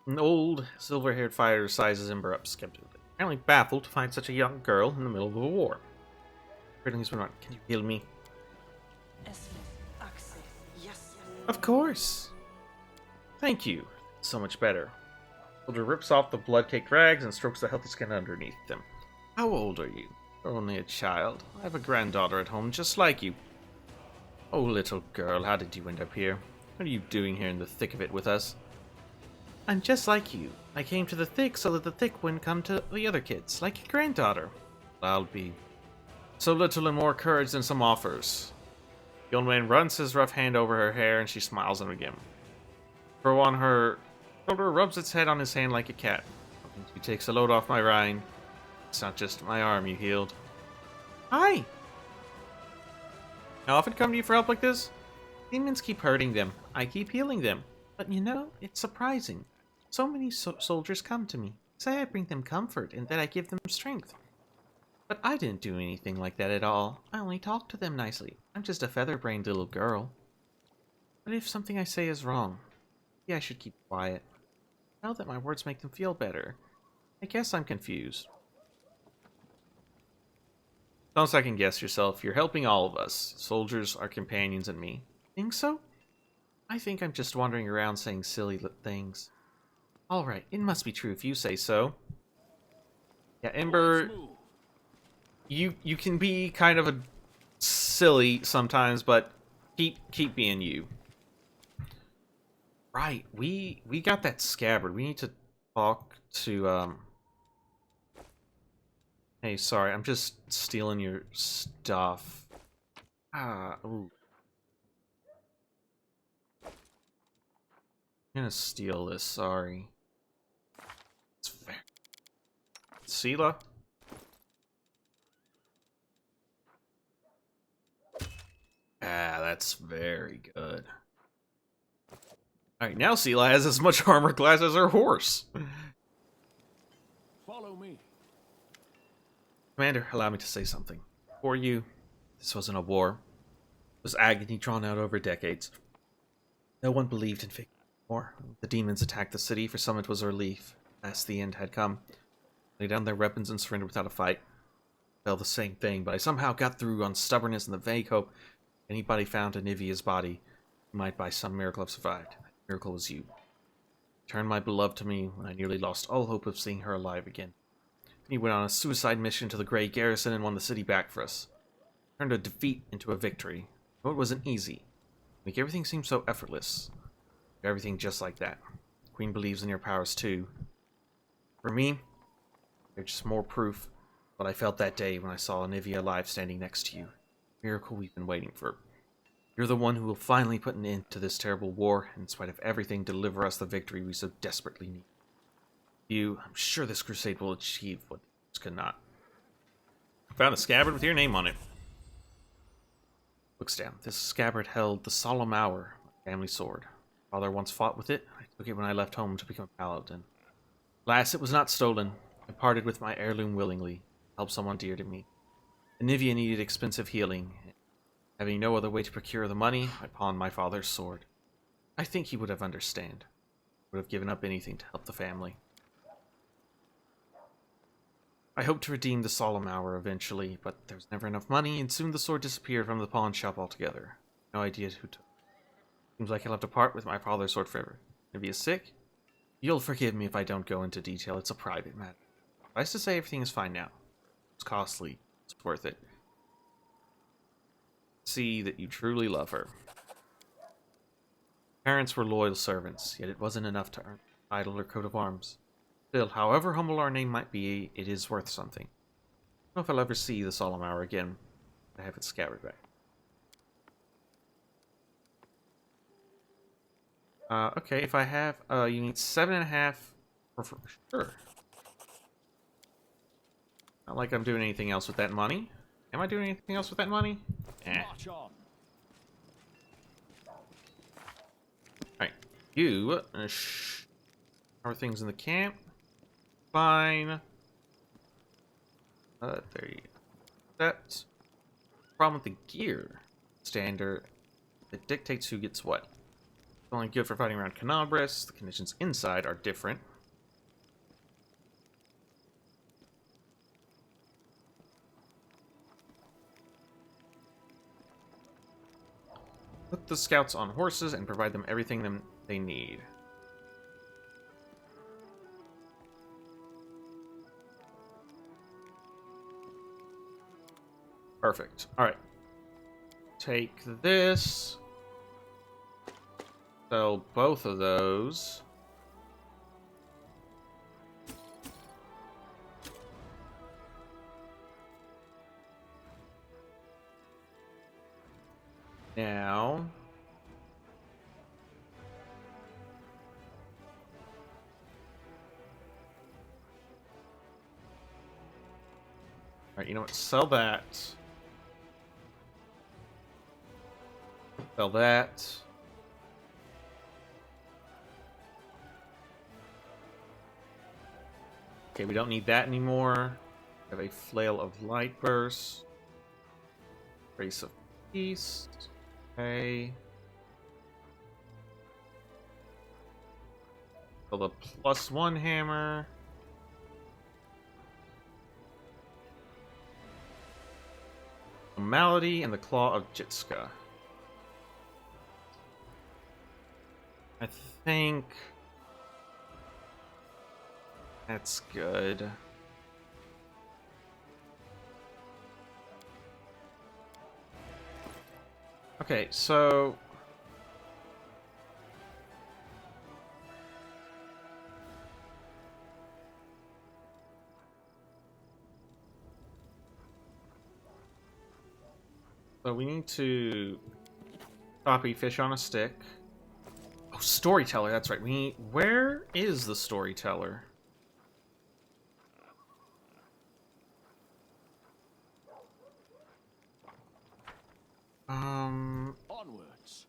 An old, silver-haired fighter sizes Ember up skeptically, apparently baffled to find such a young girl in the middle of a war. Greetings, can you heal me? Of course! Thank you. So much better. Older rips off the blood-caked rags and strokes the healthy skin underneath them. How old are you? You're only a child. I have a granddaughter at home just like you. Oh, little girl, how did you end up here? What are you doing here in the thick of it with us? I'm just like you. I came to the thick so that the thick wouldn't come to the other kids, like your granddaughter. I'll be so little and more courage than some offers. The old man runs his rough hand over her hair and she smiles at him again. For one, her shoulder rubs its head on his hand like a cat. He takes a load off my rind. It's not just my arm you healed. Hi! I often come to you for help like this? Demons keep hurting them. I keep healing them. But you know, it's surprising. So many soldiers come to me. Say I bring them comfort and that I give them strength. But I didn't do anything like that at all. I only talk to them nicely. I'm just a feather-brained little girl. But if something I say is wrong, maybe I should keep quiet. Now that my words make them feel better. I guess I'm confused. Don't second guess yourself. You're helping all of us. Soldiers, our companions, and me. Think so? I think I'm just wandering around saying silly things. Alright, it must be true if you say so. Yeah, Ember, you can be kind of a silly sometimes, but keep being you. Right, we got that scabbard. We need to talk to Hey, sorry, I'm just stealing your stuff. Ooh. I'm gonna steal this, sorry. It's fair. Sela? That's very good. Alright, now Sela has as much armor class as her horse. Follow me. Commander, allow me to say something. For you, this wasn't a war. It was agony drawn out over decades. No one believed in Or the demons attacked the city. For some it was a relief, as the end had come. They laid down their weapons and surrendered without a fight. Felt the same thing, but I somehow got through on stubbornness and the vague hope anybody found Anivia's body might by some miracle have survived. That miracle was you. Turned my beloved to me when I nearly lost all hope of seeing her alive again. He went on a suicide mission to the Grey Garrison and won the city back for us. Turned a defeat into a victory. Though it wasn't easy. Make everything seem so effortless. Everything just like that. The Queen believes in your powers too. For me, they're just more proof of what I felt that day when I saw Anivia alive standing next to you. Miracle we've been waiting for. You're the one who will finally put an end to this terrible war, and in spite of everything, deliver us the victory we so desperately need. I'm sure this crusade will achieve what others could not. I found a scabbard with your name on it. Looks down. This scabbard held the solemn hour, my family sword. Father once fought with it. I took it when I left home to become a paladin. Alas, it was not stolen. I parted with my heirloom willingly, to help someone dear to me. Anivia needed expensive healing. Having no other way to procure the money, I pawned my father's sword. I think he would have understood. Would have given up anything to help the family. I hoped to redeem the solemn hour eventually, but there was never enough money, and soon the sword disappeared from the pawn shop altogether. No idea who took it. Seems like I'll have to part with my father's sword forever. If he is sick? You'll forgive me if I don't go into detail, it's a private matter. Suffice to say, everything is fine now. It's costly. It's worth it. See that you truly love her. Parents were loyal servants, yet it wasn't enough to earn a title or coat of arms. Still, however humble our name might be, it is worth something. I don't know if I'll ever see the solemn hour again. I have it scabbard back. Okay, if I have, you need 7.5 for sure. Not like I'm doing anything else with that money. Am I doing anything else with that money? Eh. Alright, you, how are things in the camp? Fine. There you go. That's problem with the gear. Standard. It dictates who gets what. It's only good for fighting around Canabris. The conditions inside are different. Put the scouts on horses and provide them everything they need. Perfect. Alright. Take this. Sell both of those. Now. Alright, you know what? Sell that. Sell that. Okay, we don't need that anymore. We have a Flail of Light Burst. Grace of Peace. Okay. So the +1 hammer. A Malady and the Claw of Jitska. I think that's good. Okay, so we need to copy fish on a stick. Oh, storyteller, that's right. Where is the storyteller? Onwards.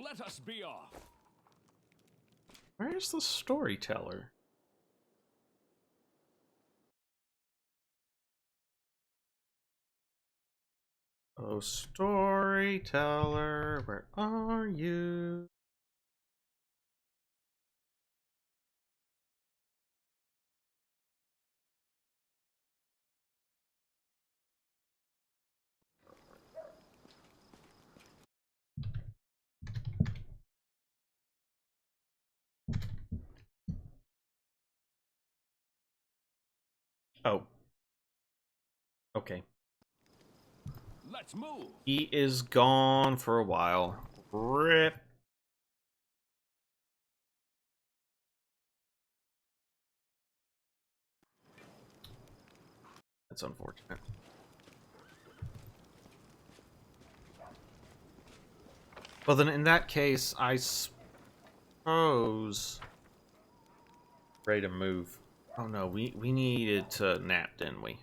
let us be off. Where's the storyteller? Oh, storyteller, where are you? Oh. Okay. Let's move. He is gone for a while. Rip. That's unfortunate. Well, then in that case, I suppose... Ready to move. Oh no, we needed to nap, didn't we?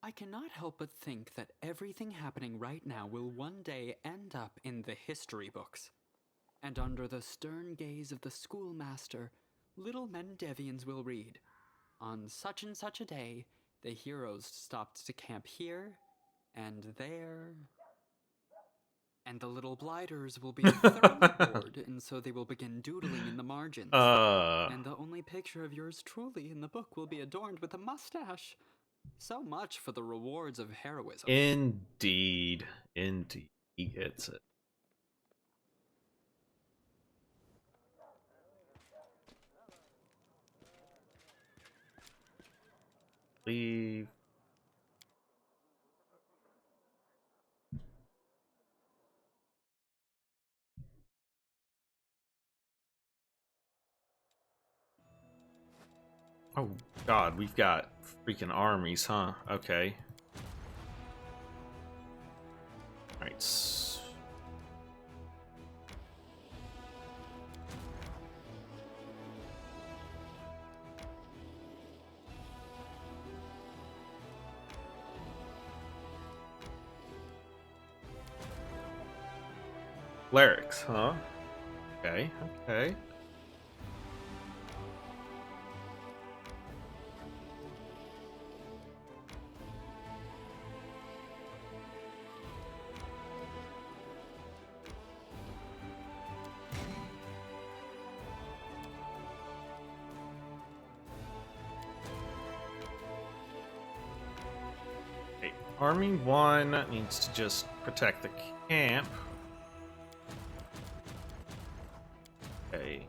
I cannot help but think that everything happening right now will one day end up in the history books. And under the stern gaze of the schoolmaster, little Mendevians will read, "On such and such a day, the heroes stopped to camp here and there." And the little blighters will be thoroughly bored, and so they will begin doodling in the margins. And the only picture of yours truly in the book will be adorned with a mustache. So much for the rewards of heroism. Indeed. Indeed. He gets it. Leave. Oh, God, we've got freaking armies, huh? Okay. Alright. Clerics, huh? Okay, okay. Army 1 needs to just protect the camp. Okay.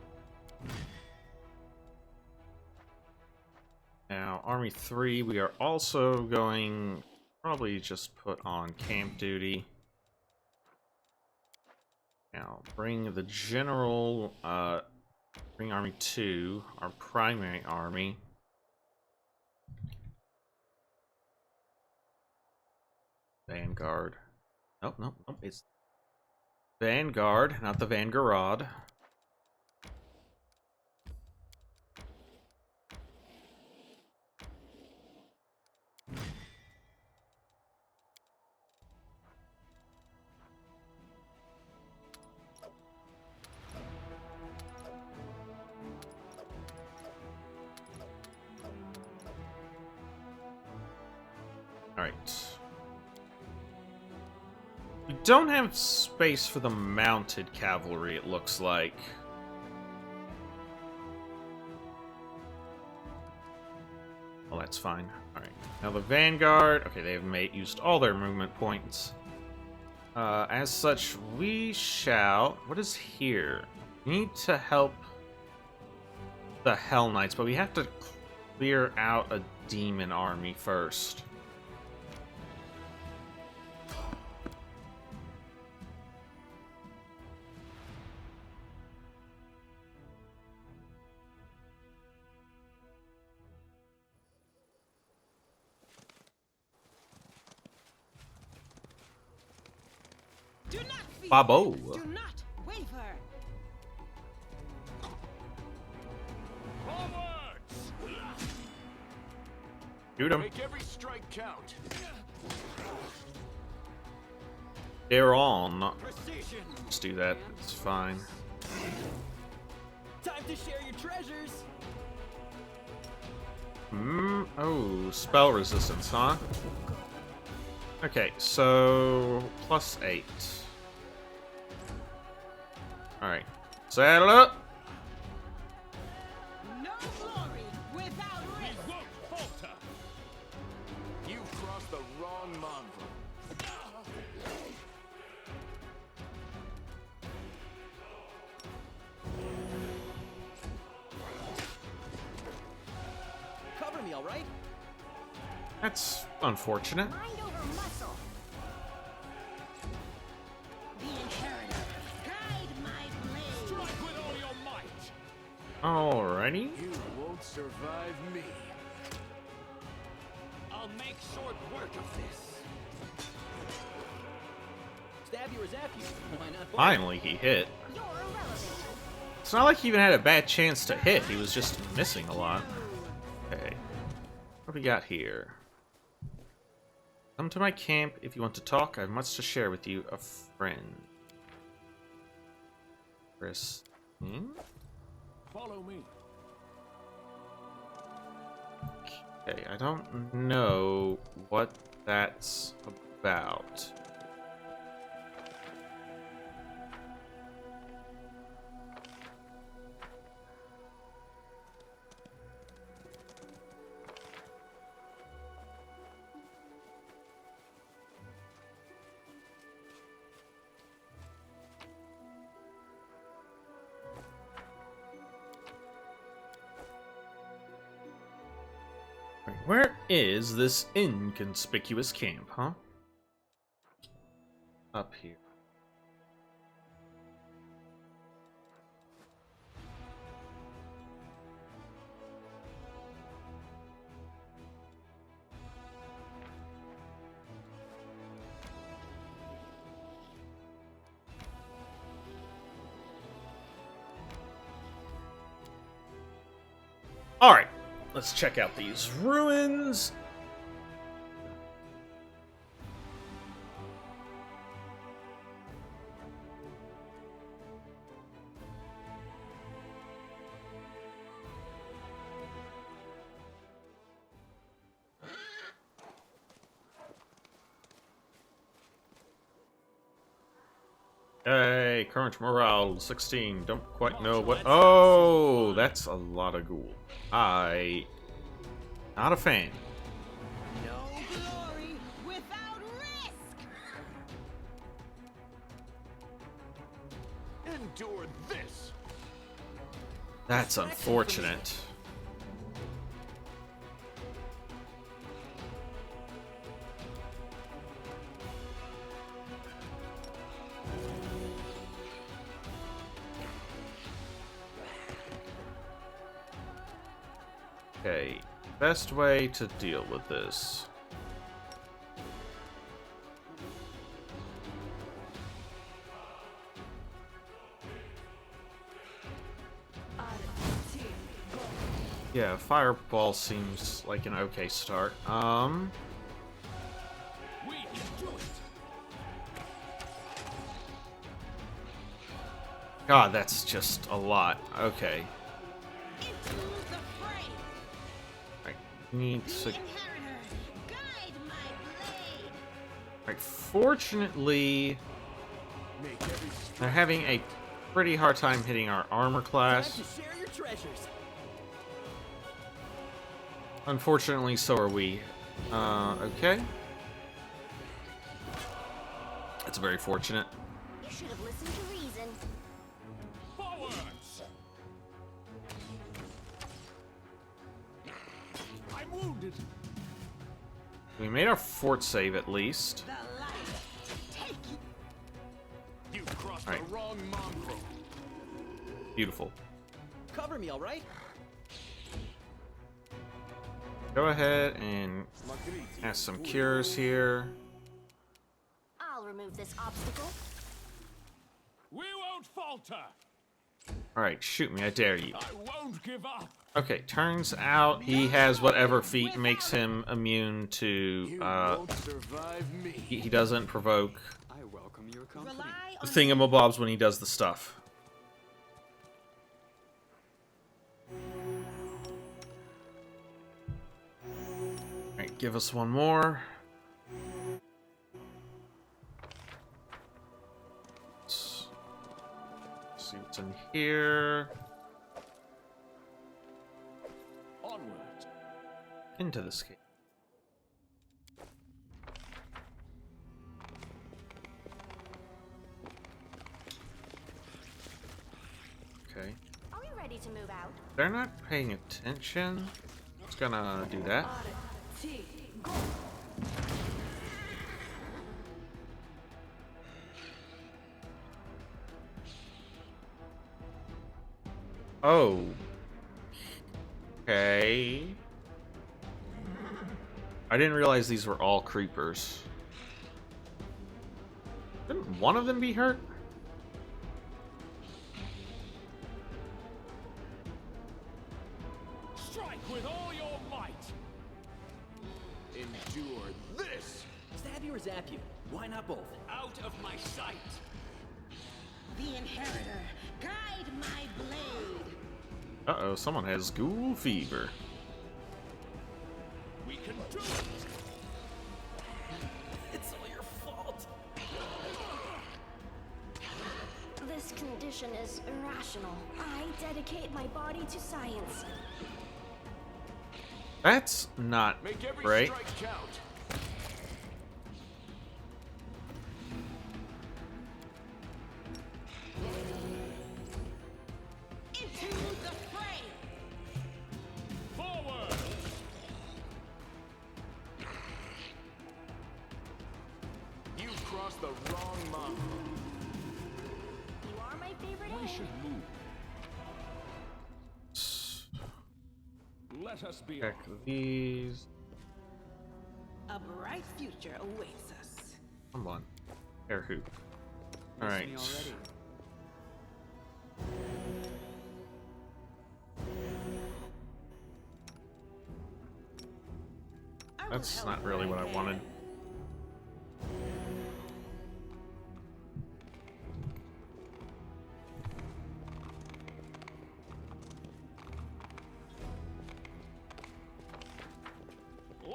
Now, Army 3, we are also going probably just put on camp duty. Now, bring the general, bring Army 2, our primary army. Vanguard. Nope, nope, nope. It's Vanguard, not the Vanguard. Alright. We don't have space for the mounted cavalry, it looks like. Well, that's fine. Alright. Now the Vanguard... Okay, they have used all their movement points. As such, we shall... What is here? We need to help the Hell Knights, but we have to clear out a demon army first. Do not fear. Babo. Do not waver. Forwards! Shoot him. Make every strike count. They're on. Precision. Just do that. It's fine. Time to share your treasures. Oh, spell resistance, huh? Okay, so +8. Alright. Saddle up! No glory without risk. We won't falter. You've crossed the wrong mongrel. Cover me, all right? That's unfortunate. Mind over muscle. The Inheritor, guide my blade. Strike with all your might. Alrighty. You won't survive me. I'll make short work of this. Stab you or zap you. Why not both? Finally, he hit. You're irrelevant. It's not like he even had a bad chance to hit. He was just missing a lot. Okay. What do we got here? Come to my camp if you want to talk. I have much to share with you. A friend. Chris. Follow me. Okay, I don't know what that's about. Where is this inconspicuous camp, huh? Up here. All right. Let's check out these ruins. Hey, current morale 16. Don't quite know what. Oh, that's a lot of ghoul. Not a fan. No glory without risk. Endure this. That's unfortunate. Okay, best way to deal with this. Yeah, fireball seems like an okay start. We can do it. God, that's just a lot. Okay. Into the fray. I need to. The Inheritor, guide my blade. Like, fortunately, Make every they're having a pretty hard time hitting our armor Time class. to share your treasures. Unfortunately, so are we. Okay. That's very fortunate. You should have listened to reason. forwards. I'm wounded. We made our fort save at least. The light. Take You crossed Right. the wrong mongrel. Beautiful. Cover me, all right? Go ahead and cast some cures here. I'll remove this obstacle. We won't falter. Alright, shoot me, I dare you. I won't give up. Okay, turns out he has whatever feat makes him immune to, You won't survive me. he doesn't provoke I welcome your company. the thingamabobs when he does the stuff. Alright, give us one more. Let's see what's in here. Onward. Into this cave. Okay. Are we ready to move out? They're not paying attention. Just gonna do that. Oh. Okay. I didn't realize these were all creepers. Didn't one of them be hurt? Strike with all your might. Endure this. Stab you or zap you? Why not both? Out of my sight. The Inheritor, guide my blade. Uh-oh, someone has ghoul fever. We can do it. It's all your fault. This condition is irrational. I dedicate my body to science. That's not Make every right. strike count. Into the fray. Forward. You've crossed the wrong monk. You are my favorite We egg. should move. Let us be Check off. these. A bright future awaits us. Come on. Air hoop. Miss Alright. me already. I will That's help not where really what I can. wanted.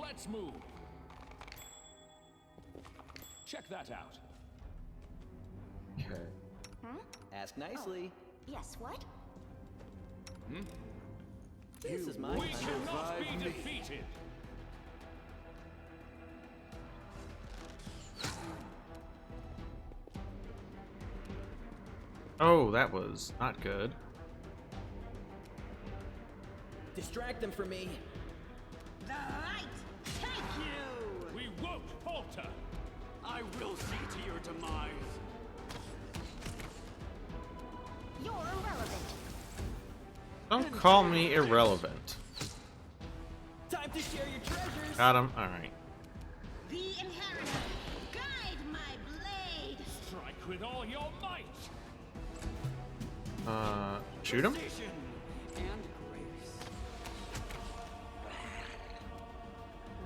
Let's move. Check that out. Okay. Ask nicely. Yes, what? This is my We kind shall of not be survive me. defeated. Oh, that was not good. Distract them for me. The light take you. We won't falter. I will see to your demise. You're irrelevant. Don't call me irrelevant. Time to share your treasures. Got him. Alright. The Inheritor, guide my blade. Strike with all your might. Shoot him? Precision and grace.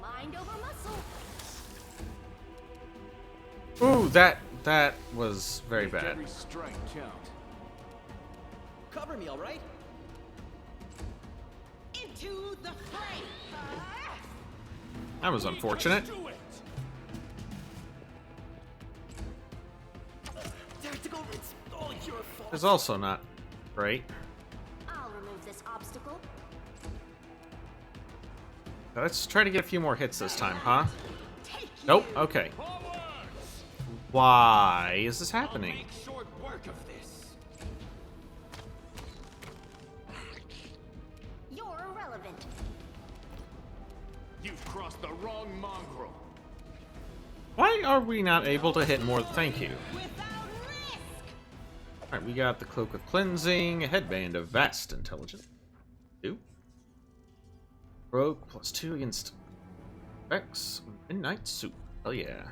Mind over muscle. Ooh, that was very Make bad. every strike count. Cover me, all right? Into the fray. That was unfortunate. Do it. Tactical, it's all your fault. It's also not great. I'll remove this obstacle. Let's try to get a few more hits this time, huh? Take Nope. you. Okay. Forwards. Why is this I'll happening? make short work of this. You're irrelevant. You've crossed the wrong mongrel. Why are we not able to hit more? Thank you. Without risk. Alright, we got the Cloak of Cleansing, a Headband of Vast Intelligence. 2. Rogue +2 against X. Midnight Soup. Hell yeah.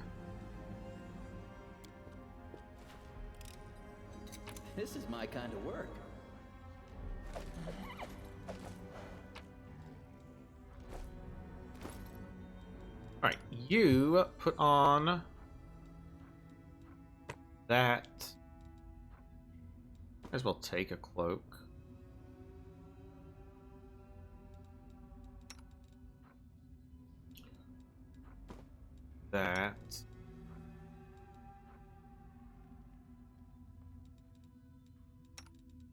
This is my kind of work. you put on that. Might as well take a cloak. That.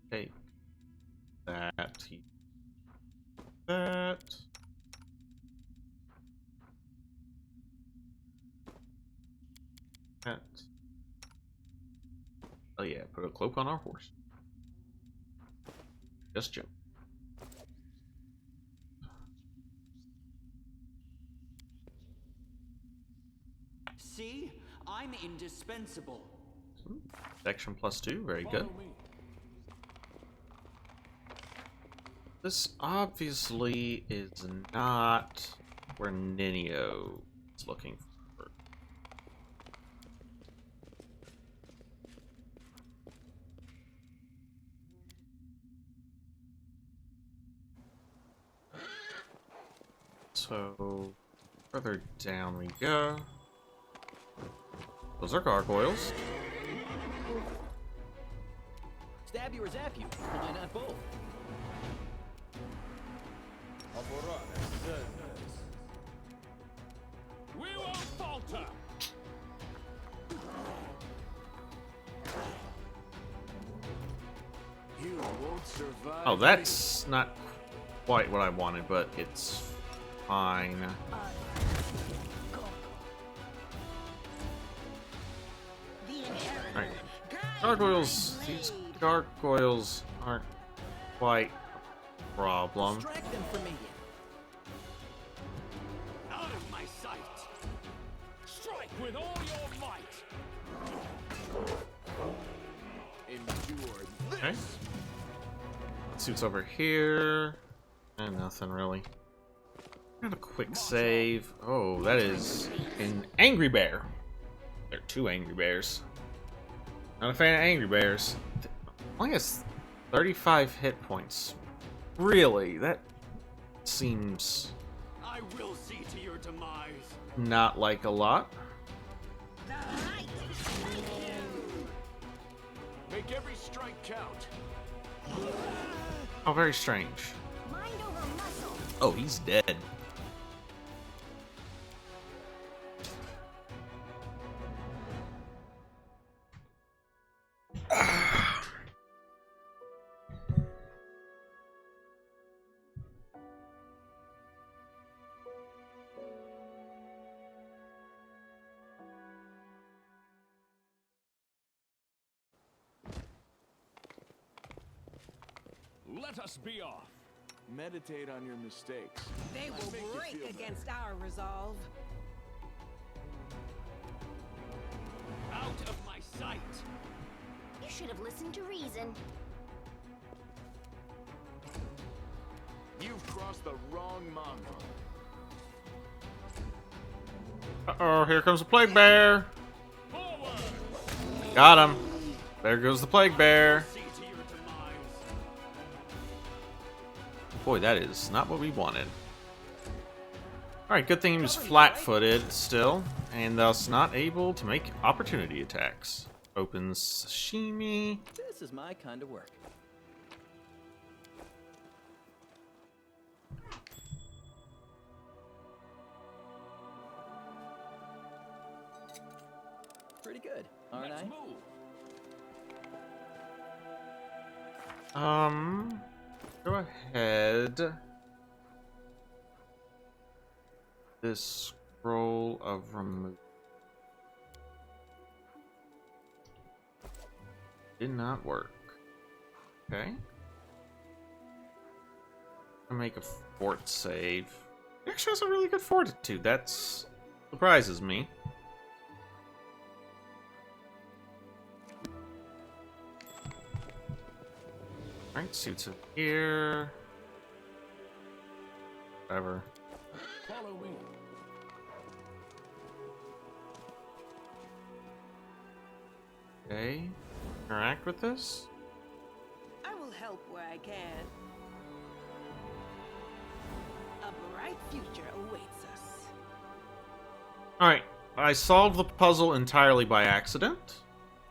Take that. That. That. Oh yeah, put a cloak on our horse. Just joke. See? I'm indispensable. Protection +2, very good. This obviously is not where Ninio is looking for. So, further down we go. Those are gargoyles. Stab you or zap you? Why not both? We won't falter! You won't survive. Oh, that's not quite what I wanted, but it's fine. Alright. Gargoyles, these gargoyles aren't quite a problem. Distract them from me. Out of my sight! Strike with all your might! Endure this! Okay. Suits over here. And nothing really. Got a quick save. Oh, that is an angry bear. There are 2 angry bears. Not a fan of angry bears. Only has 35 hit points. Really? That seems I will see to your demise. not like a lot. Make every strike count. Oh, very strange. Mind over muscle. Oh, he's dead. Let us be off. Meditate on your mistakes. They Might will make you break feel better. against our resolve. Out of my sight. You should have listened to reason. You've crossed the wrong mongrel. Uh-oh, here comes the plague bear. Forward! Got him. There goes the plague bear. See to your demise. Boy, that is not what we wanted. Alright, good thing he was flat-footed still, and thus not able to make opportunity attacks. Opens sashimi. This is my kind of work. Pretty good, aren't Let's I? move. Go ahead. This scroll of remove. Did not work. Okay. I make a fort save. He actually has a really good fortitude. That surprises me. Alright, suits up here. Whatever. Follow me. Okay. Interact with this. I will help where I can. A bright future awaits us. Alright, I solved the puzzle entirely by accident.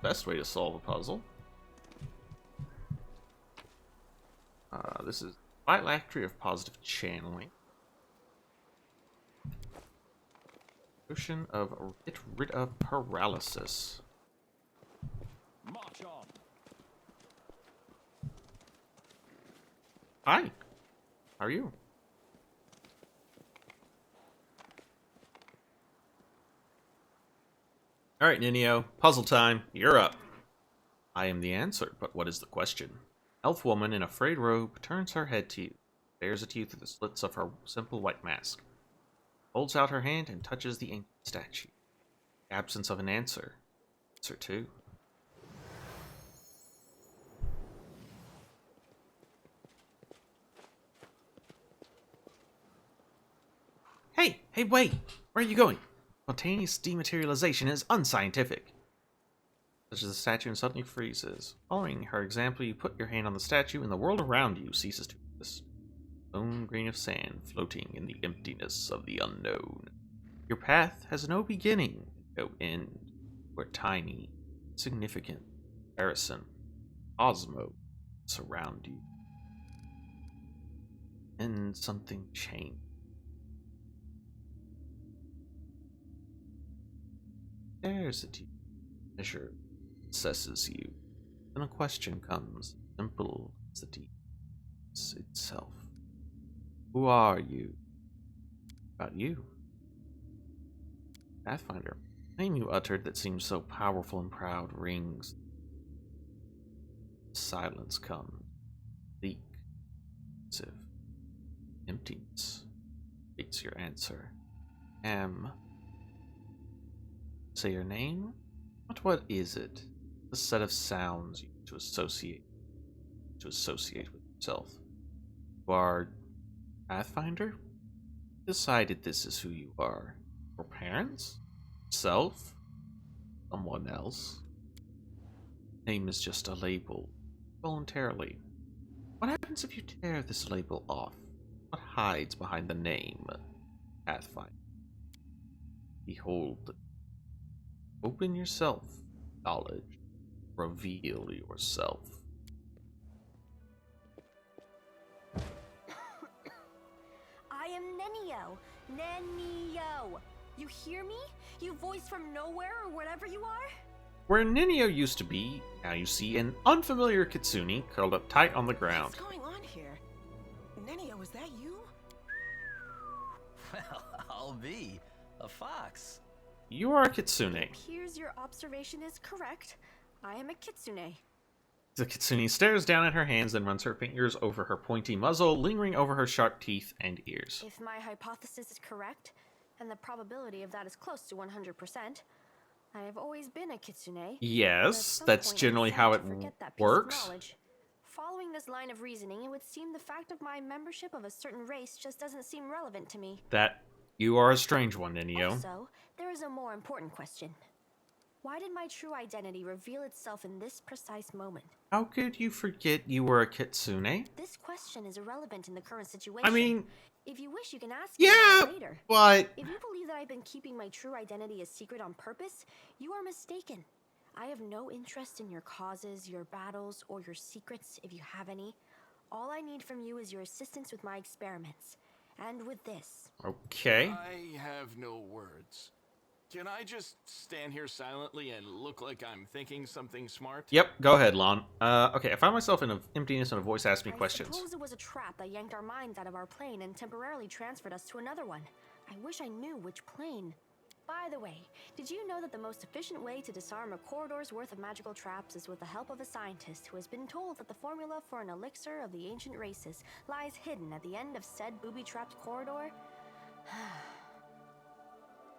Best way to solve a puzzle. This is Phylactery of Positive Channeling. Potion of Get Rid of Paralysis. March on. Hi. How are you? Alright, Ninio. Puzzle time. You're up. I am the answer, but what is the question? Elf woman in a frayed robe turns her head to you, stares at you through the slits of her simple white mask, holds out her hand and touches the ancient statue. The absence of an answer. Answer 2. Hey, wait! Where are you going? Spontaneous dematerialization is unscientific. Touches the statue and suddenly freezes. Following her example, you put your hand on the statue and the world around you ceases to exist. Lone grain of sand floating in the emptiness of the unknown. Your path has no beginning, no end. Where tiny, significant, comparison, cosmos surround you. And something changed. Stares at you. Measure assesses you. Then a question comes, simple as the deep itself. Who are you? About you. Pathfinder. The name you uttered that seems so powerful and proud rings. Silence comes. Bleak. Pensive. Emptiness. It's your answer. Say your name? But what is it? The set of sounds you to associate with yourself. You are Pathfinder? Decided this is who you are. Your parents? Self? Someone else? Name is just a label. Voluntarily. What happens if you tear this label off? What hides behind the name? Pathfinder. Behold. Open yourself. Knowledge. Reveal yourself. I am Nenio. Nenio. You hear me? You voice from nowhere or whatever you are? Where Ninio used to be, now you see an unfamiliar kitsune curled up tight on the ground. What's going on here? Nenio, is that you? Well, I'll be a fox. You are a kitsune. It appears your observation is correct. I am a kitsune. The kitsune stares down at her hands, then runs her fingers over her pointy muzzle, lingering over her sharp teeth and ears. If my hypothesis is correct, and the probability of that is close to 100%, I have always been a kitsune. Yes, that's generally how it works. Following this line of reasoning, it would seem the fact of my membership of a certain race just doesn't seem relevant to me. That you are a strange one, Ninio. Also, there is a more important question. Why did my true identity reveal itself in this precise moment? How could you forget you were a kitsune? This question is irrelevant in the current situation. I mean, if you wish, you can ask yeah, me later. but If you believe that I've been keeping my true identity a secret on purpose, you are mistaken. I have no interest in your causes, your battles, or your secrets, if you have any. All I need from you is your assistance with my experiments. And with this. Okay. I have no words. Can I just stand here silently and look like I'm thinking something smart? Yep, go ahead, Lon. Okay, I found myself in an emptiness and a voice asked me questions. I suppose it was a trap that yanked our minds out of our plane and temporarily transferred us to another one. I wish I knew which plane. By the way, did you know that the most efficient way to disarm a corridor's worth of magical traps is with the help of a scientist who has been told that the formula for an elixir of the ancient races lies hidden at the end of said booby-trapped corridor?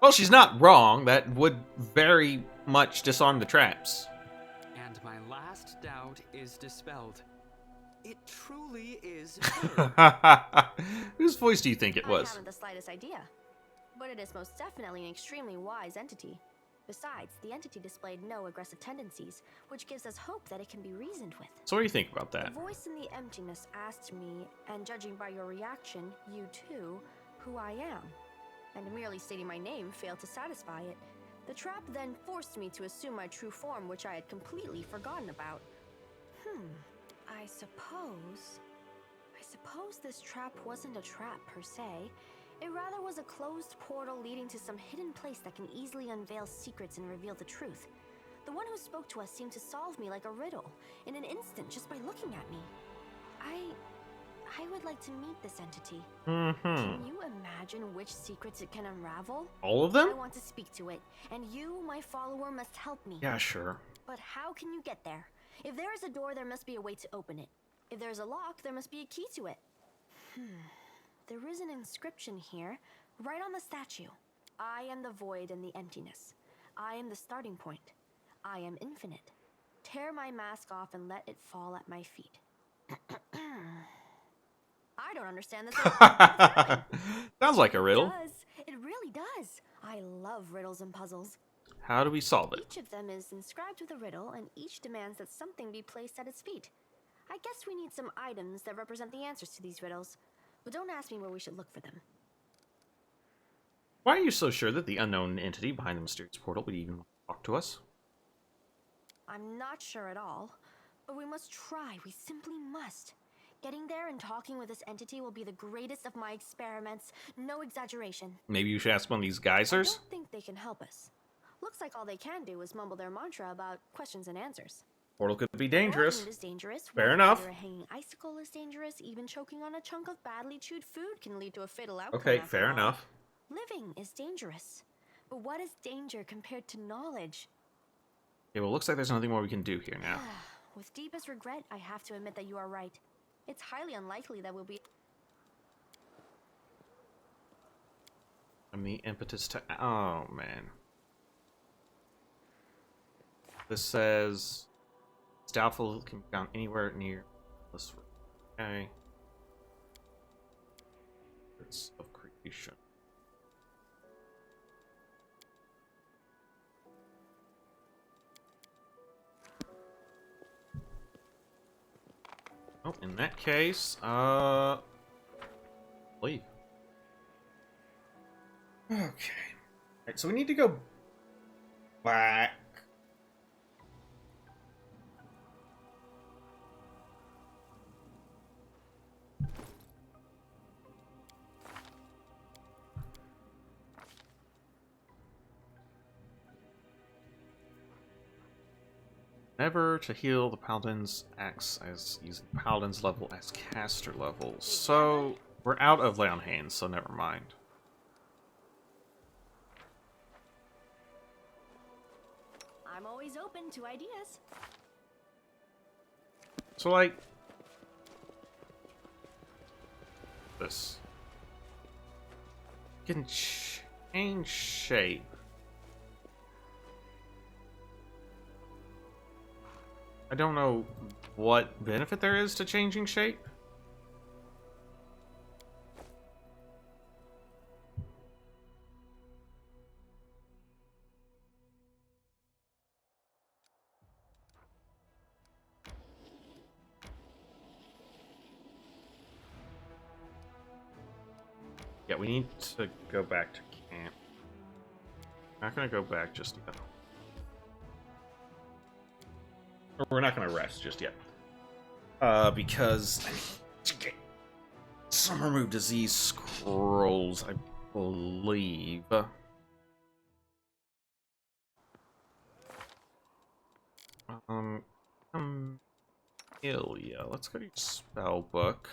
Well, she's not wrong. That would very much disarm the traps. And my last doubt is dispelled. It truly is her. Whose voice do you think it was? I haven't the slightest idea. But it is most definitely an extremely wise entity. Besides, the entity displayed no aggressive tendencies, which gives us hope that it can be reasoned with. So what do you think about that? The voice in the emptiness asked me, and judging by your reaction, you too, who I am. and merely stating my name failed to satisfy it. The trap then forced me to assume my true form, which I had completely forgotten about. I suppose this trap wasn't a trap per se. It rather was a closed portal leading to some hidden place that can easily unveil secrets and reveal the truth. The one who spoke to us seemed to solve me like a riddle, in an instant, just by looking at me. I would like to meet this entity. Can you imagine which secrets it can unravel? All of them? I want to speak to it, and you, my follower, must help me. Yeah, sure. But how can you get there? If there is a door, there must be a way to open it. If there's a lock, there must be a key to it. There is an inscription here, right on the statue. I am the void and the emptiness. I am the starting point. I am infinite. Tear my mask off and let it fall at my feet. I don't understand this. Sounds like a riddle. It really does. I love riddles and puzzles. How do we solve it? Each of them is inscribed with a riddle, and each demands that something be placed at its feet. I guess we need some items that represent the answers to these riddles, but don't ask me where we should look for them. Why are you so sure that the unknown entity behind the mysterious portal would even talk to us? I'm not sure at all, but we must try. We simply must. Getting there and talking with this entity will be the greatest of my experiments. No exaggeration. Maybe you should ask one of these geysers? I don't think they can help us. Looks like all they can do is mumble their mantra about questions and answers. Portal could be dangerous. Walking is dangerous. Fair enough. A hanging icicle is dangerous. Even choking on a chunk of badly chewed food can lead to a fatal outcome. Okay, fair enough. Living is dangerous. But what is danger compared to knowledge? Okay, well, looks like there's nothing more we can do here now. With deepest regret, I have to admit that you are right. It's highly unlikely that we'll be... I'm the impetus to... Oh, man. This says... It's doubtful it can be found anywhere near this room. Okay. It's of creation. Oh, in that case, leave. Okay. Alright, so we need to go back. Never to heal the paladins acts as using paladin's level as caster level. So we're out of lay on hands, so never mind. I'm always open to ideas. So like this. You can change shape. I don't know what benefit there is to changing shape. Yeah, we need to go back to camp. Not gonna go back just yet. We're not going to rest just yet. Because I need to get some remove disease scrolls, I believe. Amelia. Let's go to your spell book.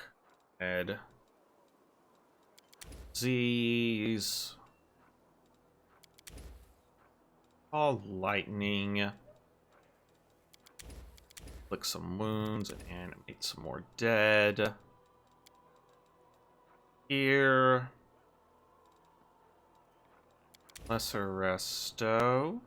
Add disease. All lightning. Click some wounds and animate some more dead. Here. Lesser resto.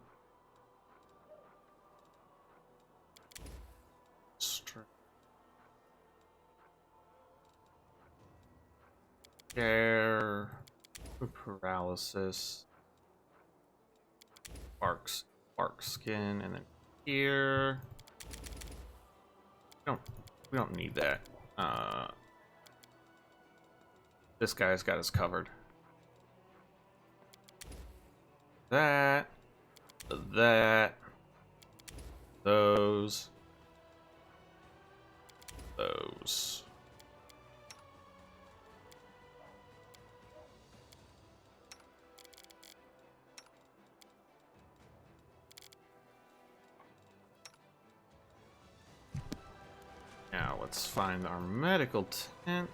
Scare. Paralysis. Bark skin, and then here. We don't need that. This guy's got us covered. that. That. Those. Those. Now let's find our medical tent.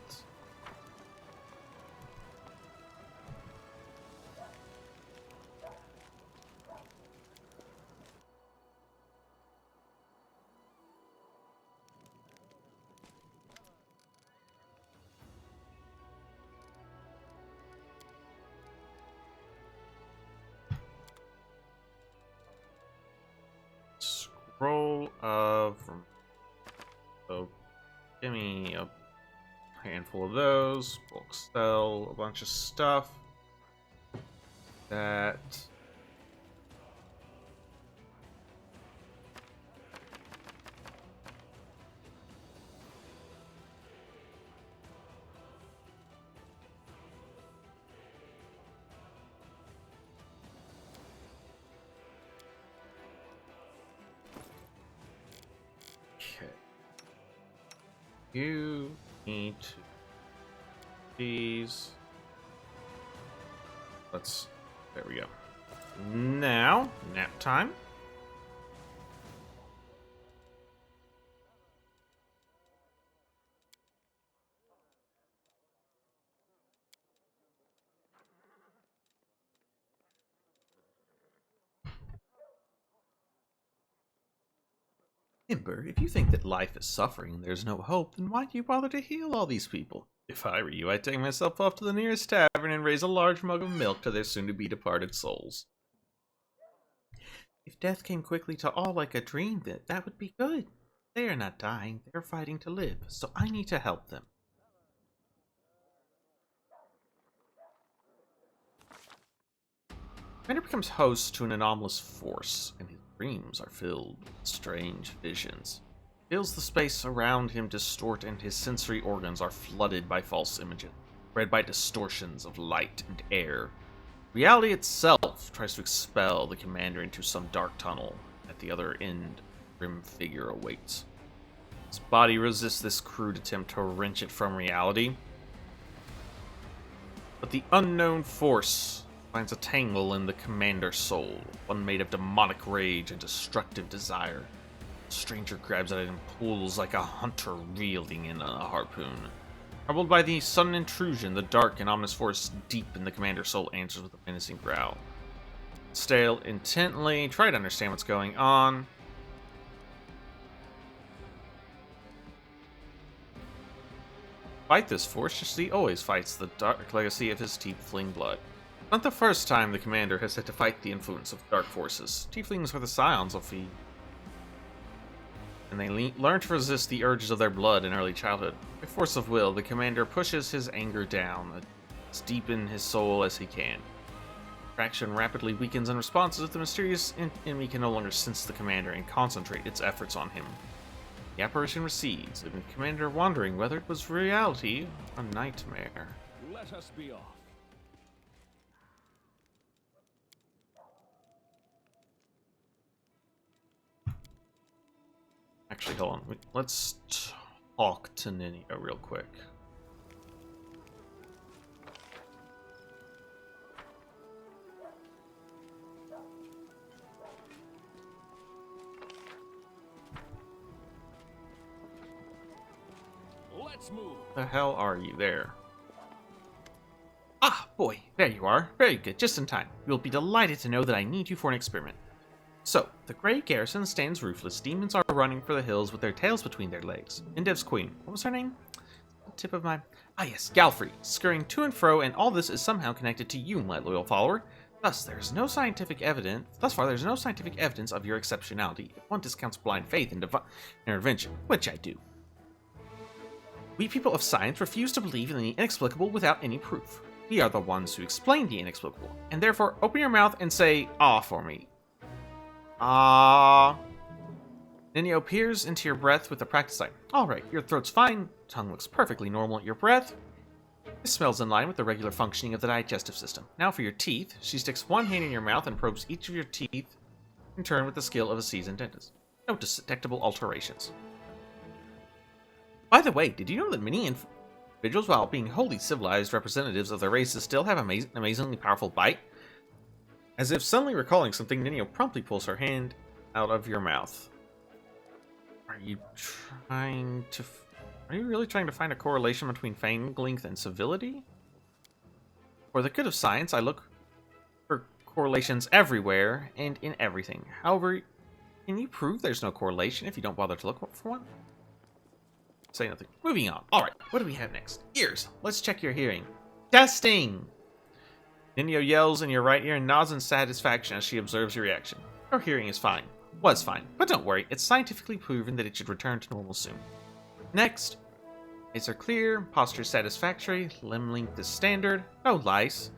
Scroll of... So, give me a handful of those. Bulk sell a bunch of stuff. That... Okay. You need to... These... Let's... There we go. Now, nap time. Ember, if you think that life is suffering and there's no hope, then why do you bother to heal all these people? If I were you, I'd take myself off to the nearest tavern and raise a large mug of milk to their soon-to-be departed souls. If death came quickly to all like a dream, that would be good. They are not dying, they are fighting to live, so I need to help them. Commander becomes host to an anomalous force, and his dreams are filled with strange visions. He feels the space around him distort, and his sensory organs are flooded by false images, bred by distortions of light and air. Reality itself tries to expel the commander into some dark tunnel. At the other end, a grim figure awaits. His body resists this crude attempt to wrench it from reality, but the unknown force finds a tangle in the commander's soul, one made of demonic rage and destructive desire. The stranger grabs at it and pulls like a hunter reeling in a harpoon. Troubled by the sudden intrusion, the dark and ominous force deep in the commander's soul answers with a menacing growl. Stare intently, try to understand what's going on. Fight this force just as he always fights the dark legacy of his tiefling blood. Not the first time the commander has had to fight the influence of dark forces. Tieflings are the scions of the... and they learn to resist the urges of their blood in early childhood. By force of will, the commander pushes his anger down, as deep in his soul as he can. Traction rapidly weakens in response as the mysterious enemy can no longer sense the commander and concentrate its efforts on him. The apparition recedes, leaving the commander wondering whether it was reality or a nightmare. Let us be off. Actually, hold on. Let's talk to Ninja real quick. Let's move. The hell are you there? Ah, boy, there you are. Very good, just in time. You'll be delighted to know that I need you for an experiment. So, the Grey Garrison stands roofless. Demons are running for the hills with their tails between their legs. Indev's queen, what was her name? Tip of my... Ah yes, Galfrey, scurrying to and fro, and all this is somehow connected to you, my loyal follower. Thus, there is no scientific evidence... Thus far, there's no scientific evidence of your exceptionality. If one discounts blind faith in intervention, which I do. We people of science refuse to believe in the inexplicable without any proof. We are the ones who explain the inexplicable, and therefore open your mouth and say, "Ah," for me. Ah. Ninyo peers into your breath with a practice eye. Alright, your throat's fine. Tongue looks perfectly normal. Your breath? This smells in line with the regular functioning of the digestive system. Now for your teeth. She sticks one hand in your mouth and probes each of your teeth in turn with the skill of a seasoned dentist. No detectable alterations. By the way, did you know that many individuals, while being wholly civilized representatives of their races, still have an amazingly powerful bite? As if suddenly recalling something, Ninio promptly pulls her hand out of your mouth. Are you really trying to find a correlation between fang length and civility? For the good of science, I look for correlations everywhere and in everything. However, can you prove there's no correlation if you don't bother to look for one? Say nothing. Moving on. Alright, what do we have next? Ears. Let's check your hearing. Testing! Ninio yells in your right ear and nods in satisfaction as she observes your reaction. Your hearing is fine. Was fine. But don't worry, it's scientifically proven that it should return to normal soon. Next. Eyes are clear, posture satisfactory, limb length is standard, no lice.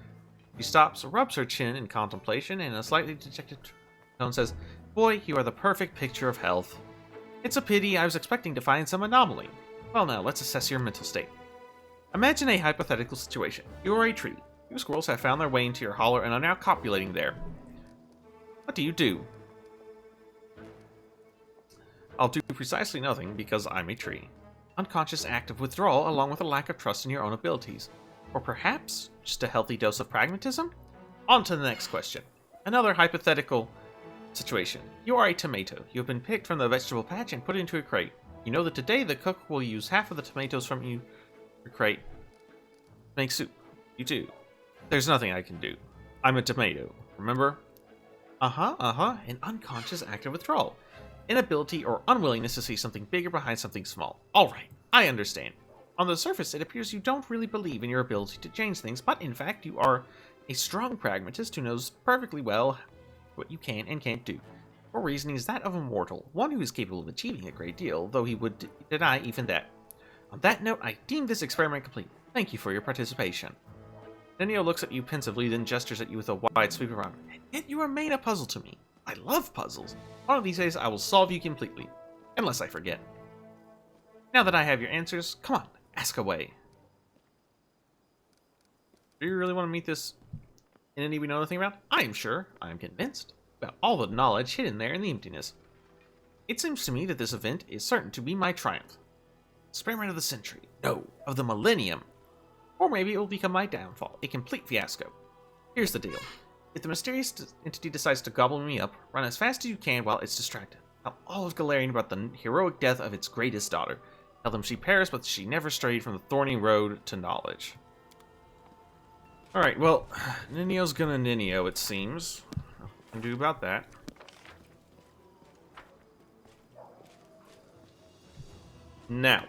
She stops, rubs her chin in contemplation, and in a slightly dejected tone says, "Boy, you are the perfect picture of health. It's a pity, I was expecting to find some anomaly. Well now, let's assess your mental state. Imagine a hypothetical situation. You are a tree. Two squirrels have found their way into your hollow and are now copulating there. What do you do?" I'll do precisely nothing because I'm a tree. Unconscious act of withdrawal along with a lack of trust in your own abilities. Or perhaps just a healthy dose of pragmatism? On to the next question. Another hypothetical situation. You are a tomato. You have been picked from the vegetable patch and put into a crate. You know that today the cook will use half of the tomatoes from your crate to make soup. You do. There's nothing I can do. I'm a tomato, remember? An unconscious act of withdrawal. Inability or unwillingness to see something bigger behind something small. Alright, I understand. On the surface, it appears you don't really believe in your ability to change things, but in fact, you are a strong pragmatist who knows perfectly well what you can and can't do. Your reasoning is that of a mortal, one who is capable of achieving a great deal, though he would deny even that. On that note, I deem this experiment complete. Thank you for your participation. Ninio looks at you pensively, then gestures at you with a wide sweep around. Yet you remain a puzzle to me. I love puzzles. One of these days, I will solve you completely. Unless I forget. Now that I have your answers, come on, ask away. Do you really want to meet this entity we know nothing about? I am sure, I am convinced, about all the knowledge hidden there in the emptiness. It seems to me that this event is certain to be my triumph. Experiment of the century. No, of the millennium. Or maybe it will become my downfall, a complete fiasco. Here's the deal. If the mysterious entity decides to gobble me up, run as fast as you can while it's distracted. Tell all of Galarian about the heroic death of its greatest daughter. Tell them she perished, but she never strayed from the thorny road to knowledge. Alright, well, Ninio's gonna Ninio, it seems. Nothing we can do about that. Now.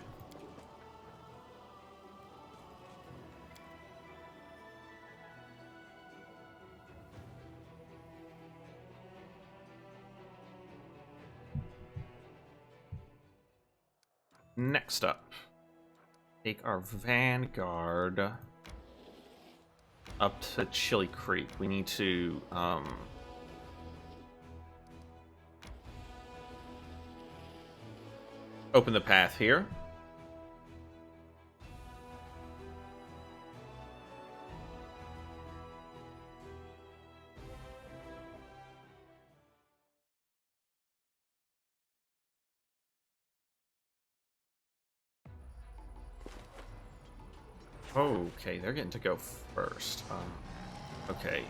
Next up, take our vanguard up to Chili Creek. We need to open the path here. Okay, they're getting to go first. Okay.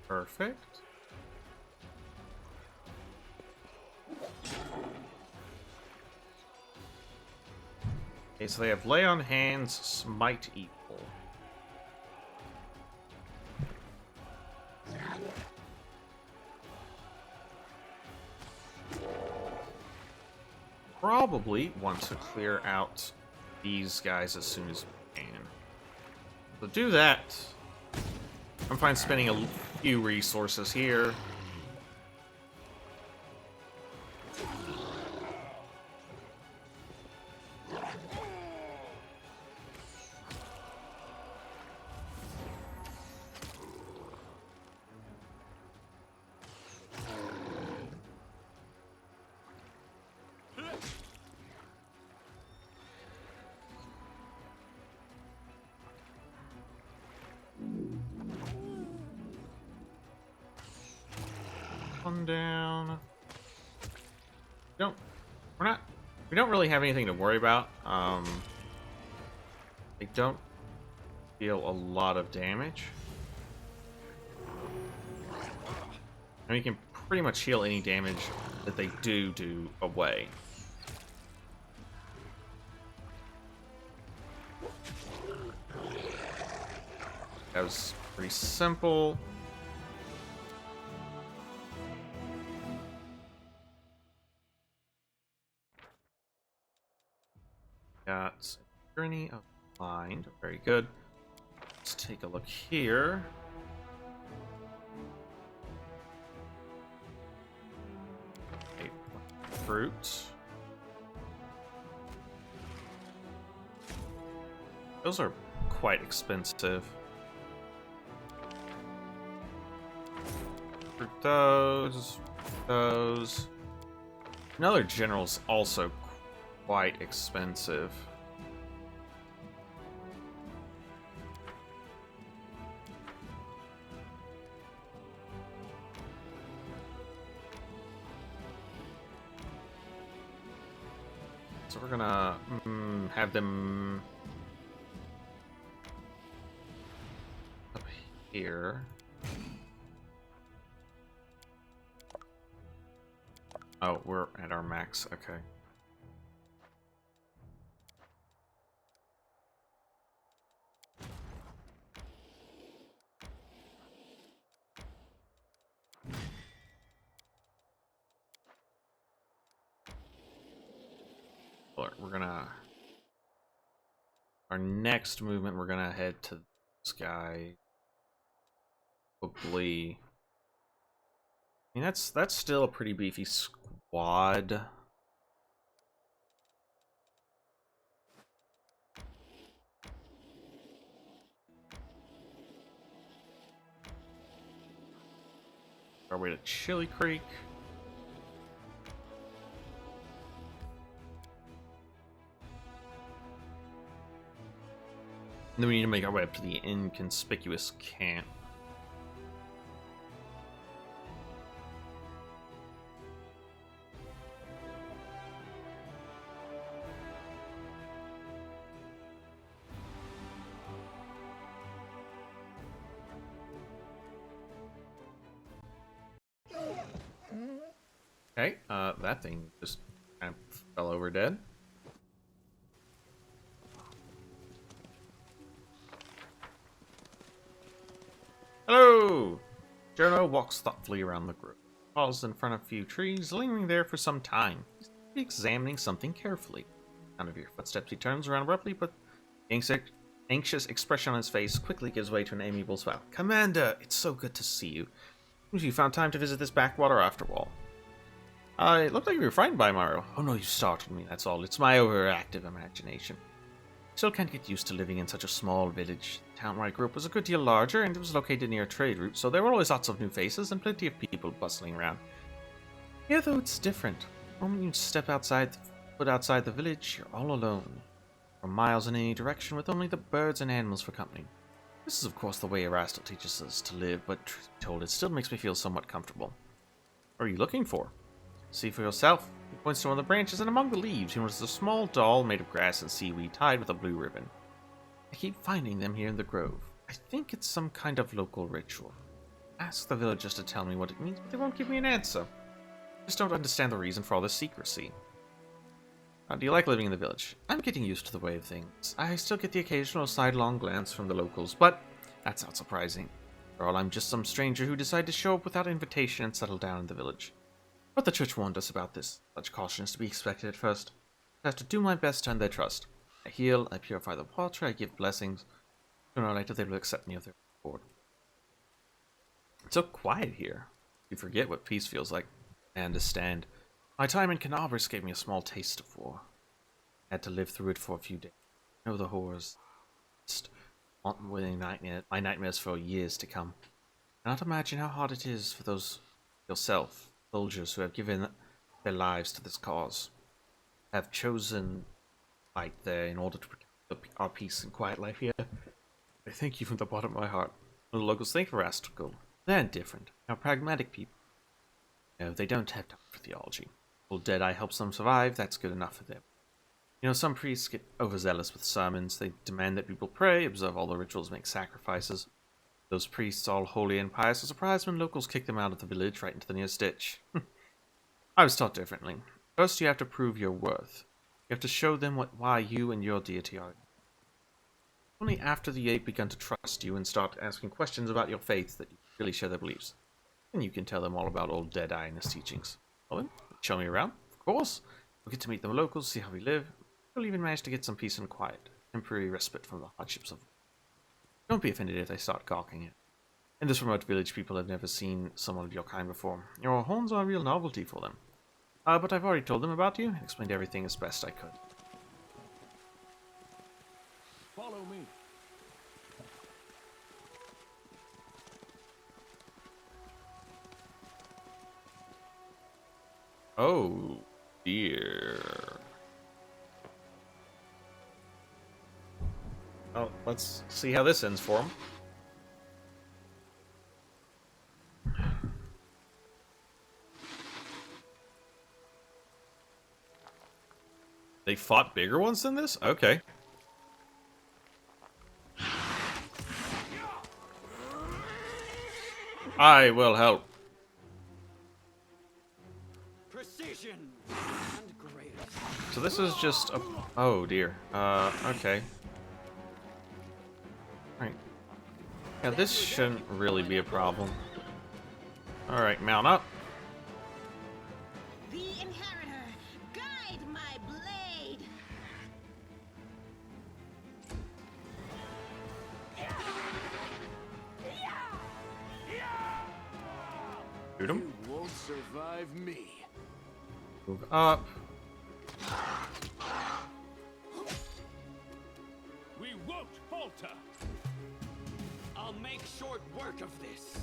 Perfect. Okay, so they have Lay on Hands, Smite Evil. probably want to clear out these guys as soon as we can. So do that. I'm fine spending a few resources here. One down. We don't really have anything to worry about. They don't deal a lot of damage. And we can pretty much heal any damage that they do away. That was pretty simple. Got Journey of Mind. Very good. Let's take a look here. Okay, fruit. Those are quite expensive. For those. Another general's also quite expensive. So we're gonna have them up here. Oh, we're at our max. Okay. We're gonna... Our next movement, we're gonna head to this guy. Hopefully... I mean, that's still a pretty beefy squad. Our way to Chili Creek. And then we need to make our way up to the inconspicuous camp. Okay, that thing just kind of fell over dead. Hello! Jono walks thoughtfully around the grove, pauses in front of a few trees, lingering there for some time. He's examining something carefully. None of your footsteps, he turns around abruptly, but the anxious expression on his face quickly gives way to an amiable smile. Commander, it's so good to see you. Seems you found time to visit this backwater after all. It looked like you were frightened by Mario. Oh no, you startled me, that's all. It's my overactive imagination. Still can't get used to living in such a small village. The town where I grew up was a good deal larger, and it was located near a trade route, so there were always lots of new faces and plenty of people bustling around. Here, though, it's different. The moment you step foot outside the village, you're all alone. For miles in any direction, with only the birds and animals for company. This is, of course, the way Erastil teaches us to live, but truth be told, it still makes me feel somewhat comfortable. What are you looking for? See for yourself. He points to one of the branches, and among the leaves he notices a small doll made of grass and seaweed tied with a blue ribbon. I keep finding them here in the grove. I think it's some kind of local ritual. Ask the villagers to tell me what it means, but they won't give me an answer. I just don't understand the reason for all this secrecy. Do you like living in the village? I'm getting used to the way of things. I still get the occasional sidelong glance from the locals, but that's not surprising. After all, I'm just some stranger who decided to show up without invitation and settle down in the village. But the church warned us about this. Such caution is to be expected at first. I have to do my best to earn their trust. I heal, I purify the water, I give blessings. Sooner or later they will accept me of their accord. It's so quiet here. You forget what peace feels like. I understand. My time in Canabris gave me a small taste of war. I had to live through it for a few days. I know the horrors. Just haunting my nightmares for years to come. I cannot imagine how hard it is for those yourself, soldiers who have given their lives to this cause. Have chosen fight there in order to protect our peace and quiet life here. I thank you from the bottom of my heart. The locals think for Astragal. They're indifferent. They're pragmatic people. No, they don't have time for theology. Old Deadeye helps them survive, that's good enough for them. You know, some priests get overzealous with sermons. They demand that people pray, observe all the rituals, make sacrifices. Those priests, all holy and pious, are surprised when locals kick them out of the village right into the nearest ditch. I was taught differently. First, you have to prove your worth. You have to show them why you and your deity are. Only after the ape begun to trust you and start asking questions about your faith that you really share their beliefs. And you can tell them all about old Deadeye and his teachings. Well then, show me around, of course. We'll get to meet the locals, see how we live. We'll even manage to get some peace and quiet. Temporary respite from the hardships of... Don't be offended if they start gawking at. In this remote village, people have never seen someone of your kind before. Your horns are a real novelty for them. But I've already told them about you and explained everything as best I could. Follow me. Oh, dear. Oh, let's see how this ends for him. They fought bigger ones than this? Okay. I will help. Precision and grace. So this is just a... Oh, dear. Okay. Alright. Yeah, this shouldn't really be a problem. Alright, mount up. The Inheritor, guide my blade. Shoot him. You won't survive me. Move up. We won't falter. I'll make short work of this.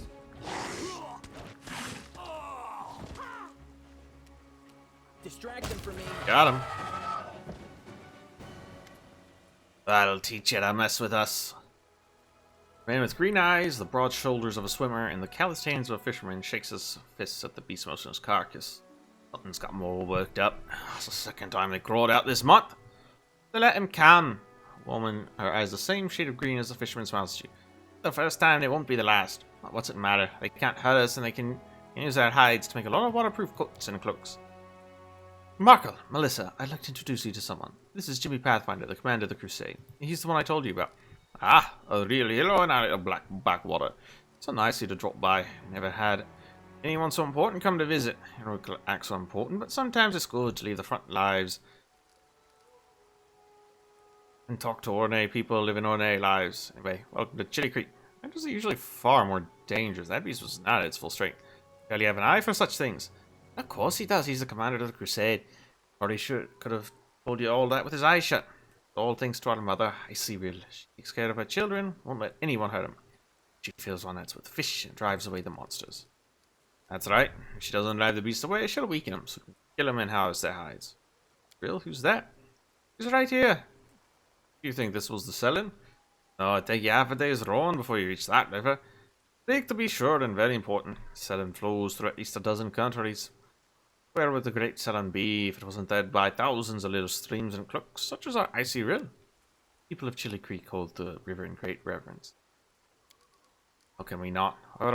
Distract him from me. Got him. That'll teach you to mess with us. Man with green eyes, the broad shoulders of a swimmer, and the calloused hands of a fisherman shakes his fists at the beast motion's carcass. Something's got them all worked up. It's the second time they crawled out this month. So let him come. Woman, her eyes the same shade of green as the fisherman smiles at you. The first time, it won't be the last. What's it matter? They can't hurt us, and they can use their hides to make a lot of waterproof coats and cloaks. Markle, Melissa, I'd like to introduce you to someone. This is Jimmy Pathfinder, the commander of the Crusade. He's the one I told you about. Ah, a real hero in our black backwater. So nice of you to drop by. Never had anyone so important come to visit. Heroic acts are important, but sometimes it's good to leave the front lives and talk to ordinary people living ordinary lives. Anyway, welcome to Chili Creek. That was usually far more dangerous. That beast was not at its full strength. Barely have an eye for such things. Of course he does. He's the commander of the Crusade. Or he could have told you all that with his eyes shut. All thanks to our mother, Icy Real. She takes care of her children, won't let anyone hurt them. She fills our nets with fish and drives away the monsters. That's right. If she doesn't drive the beast away, she'll weaken them, so we can kill them and house their hides. Real? Who's that? He's right here. You think this was the Selin? No, it'd take you half a day's rowing before you reach that river. Big to be sure and very important. Selin flows through at least a dozen countries. Where would the great Selin be if it wasn't led by thousands of little streams and crooks, such as our Icy Rill? People of Chili Creek hold the river in great reverence. How can we not? Our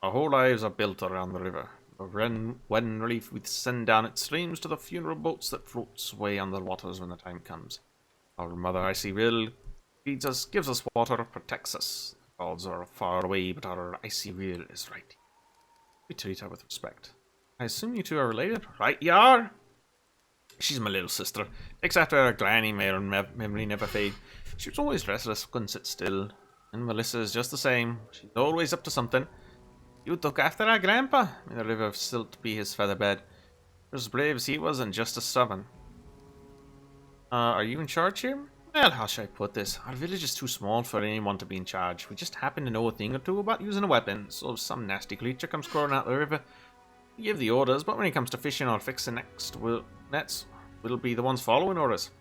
whole lives are built around the river. When relief we send down its streams to the funeral boats that float sway on the waters when the time comes. Our mother Icy Rill feeds us, gives us water, protects us. The gods are far away, but our Icy Rill is right. We treat her with respect. I assume you two are related? Right you are! She's my little sister. Takes after her granny, may her memory never fade. She was always restless, couldn't sit still. And Melissa is just the same. She's always up to something. You took after our grandpa. May the river of silt be his featherbed. As brave as he was and just as stubborn. Are you in charge here? Well, how should I put this? Our village is too small for anyone to be in charge. We just happen to know a thing or two about using a weapon, so if some nasty creature comes crawling out the river, we give the orders, but when it comes to fishing or fixing nets, we'll be the ones following orders.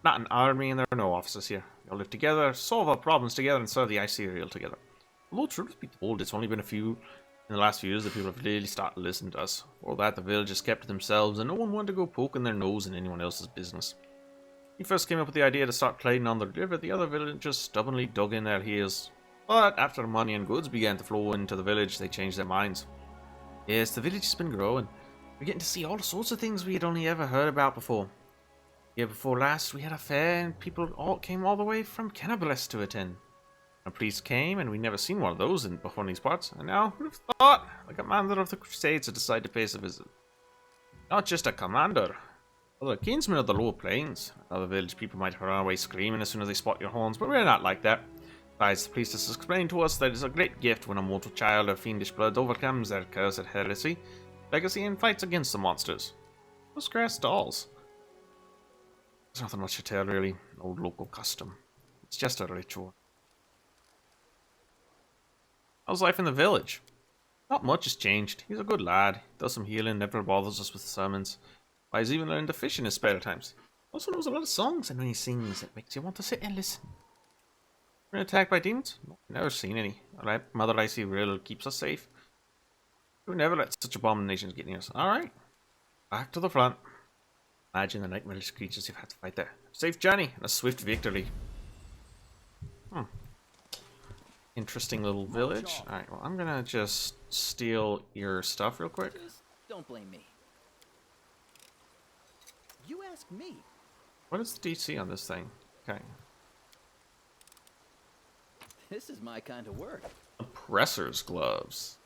Not an army and there are no officers here. We all live together, solve our problems together, and serve the icy real together. Although truth be told, it's only been in the last few years that people have really started to listen to us. For that, the villagers kept to themselves, and no one wanted to go poking their nose in anyone else's business. He first came up with the idea to start trading on the river, the other villagers stubbornly dug in their heels. But after money and goods began to flow into the village, they changed their minds. Yes, the village has been growing. We're getting to see all sorts of things we had only ever heard about before. The year before last, we had a fair, and people came all the way from Cannabis to attend. A priest came, and we'd never seen one of those before in these parts. And now, who'd have thought, a commander of the Crusades had decided to pay us a visit. Not just a commander, but a kinsman of the lower plains. Other village people might run away screaming as soon as they spot your horns, but we're not like that. Besides, the priestess explained to us that it's a great gift when a mortal child of fiendish blood overcomes their cursed heresy, legacy, and fights against the monsters. Those grass dolls. There's nothing much to tell, really. Old local custom. It's just a ritual. How's life in the village? Not much has changed. He's a good lad. Does some healing, never bothers us with sermons. Why, he's even learned to fish in his spare times. Also knows a lot of songs, and when he sings, it makes you want to sit and listen. Been attacked by demons? No, never seen any. Alright, Mother Icy Rill keeps us safe. We never let such abominations get near us. Alright. Back to the front. Imagine the nightmarish creatures you've had to fight there. Safe journey and a swift victory. Interesting little village. Alright, well, I'm gonna just steal your stuff real quick. Don't blame me. You ask me. What is the DC on this thing? Okay. This is my kind of work. Oppressor's gloves.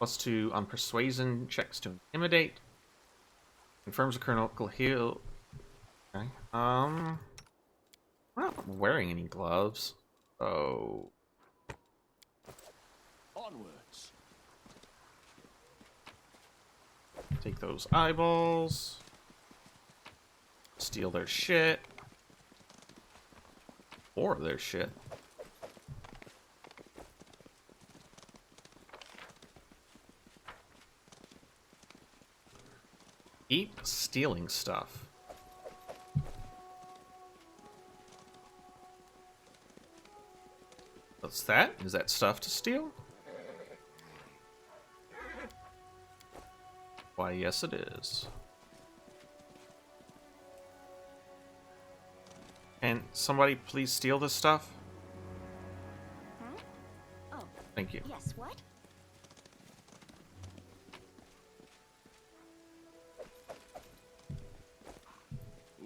+2 on persuasion checks to intimidate. Confirms a critical heal. Okay. I'm not wearing any gloves. Oh. Onwards. Take those eyeballs. Steal their shit. Or their shit. Keep stealing stuff. What's that? Is that stuff to steal? Why, yes it is. Can somebody please steal this stuff? Huh? Oh. Thank you. Yes, what?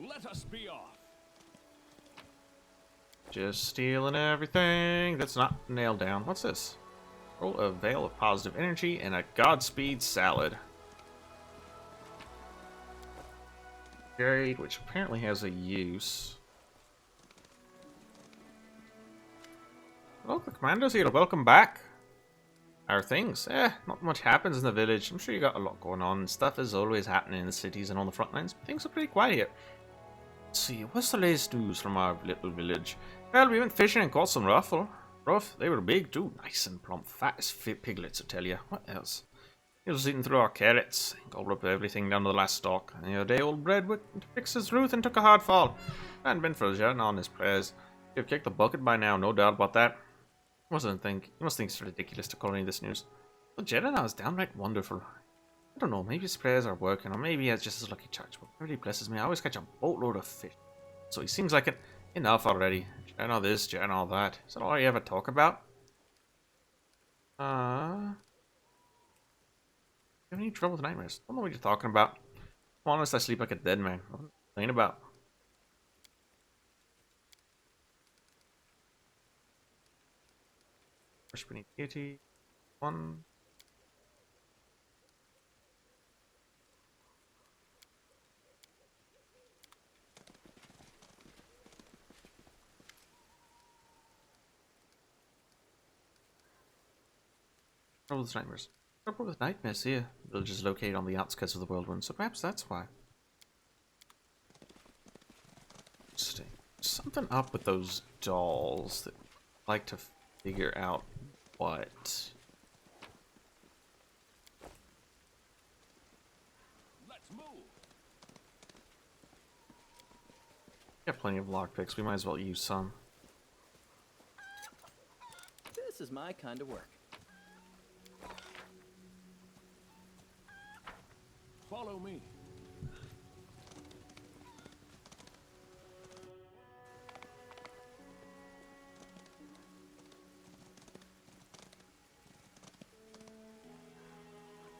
Let us be off. Just stealing everything that's not nailed down. What's this? Roll a veil of positive energy and a Godspeed salad. Jade, which apparently has a use. Well, the commando's here. Welcome back. How are things? Not much happens in the village. I'm sure you got a lot going on. Stuff is always happening in the cities and on the front lines, but things are pretty quiet here. Let's see, what's the latest news from our little village? Well, we went fishing and caught some ruffle. They were big too. Nice and plump. Fat as piglets, I tell you. What else? He was eating through our carrots. Gobbled up everything down to the last stalk. And the other day, old Breadwick fixed his Ruth and took a hard fall. Hadn't been for a on his prayers. He'd have kicked the bucket by now, no doubt about that. He must think it's ridiculous to call any of this news. But Jeddah is downright wonderful. I don't know, maybe his prayers are working, or maybe it's just his lucky charge, but it really blesses me. I always catch a boatload of fish. So he seems like it. Enough already. Jeddah this, Jeddah that. Is that all you ever talk about? You have any trouble with nightmares? I don't know what you're talking about. To be honest, I sleep like a dead man. What are you complaining about? Fresh beneath deity. 1. Trouble with nightmares. Trouble with nightmares here. The village is located on the outskirts of the whirlwind, so perhaps that's why. Interesting. Something up with those dolls that I'd like to figure out what. Let's move. Got plenty of lockpicks. We might as well use some. This is my kind of work. Follow me.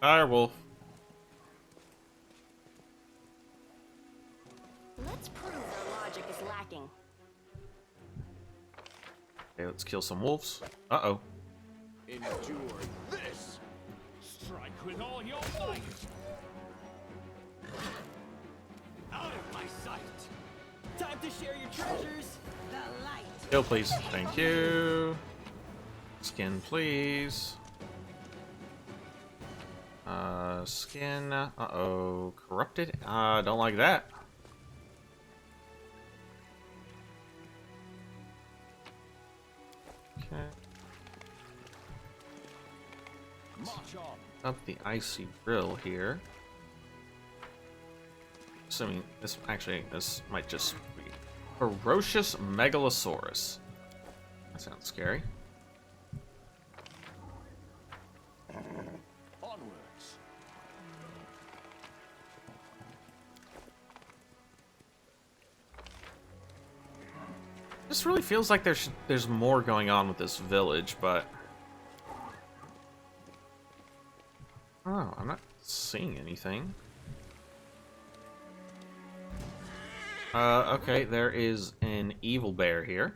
Direwolf. Let's prove their logic is lacking. Okay, let's kill some wolves. Uh-oh. Endure this. Strike with all your might. Out of my sight. Time to share your treasures. The light. Kill, please. Thank you. Skin, please. Skin. Uh-oh. Corrupted. Don't like that. Okay. March on. Up the icy grill here. Assuming this this might just be ferocious megalosaurus. That sounds scary. Onwards. This really feels like there's more going on with this village, but oh, I'm not seeing anything. Okay, there is an evil bear here.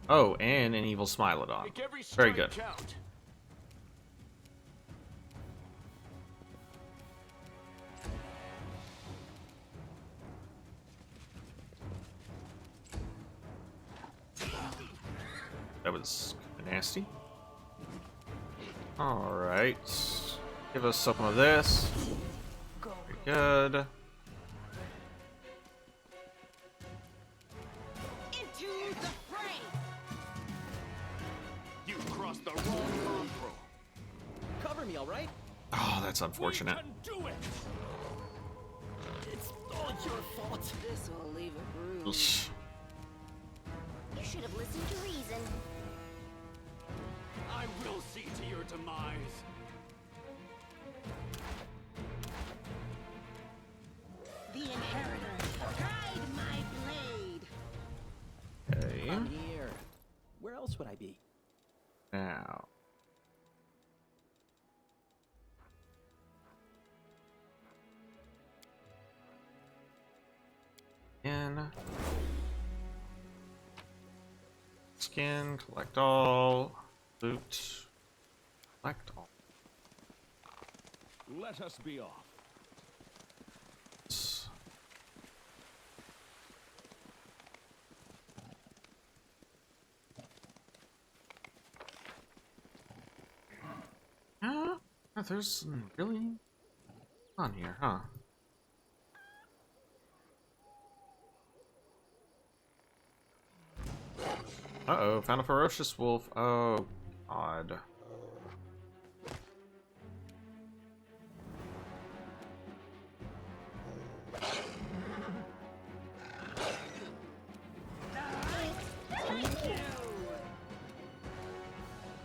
Oh, and an evil Smilodon. Make every Very strike good. count. That was nasty. Alright. Give us some of this. Very good. Into the fray. You crossed the wrong mongrel. Cover me, all right? Oh, that's unfortunate. We can do it. It's all your fault. This will leave a bruise. Eesh. You should have listened to reason. I will see to your demise. The inheritor. Guide my blade. Okay. I'm here. Where else would I be? Now. Skin, collect all, loot, collect all. Let us be off. There's some really on here, huh? Uh-oh, found a ferocious wolf. Oh, God.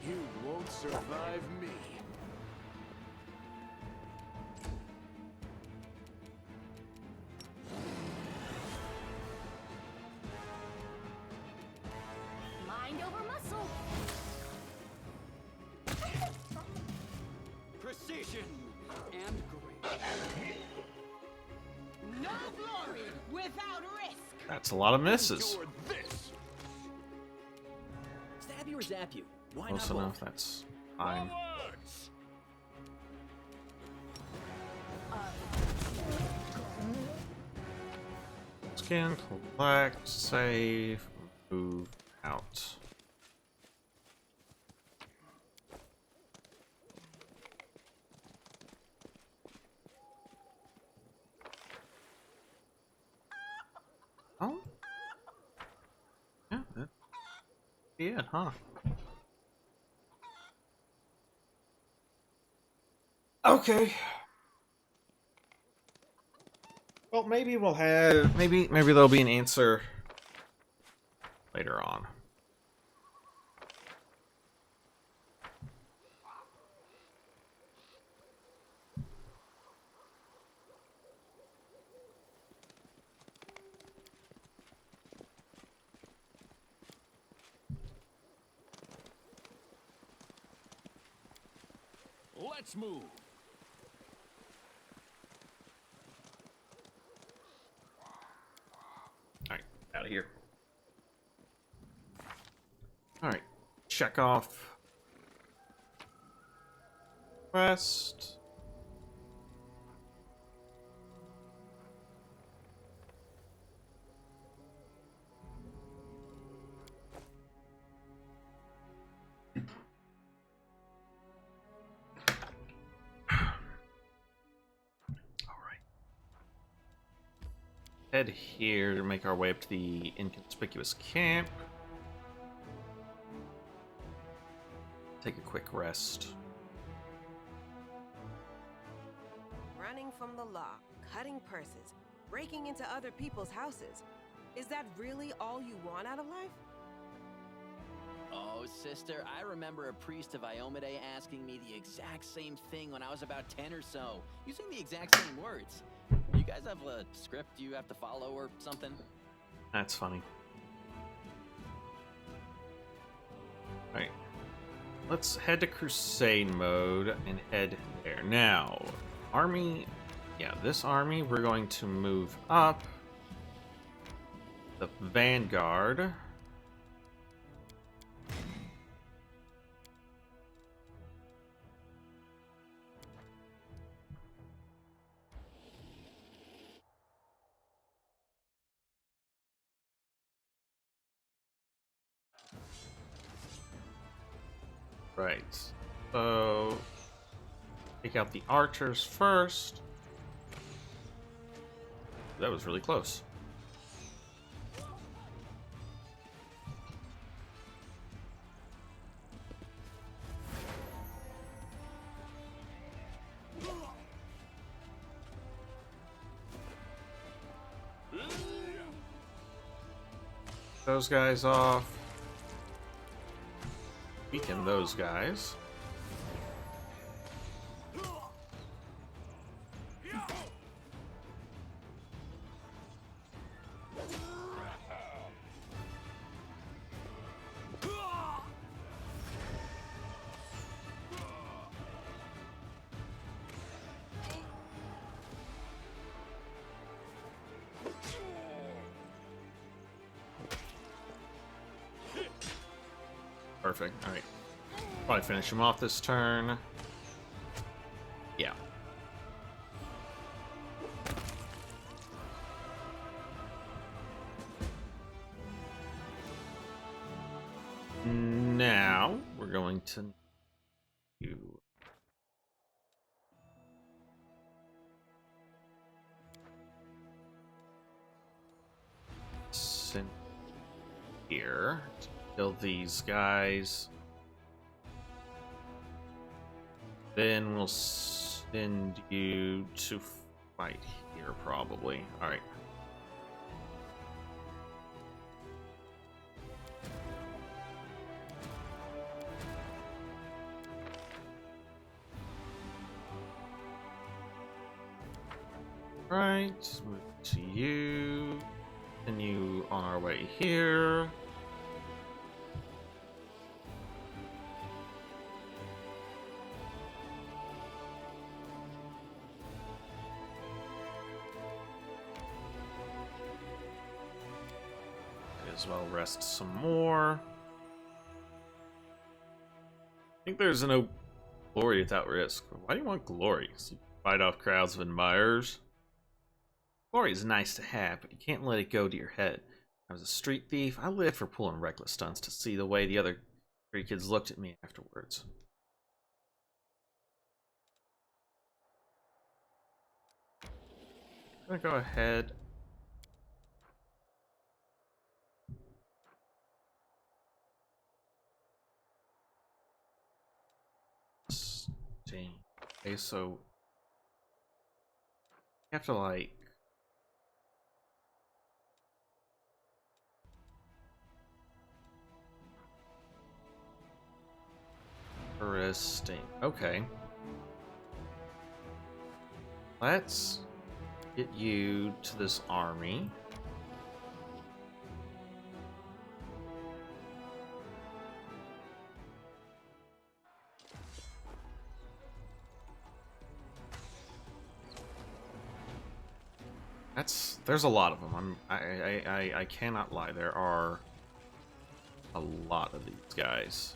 You won't survive me. Mind over muscle. Precision and grace. No glory without risk. That's a lot of misses. Endure this. Stab you or zap you? Why Close not enough, both? that's fine. Onwards. Scan, collect, save, move out. Yeah, huh? Okay. Well, maybe we'll have maybe there'll be an answer later on. Let's move. Alright, out of here. Alright, check off quest. Head here to make our way up to the inconspicuous camp. Take a quick rest. Running from the law, cutting purses, breaking into other people's houses. Is that really all you want out of life? Oh, sister, I remember a priest of Iomade asking me the exact same thing when I was about 10 or so, using the exact same words. You guys have a script you have to follow or something? That's funny. Alright. Let's head to Crusade mode and head there. Now, army... Yeah, this army, we're going to move up. The Vanguard. Right. So, take out the archers first. That was really close. Those guys off. Weaken those guys. Perfect. Alright. Probably finish him off this turn. Yeah. Now, we're going to do... Send here to kill these guys. Then we'll send you to fight here, probably. Alright. Right, move to you. Continue on our way here. Might as well rest some more. I think there's no glory without risk. Why do you want glory? So you fight off crowds of admirers? Glory is nice to have, but you can't let it go to your head. I was a street thief. I lived for pulling reckless stunts to see the way the other three kids looked at me afterwards. I'm gonna go ahead. Interesting. Okay, so you have to like interesting. Okay. Let's get you to this army. There's a lot of them. I cannot lie. There are a lot of these guys.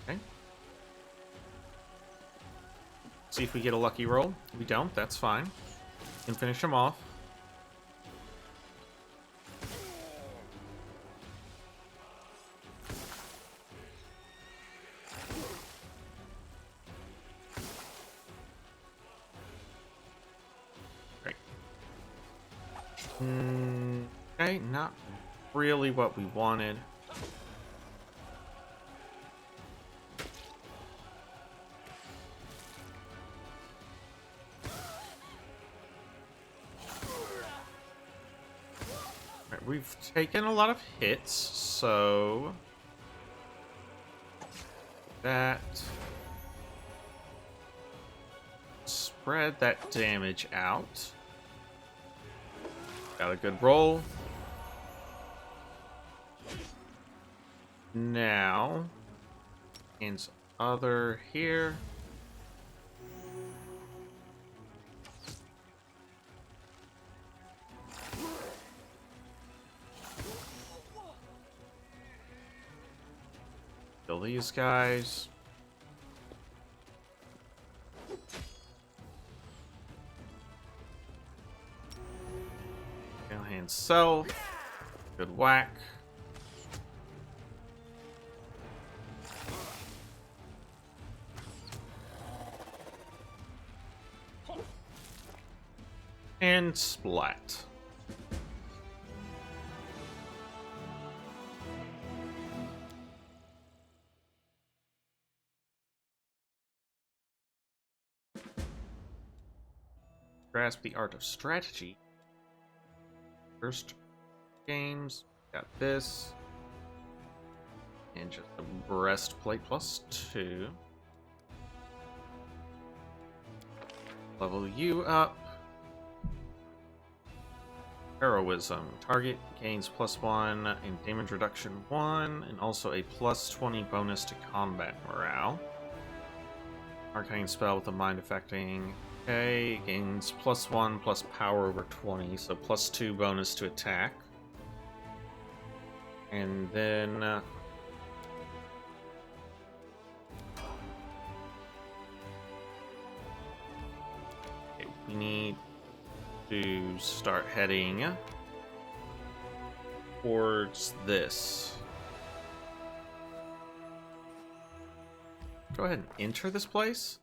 Okay. See if we get a lucky roll. If we don't, that's fine. We can finish them off. Okay, not really what we wanted. Right, we've taken a lot of hits, so that spread that damage out. Got a good roll. Now, hands other here. Kill these guys. Hand self. Good whack. And splat. Grasp the art of strategy. First games, got this. And just a breastplate +2. Level you up. Heroism. Target gains +1 and damage reduction 1, and also a +20 bonus to combat morale. Arcane spell with a mind affecting. Okay, gains +1 plus power over 20, so +2 bonus to attack. And then okay, we need to start heading towards this. Go ahead and enter this place.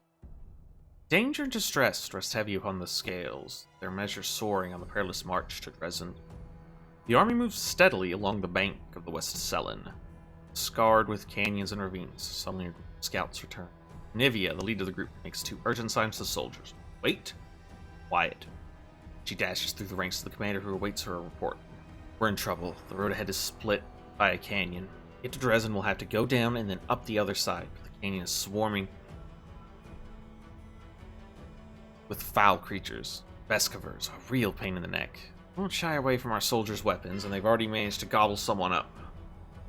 Danger and distress rest heavy upon the scales, their measures soaring on the perilous march to Dresden. The army moves steadily along the bank of the West Selen, scarred with canyons and ravines. Suddenly, scouts return. Nivea, the leader of the group, makes 2 urgent signs to the soldiers. Wait. Quiet. She dashes through the ranks to the commander, who awaits her report. We're in trouble. The road ahead is split by a canyon. To get to Dresden, we'll have to go down and then up the other side. The canyon is swarming with foul creatures. Vescovers, a real pain in the neck. We won't shy away from our soldiers' weapons, and they've already managed to gobble someone up.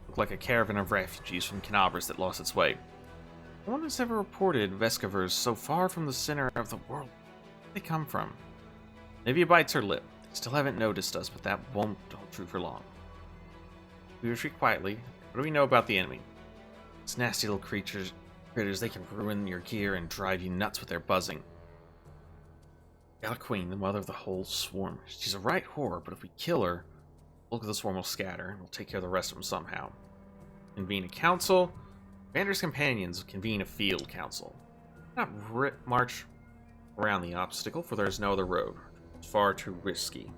Look like a caravan of refugees from Canabras that lost its way. No one has ever reported Vescovers so far from the center of the world. Where do they come from? Nivea bites her lip. They still haven't noticed us, but that won't hold true for long. We retreat quietly. What do we know about the enemy? These nasty little critters, they can ruin your gear and drive you nuts with their buzzing. Got a queen, the mother of the whole swarm. She's a right whore, but if we kill her, bulk of the swarm will scatter, and we'll take care of the rest of them somehow. Convene a council. Commander's companions convene a field council. Not march around the obstacle, for there is no other road. It's far too risky.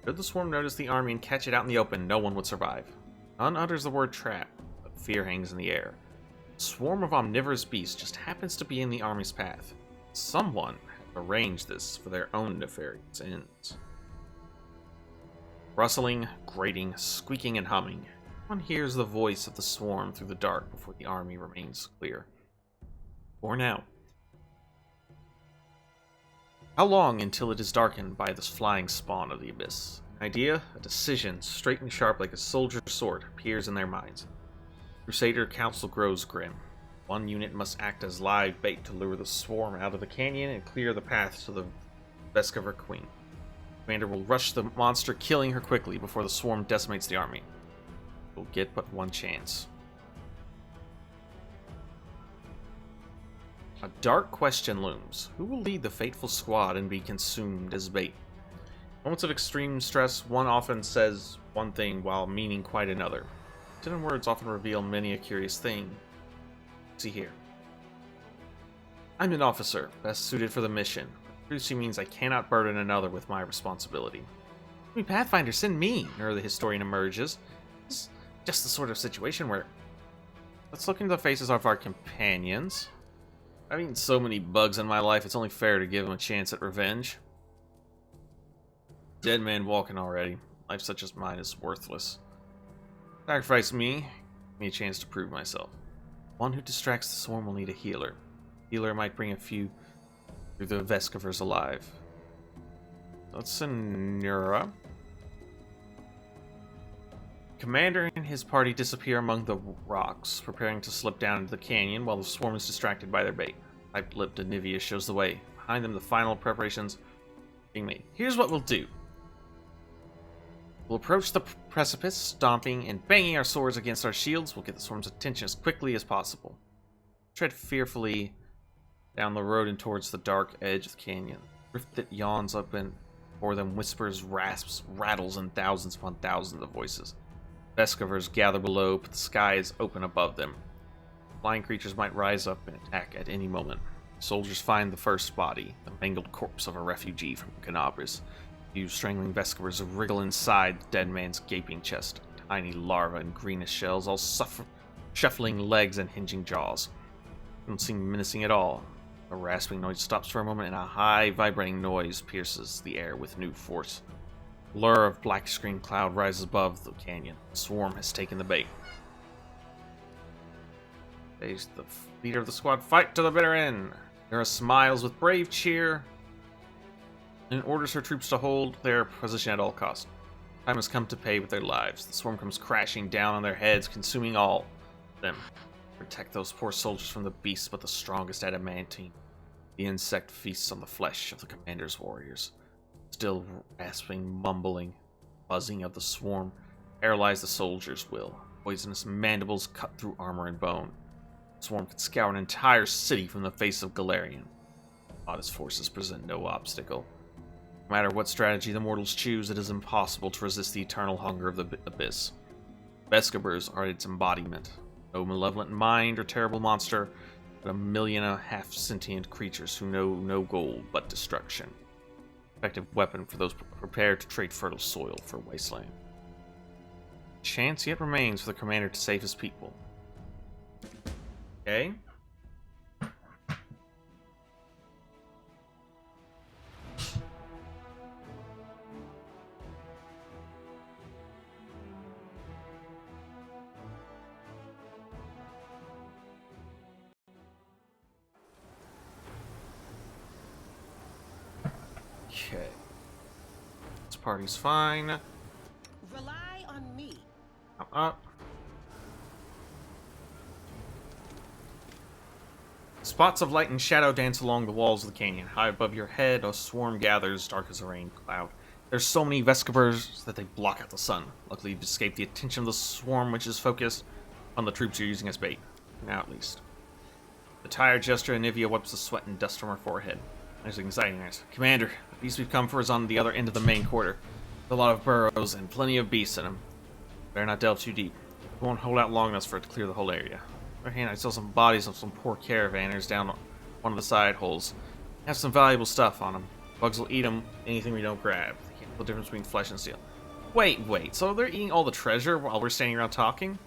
Should the swarm notice the army and catch it out in the open, no one would survive. None utters the word trap, but fear hangs in the air. A swarm of omnivorous beasts just happens to be in the army's path. Someone has arranged this for their own nefarious ends. Rustling, grating, squeaking, and humming. One hears the voice of the swarm through the dark before the army remains clear. Or now. How long until it is darkened by this flying spawn of the abyss? An idea, a decision, straight and sharp like a soldier's sword, appears in their minds. Crusader council grows grim. One unit must act as live bait to lure the swarm out of the canyon and clear the path to the Vescover Queen. Commander will rush the monster, killing her quickly before the swarm decimates the army. We'll get but one chance. A dark question looms. Who will lead the fateful squad and be consumed as bait? Moments of extreme stress, one often says one thing while meaning quite another. Hidden words often reveal many a curious thing. See here. I'm an officer, best suited for the mission. Truth means I cannot burden another with my responsibility. Pathfinder, send me, Ner the historian emerges. This is just the sort of situation where... Let's look into the faces of our companions. I've eaten so many bugs in my life, it's only fair to give them a chance at revenge. Dead man walking already. Life such as mine is worthless. Sacrifice me, give me a chance to prove myself. One who distracts the swarm will need a healer. Healer might bring a few through the Vescovers alive. Let's send Nura. Commander and his party disappear among the rocks, preparing to slip down into the canyon while the swarm is distracted by their bait. Tight-lipped Anivia shows the way. Behind them, the final preparations being made. Here's what we'll do. We'll approach the precipice, stomping and banging our swords against our shields. We'll get the swarm's attention as quickly as possible. Tread fearfully down the road and towards the dark edge of the canyon. Rift that yawns open before them whispers, rasps, rattles, and thousands upon thousands of voices. Vescovers gather below, but the sky is open above them. Flying creatures might rise up and attack at any moment. Soldiers find the first body, the mangled corpse of a refugee from Canabris. Few strangling Vescovers wriggle inside the dead man's gaping chest. Tiny larvae and greenish shells, all shuffling legs and hinging jaws. Don't seem menacing at all. A rasping noise stops for a moment, and a high, vibrating noise pierces the air with new force. A blur of black screen cloud rises above the canyon. The swarm has taken the bait. Face the leader of the squad, fight to the bitter end. Nura smiles with brave cheer and orders her troops to hold their position at all costs. Time has come to pay with their lives. The swarm comes crashing down on their heads, consuming all of them. Protect those poor soldiers from the beasts, but the strongest adamantine. The insect feasts on the flesh of the commander's warriors. Still rasping, mumbling, buzzing of the swarm paralyze the soldiers' will. Poisonous mandibles cut through armor and bone. The swarm could scour an entire city from the face of Galarian. Oddest forces present no obstacle. No matter what strategy the mortals choose, it is impossible to resist the eternal hunger of the abyss. Vescovers are its embodiment. No malevolent mind or terrible monster, but 1.5 million sentient creatures who know no goal but destruction. Effective weapon for those prepared to trade fertile soil for wasteland. Chance yet remains for the commander to save his people. Okay. Okay. This party's fine. Rely on me. Up. Spots of light and shadow dance along the walls of the canyon. High above your head, a swarm gathers, dark as a rain cloud. There's so many Vescovers that they block out the sun. Luckily, you've escaped the attention of the swarm, which is focused on the troops you're using as bait. Now, at least. The tired gesture, Anivia wipes the sweat and dust from her forehead. There's anxiety in her eyes. Commander, the beast we've come for is on the other end of the main quarter. There's a lot of burrows and plenty of beasts in them. Better not delve too deep. We won't hold out long enough for it to clear the whole area. other hand, I saw some bodies of some poor caravanners down one of the side holes. Have some valuable stuff on them. Bugs will eat them, anything we don't grab. They can't tell the difference between flesh and steel. Wait, so they're eating all the treasure while we're standing around talking?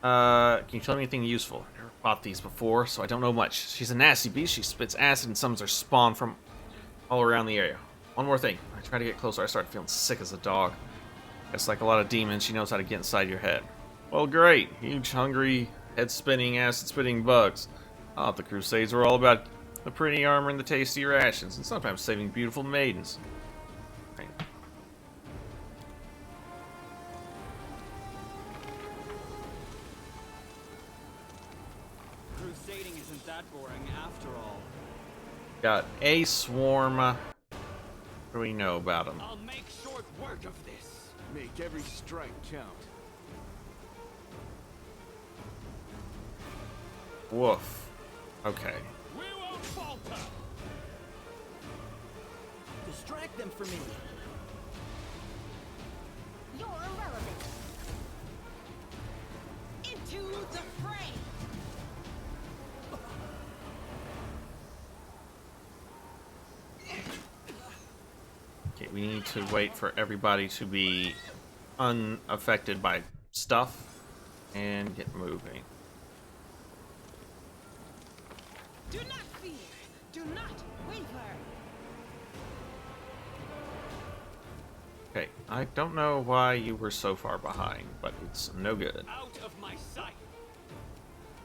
Can you tell me anything useful? I've never fought these before, so I don't know much. She's a nasty beast. She spits acid and summons her spawn from all around the area. One more thing. When I try to get closer, I start feeling sick as a dog. It's like a lot of demons. She knows how to get inside your head. Well, great. Huge, hungry, head-spinning, acid-spitting bugs. I thought the Crusades were all about the pretty armor and the tasty rations, and sometimes saving beautiful maidens. Right. Crusading isn't that boring after all. Got a swarm. What do we know about them? I'll make short work of this. Make every strike count. Woof. Okay. We won't falter. Distract them for me. You're irrelevant. Into the fray. Okay, we need to wait for everybody to be unaffected by stuff and get moving. Do not fear. Do not waver. Okay, I don't know why you were so far behind, but it's no good. Out of my sight.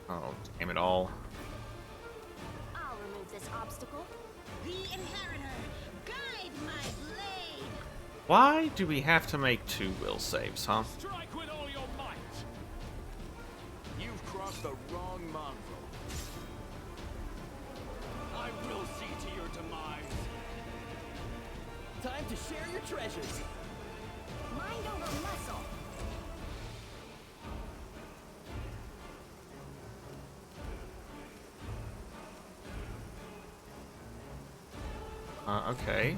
Oh, damn it all. I'll remove this obstacle. The inheritor, guide my blade. Why do we have to make 2 will saves, huh? Strike with all your might. You've crossed the wrong mongrel. I will see to your demise. Time to share your treasures. Mind over muscle. Okay.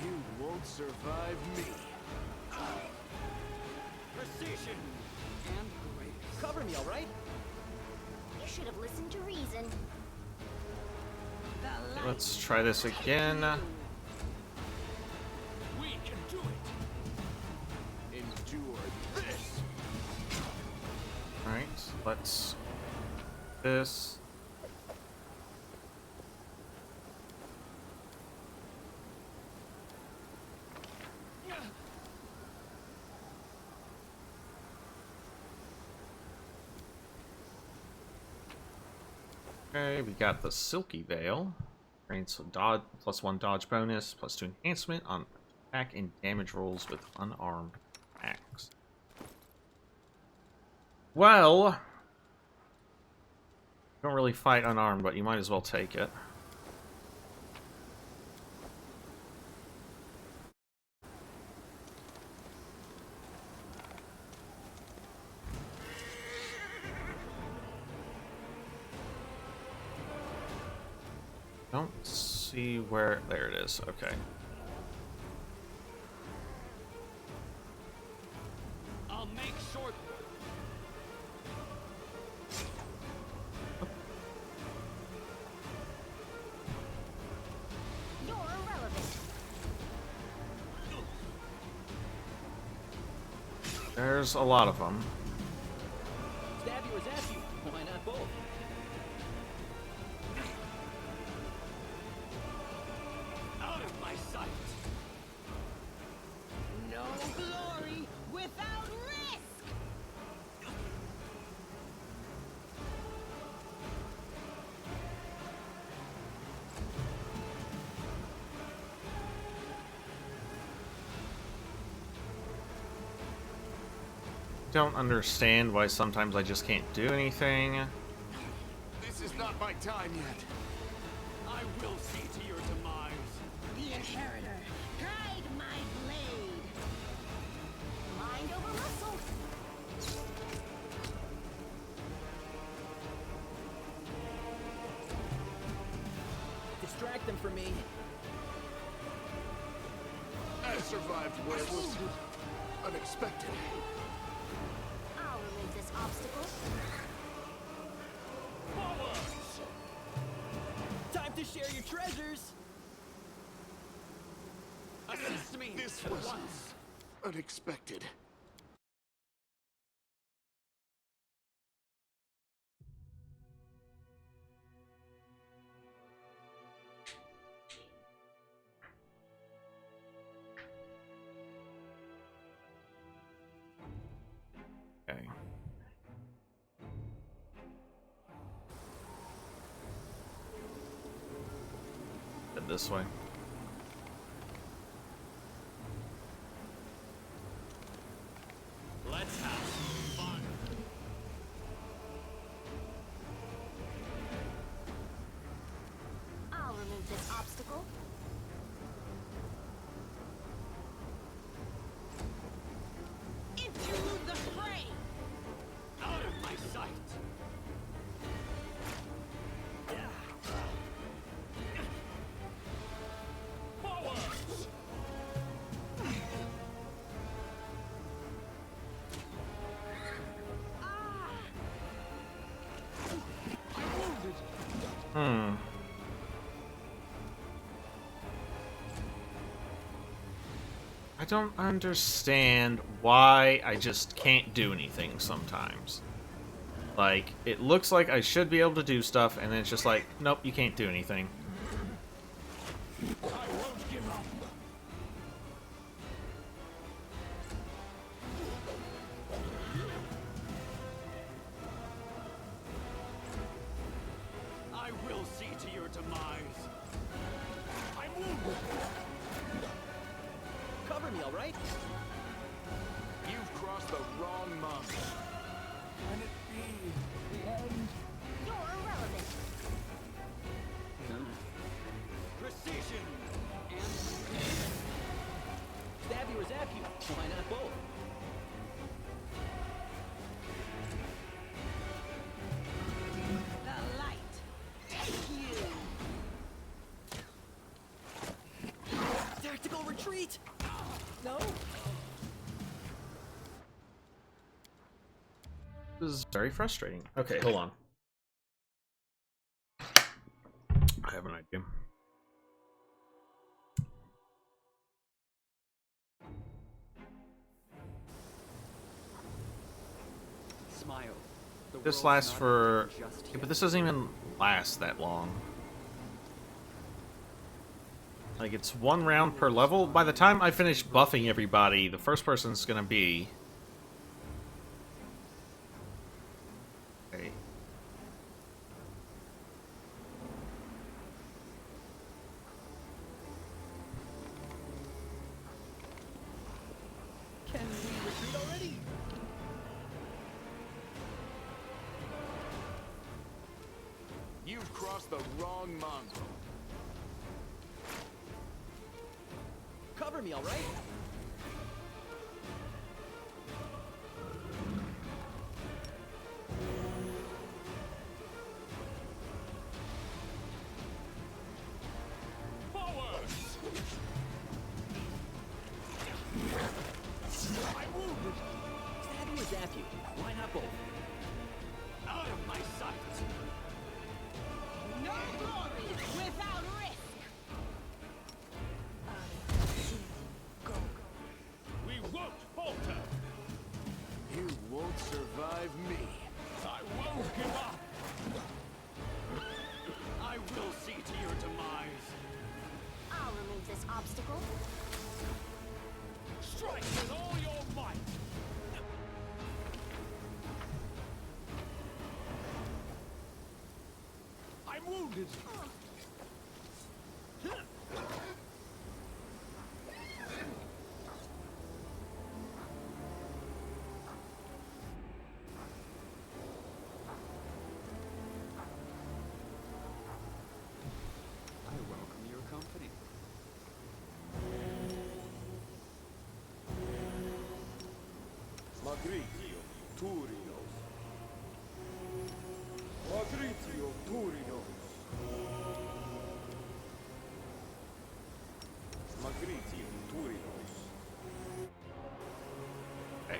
You won't survive me. Precision. And grace. Cover me, all right? You should have listened to reason. The light. Let's try this again. We can do it. Endure this. Alright, let's... this. Okay, we got the Silky Veil. Grants a dodge, +1 dodge bonus, +2 enhancement on attack and damage rolls with unarmed attacks. Well, don't really fight unarmed, but you might as well take it. Don't see where... there it is. Okay. I'll make short work. You're irrelevant. There's a lot of them. Stab you or zap you. Why not both? Out of my sight. No glory without risk. Don't understand why sometimes I just can't do anything. This is not my time yet. I will see to your demise. The inheritor, guide my blade. Mind over muscle. Distract them for me. I survived what was unexpected. I'll remove this obstacle. Time to share your treasures! Assist me! This at was once! unexpected. Okay. Head this way. Let's have some fun! I'll remove this obstacle. Into the fray! Out of my sight! Forwards! Hmm. I don't understand why I just can't do anything sometimes. Like, it looks like I should be able to do stuff, and then it's just like, nope, you can't do anything. I won't give up. I will see to your demise! I'm wounded. Cover me, alright? You've crossed the wrong monk. Can it be the end? You're irrelevant. Precision! And Stab you or zap you. Why not both? The light! Take you! Tactical retreat! No? This is very frustrating. Okay, hold on. I have an idea. Smile. The This world's lasts not for... ending just Yeah, yet. but this doesn't even last that long. Like, it's one round per level. By the time I finish buffing everybody, the first person's gonna be... Okay. Can we retreat already? You've crossed the wrong monk. Cover me, alright? Forwards! I'm wounded. Stab you or zap you. Why not both? out of my sight! No glory without risk! We won't falter. You won't survive me. I won't give up. I will see to your demise! I'll remove this obstacle. Strike with all your might. I'm wounded. I welcome your company. Magritio Turinos. Magritio Turinos. Magritio Turinos. Okay.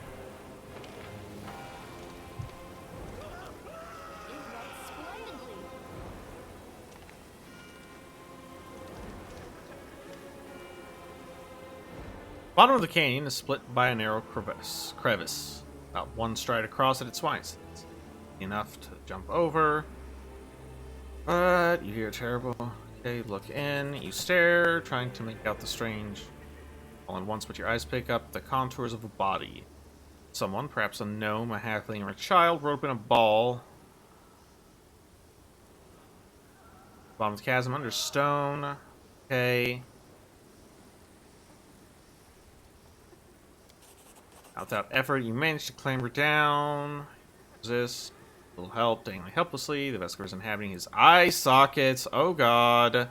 Bottom of the canyon is split by a narrow crevice. About one stride across at its widest. Enough to jump over. But you hear terrible. Okay, look in. You stare, trying to make out the strange. All at once, but your eyes pick up the contours of a body. Someone, perhaps a gnome, a halfling, or a child, rolled up in a ball. Bottom of the chasm under stone. Okay. Without effort, you manage to clamber down. Resist. A little help, dangling helplessly. The Vesker's inhabiting his eye sockets. Oh god.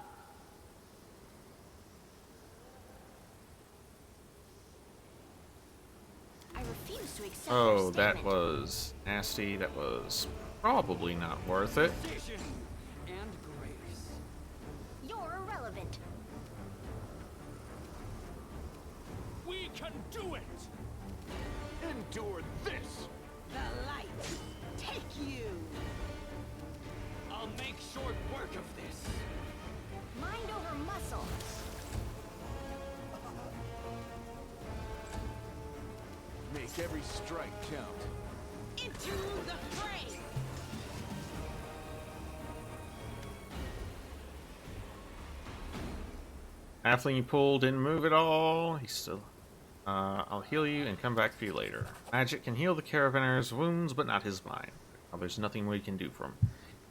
I refuse to accept Oh, their that statement. was nasty. That was probably not worth it. Precision and grace. You're irrelevant. We can do it! Endure this! The light, take you! I'll make short work of this. Mind over muscle. Make every strike count. Into the fray! Halfling you pulled didn't move at all. He's still. I'll heal you and come back for you later. Magic can heal the caravanner's wounds, but not his mind. Now, there's nothing we can do for him.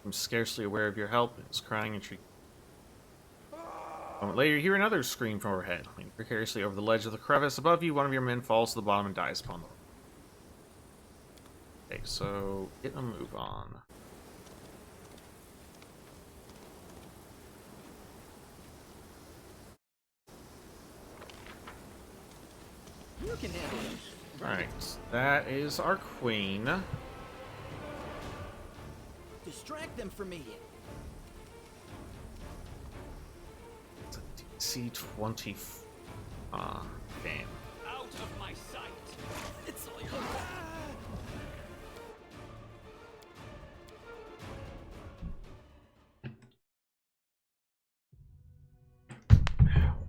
I'm scarcely aware of your help. He's crying and shrieking. A moment later, you hear another scream from overhead. Leaning precariously over the ledge of the crevice above you, one of your men falls to the bottom and dies upon the. Okay, so get a move on. You can handle it. Alright, that is our queen. Distract them from me. It's a DC 20 game. Out of my sight. It's like...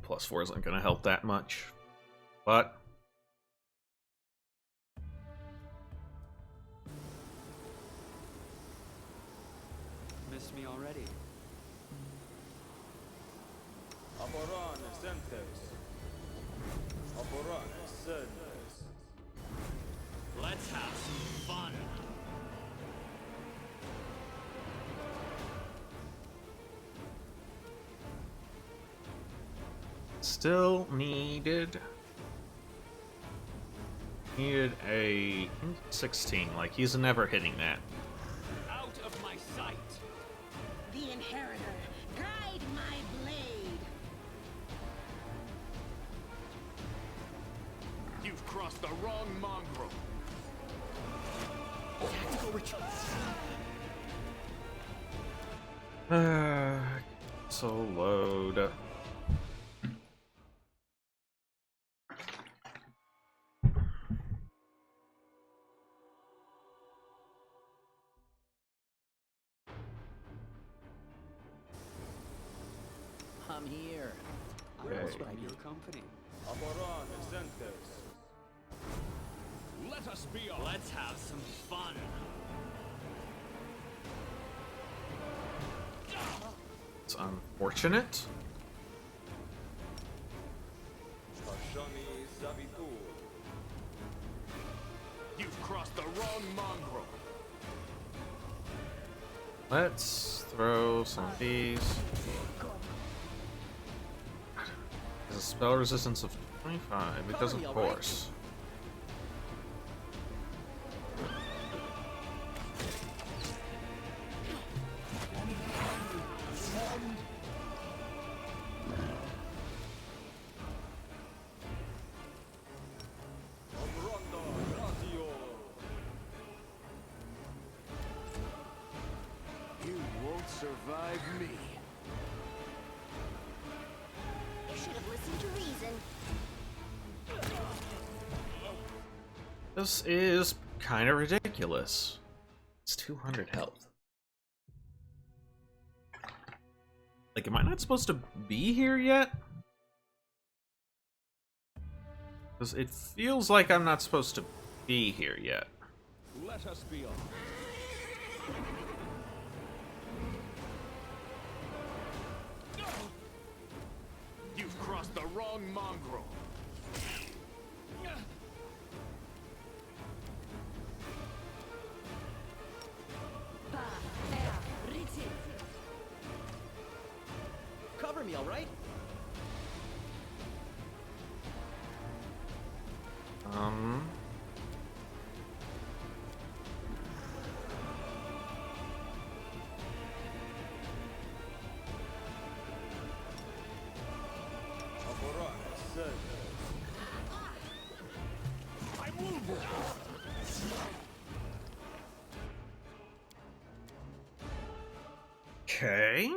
+4 isn't going to help that much. But Missed me already. Let's have some fun. still needed a 16. Like, he's never hitting that. Out of my sight. The Inheritor, guide my blade! You've crossed the wrong mongrel. Tactical retreat. So load. I'm here. I Okay. was in your company. Let us be off. Let's have some fun. It's unfortunate. You've crossed the wrong mongrel. Let's throw some of these. There's a spell resistance of 25, because of course. You won't survive me. You should have listened to reason. This is kind of ridiculous. It's 200 health. Like, am I not supposed to be here yet? Because it feels like I'm not supposed to be here yet. Let us be on. You've crossed the wrong mongrel. Cover me, all right? Okay.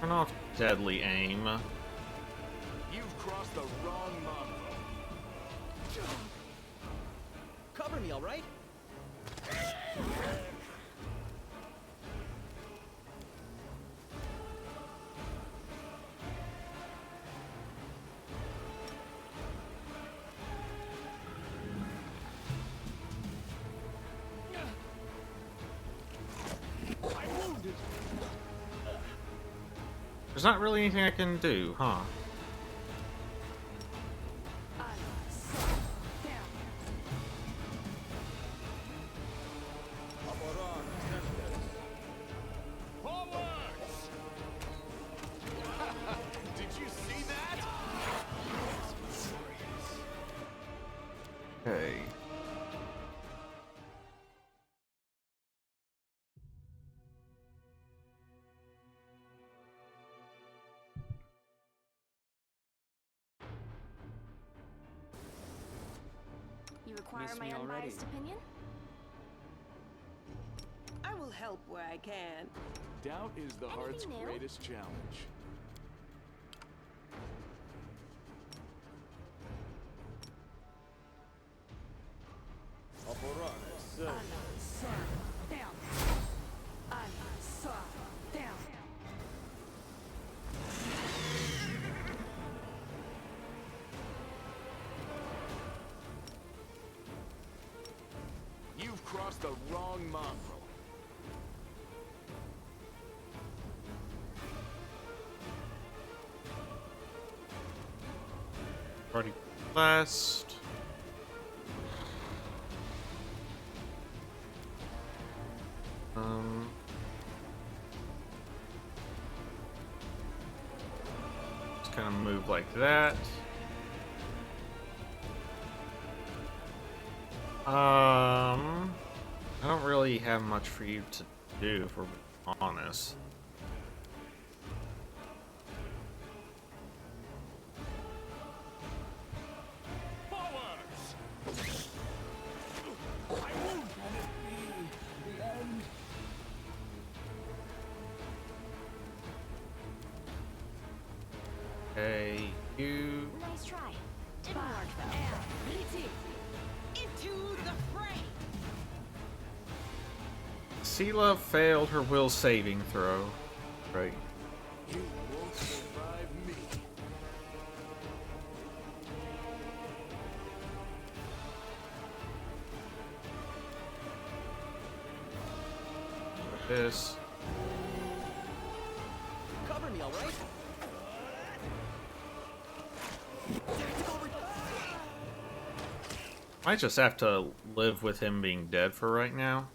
Turn off deadly aim. You've crossed the wrong mongrel. Cover me, all right? There's not really anything I can do, huh? Did you see that? Okay. You require Miss my me already. unbiased opinion? I will help where I can. Doubt is the heart's new? greatest challenge. You've crossed the wrong mongrel. Already blessed. Just kind of move like that. I don't really have much for you to do, if we're honest. Hey, you. Nice try. Didn't work though. Into the fray! Sela failed her will saving throw. Right. You won't survive me. This. Cover me, all right? I just have to live with him being dead for right now.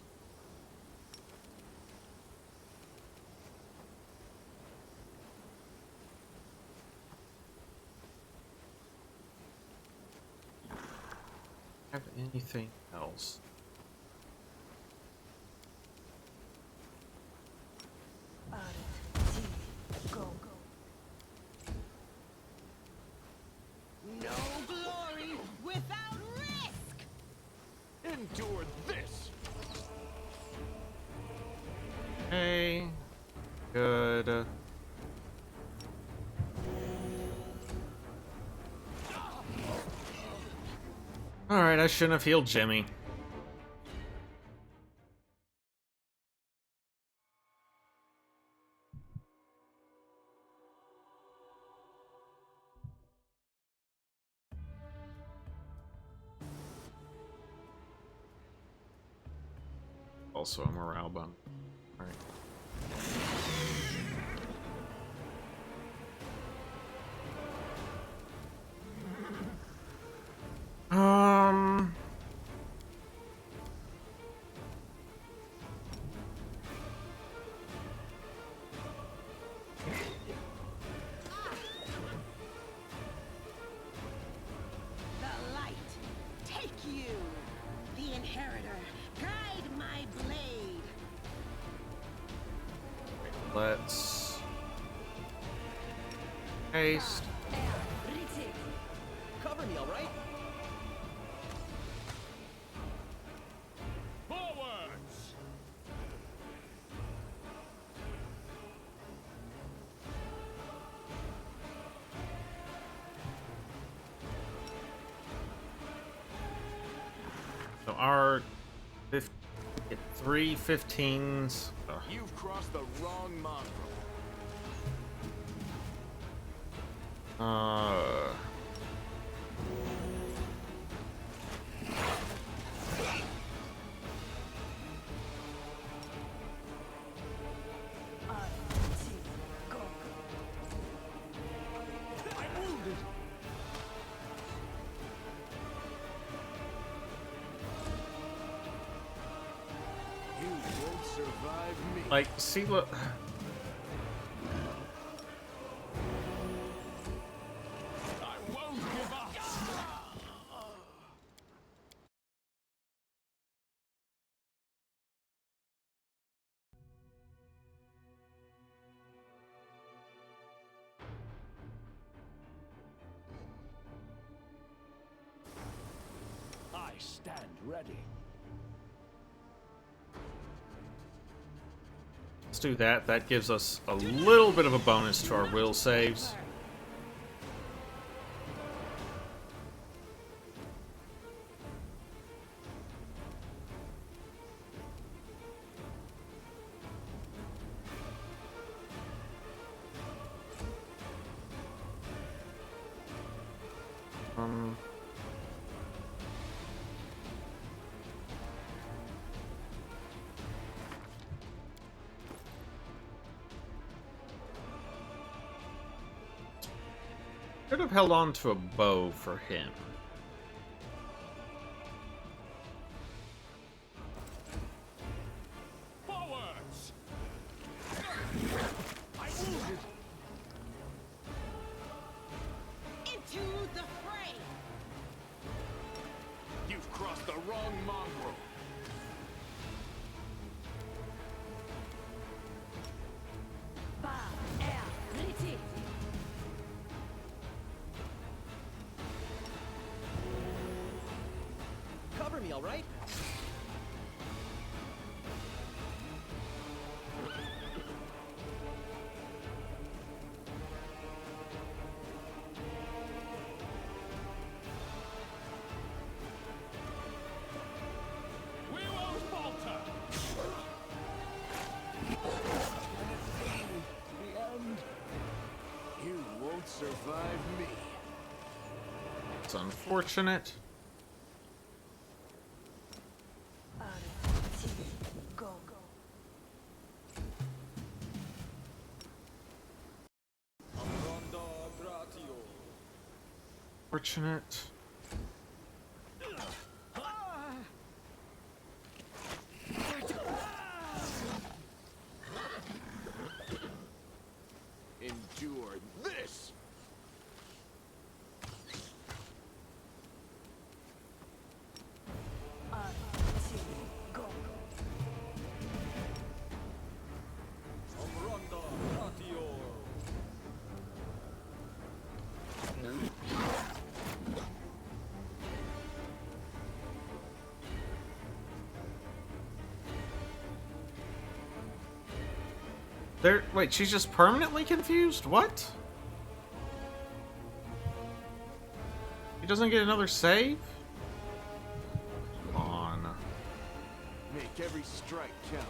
have anything else? No glory without risk! Endure this! Okay. Good. Alright, I shouldn't have healed Jimmy. Also a morale bump. Alright. The light, take you! The inheritor, guide my blade! Let's haste. Cover me, alright? Forwards! So our 3 15s. You've crossed the wrong mongrel. I'm wounded. You won't survive me. Like, see what? I won't give up. I stand ready. Let's do that. That gives us a little bit of a bonus to our will saves. Could have held on to a bow for him. Forwards! I'm wounded. Into the fray! You've crossed the wrong mongrel. Cover me, alright? We won't falter. The end. You won't survive me. It's unfortunate. Fortunate. Endure this. Wait, she's just permanently confused? What? He doesn't get another save? Come on. Make every strike count.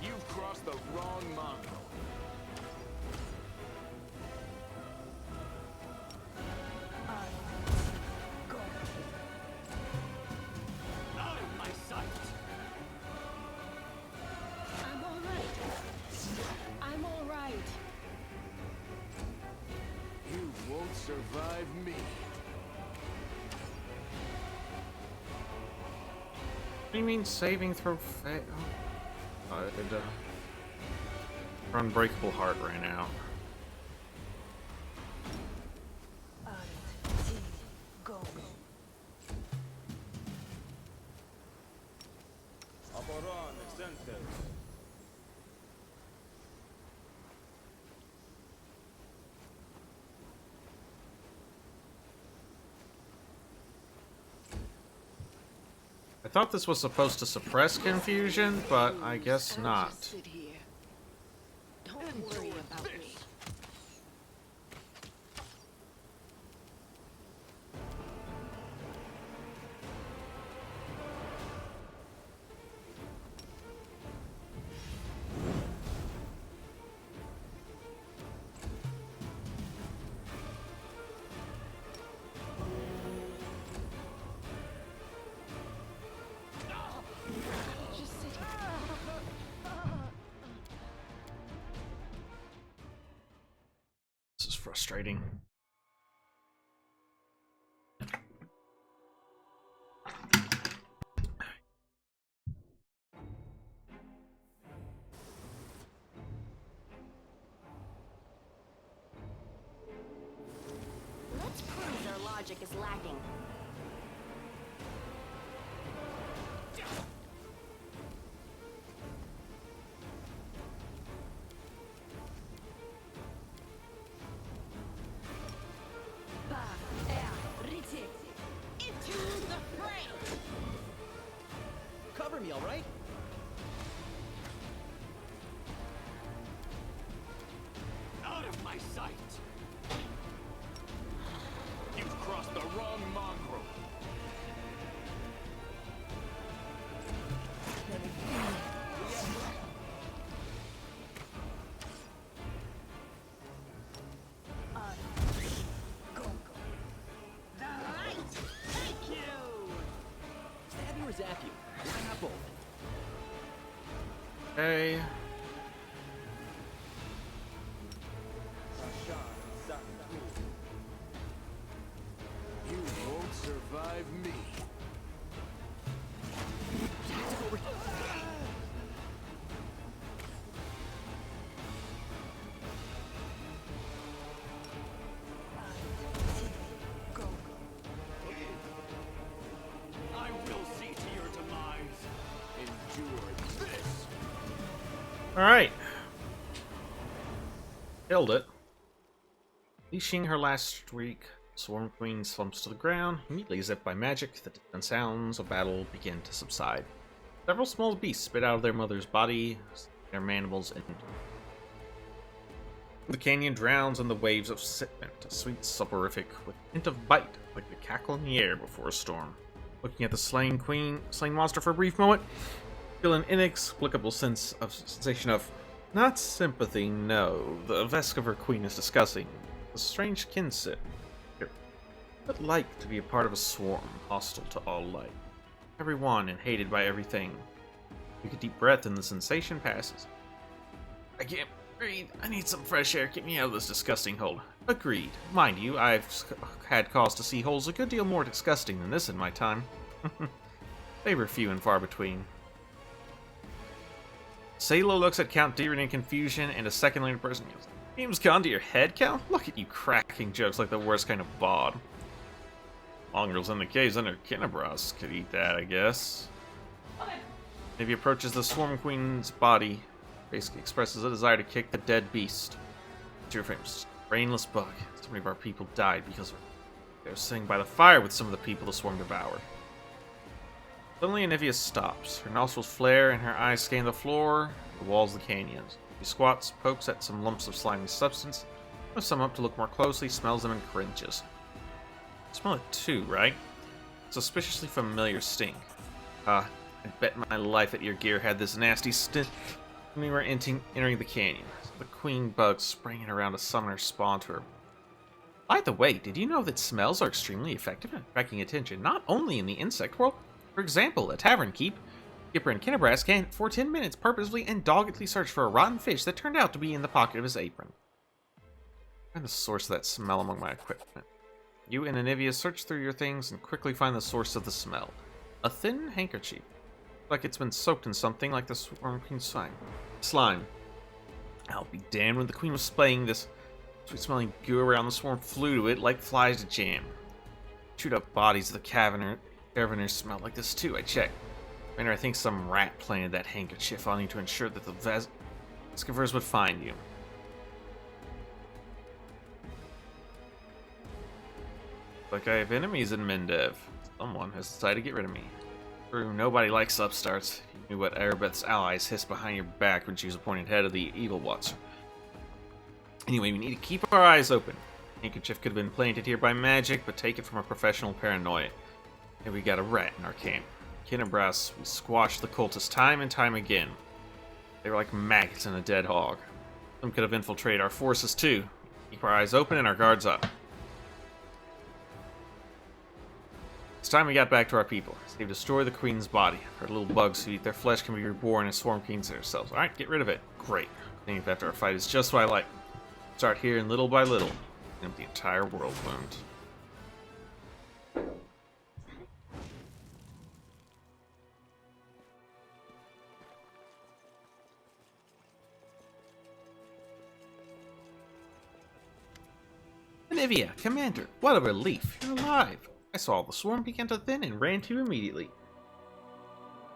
You've crossed the wrong mongrel. Out of my sight! I'm all right. I'm all right. You won't survive me. What do you mean saving throw fail? Her unbreakable heart ran out. I thought this was supposed to suppress confusion, but I guess not. Sit here. Don't worry about me. Just sit here. This is frustrating. Let's prove their logic is lacking. Into the fray! Cover me, all right? Out of my sight! You've crossed the wrong mongrel. The light! Thank you! Stab you or zap you? Why not both? Okay. You won't survive me. I will see to your demise. Endure this. Alright. Killed it. Unleashing her last streak, Swarm Queen slumps to the ground, immediately zipped by magic. The distant sounds of battle begin to subside. Several small beasts spit out of their mother's body, their mandibles into. The canyon drowns in the waves of sentiment, a sweet soporific with a hint of bite, like the cackle in the air before a storm. Looking at the slain monster for a brief moment, feel an inexplicable sensation of not sympathy, no. The Vescover Queen is discussing a strange kinship. What like to be a part of a swarm hostile to all life, everyone and hated by everything. Take a deep breath and the sensation passes. I can't breathe. I need some fresh air. Get me out of this disgusting hole. Agreed. Mind you, I've had cause to see holes a good deal more disgusting than this in my time. They were few and far between. Salo looks at Count Deering in confusion, and a second later person yells, Game's gone to your head, Cal? Look at you cracking jokes like the worst kind of bod. Mongrels in the caves under Kinabras could eat that, I guess. Maybe approaches the Swarm Queen's body. Basically expresses a desire to kick the dead beast. Two frames. Brainless bug. So many of our people died because they were sitting by the fire with some of the people the swarm devoured. Suddenly, Anivia stops. Her nostrils flare and her eyes scan the floor, the walls of the canyons. She squats, pokes at some lumps of slimy substance, lifts some up to look more closely, smells them, and cringes. Smell it too, right? Suspiciously familiar stink. I bet my life that your gear had this nasty stink when we were entering the canyon. The queen bug spraying around a summoner spawned to her. By the way, did you know that smells are extremely effective at attracting attention, not only in the insect world? For example, a tavern keeper in Kinabras can, for 10 minutes, purposefully and doggedly search for a rotten fish that turned out to be in the pocket of his apron. Find the source of that smell among my equipment. You and Anivia search through your things and quickly find the source of the smell. A thin handkerchief. Like it's been soaked in something like the Swarm Queen's slime. I'll be damned when the Queen was spraying this sweet-smelling goo around the swarm flew to it like flies to jam. Chewed up bodies of the caravanners smelled like this too, I checked. I think some rat planted that handkerchief on you to ensure that the Vescavers would find you. Like I have enemies in Mendev. Someone has decided to get rid of me. True, nobody likes upstarts. You knew what Erebeth's allies hissed behind your back when she was appointed head of the Evil Watcher. Anyway, we need to keep our eyes open. Handkerchief could have been planted here by magic, but take it from a professional paranoia. And we got a rat in our camp. Kinabras, we squashed the cultists time and time again. They were like maggots in a dead hog. Some could have infiltrated our forces too. Keep our eyes open and our guards up. It's time we got back to our people. They've destroyed the queen's body. Her little bugs who eat their flesh can be reborn as swarm queens themselves. Alright, get rid of it. Great. Cleaning up after our fight is just what I like. Start here and little by little, clean up the entire world wound. Anivia, Commander, what a relief. You're alive. I saw the swarm begin to thin and ran to you immediately.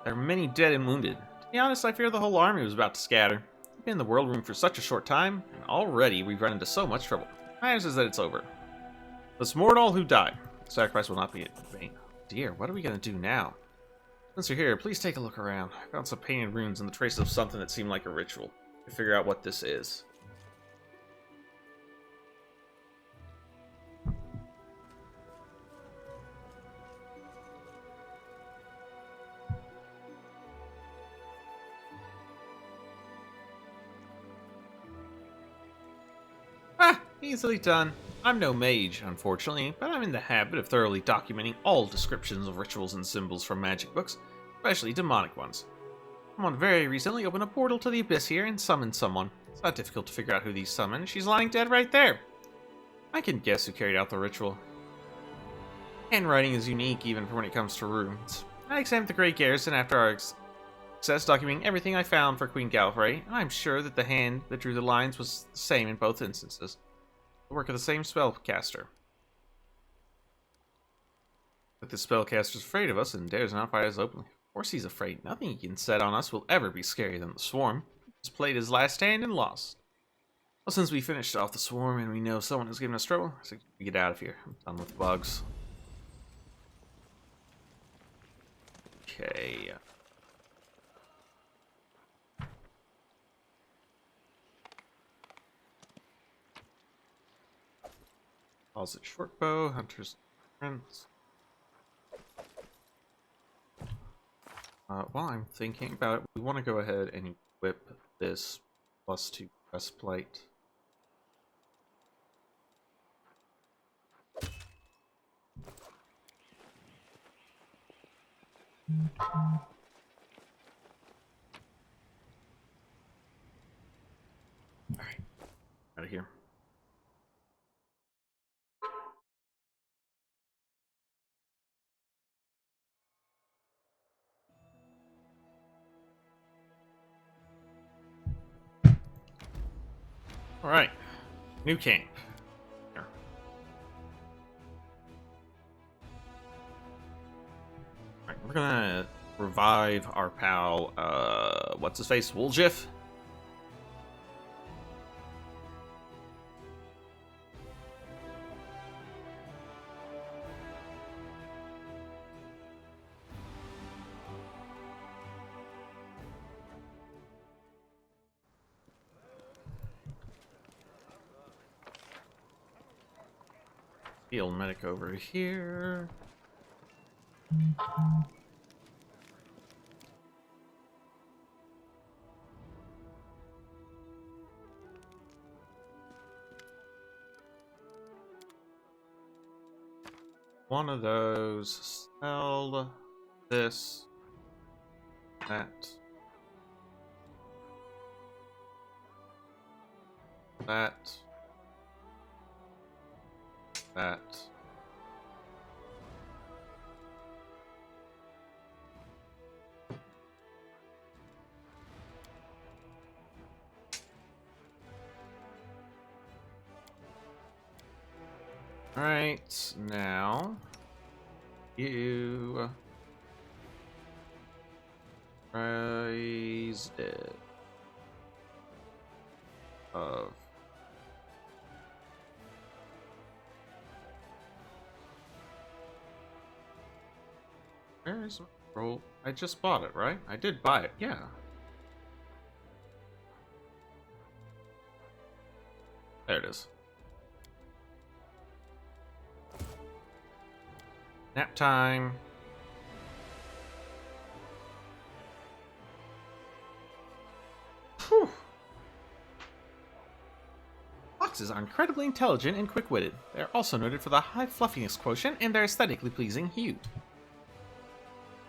There are many dead and wounded. To be honest, I fear the whole army was about to scatter. We've been in the world room for such a short time, and already we've run into so much trouble. What matters is that it's over. Let's mourn all who died. The sacrifice will not be in vain. Dear, what are we going to do now? Since you're here, please take a look around. I found some painted runes and the traces of something that seemed like a ritual. To figure out what this is. Easily done. I'm no mage, unfortunately, but I'm in the habit of thoroughly documenting all descriptions of rituals and symbols from magic books, especially demonic ones. Someone very recently opened a portal to the abyss here and summoned someone. It's not difficult to figure out who these summoned. She's lying dead right there. I can guess who carried out the ritual. Handwriting is unique even for when it comes to runes. I examined the Great Garrison after our success documenting everything I found for Queen Gallifrey, and I'm sure that the hand that drew the lines was the same in both instances. The work of the same spellcaster. But the spellcaster's afraid of us and dares not fight us openly. Of course he's afraid. Nothing he can set on us will ever be scarier than the swarm. He's played his last hand and lost. Well, since we finished off the swarm and we know someone has given us trouble, I suggest we get out of here. I'm done with bugs. Okay. Calls it short bow, hunter's friends. While I'm thinking about it, we want to go ahead and equip this +2 breastplate. Alright, out of here. Alright, New camp. Here. Alright, we're gonna revive our pal, what's his face? Wooljiff? Field medic over here. One of those. Sell this. That. That. That. Alright, now you raised it of where is my roll? I just bought it, right? I did buy it, yeah. There it is. Nap time. Whew. Foxes are incredibly intelligent and quick-witted. They are also noted for the high fluffiness quotient and their aesthetically pleasing hue.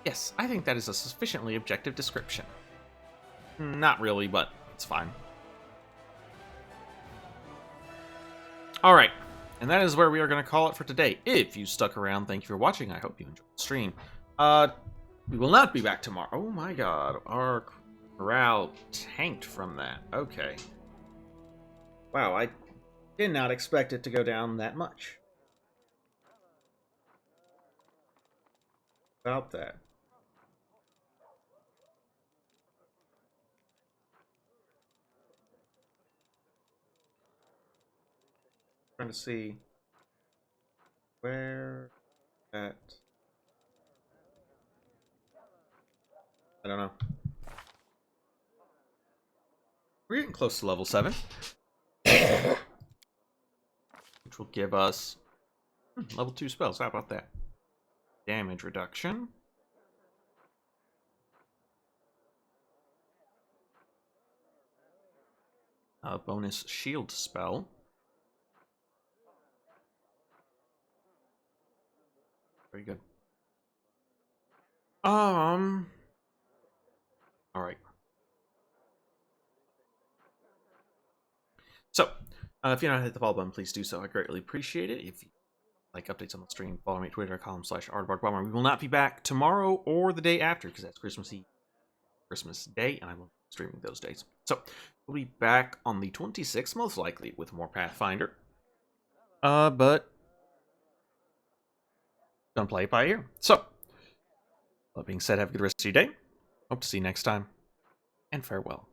Yes, I think that is a sufficiently objective description. Not really, but it's fine. Alright, and that is where we are going to call it for today. If you stuck around, thank you for watching. I hope you enjoyed the stream. We will not be back tomorrow. Oh my god, our morale tanked from that. Okay. Wow, I did not expect it to go down that much. About that. Trying to see where that. I don't know. We're getting close to level 7. Which will give us level 2 spells. How about that? Damage reduction. A bonus shield spell. Very good. Alright. So, if you're not hit the follow button, please do so. I greatly appreciate it. If you like updates on the stream, follow me at twitter.com/artbarkbomber. We will not be back tomorrow or the day after, because that's Christmas Eve, Christmas Day, and I will be streaming those days. So, we'll be back on the 26th, most likely, with more Pathfinder. But gonna play it by ear. So, that being said, have a good rest of your day. Hope to see you next time, and farewell.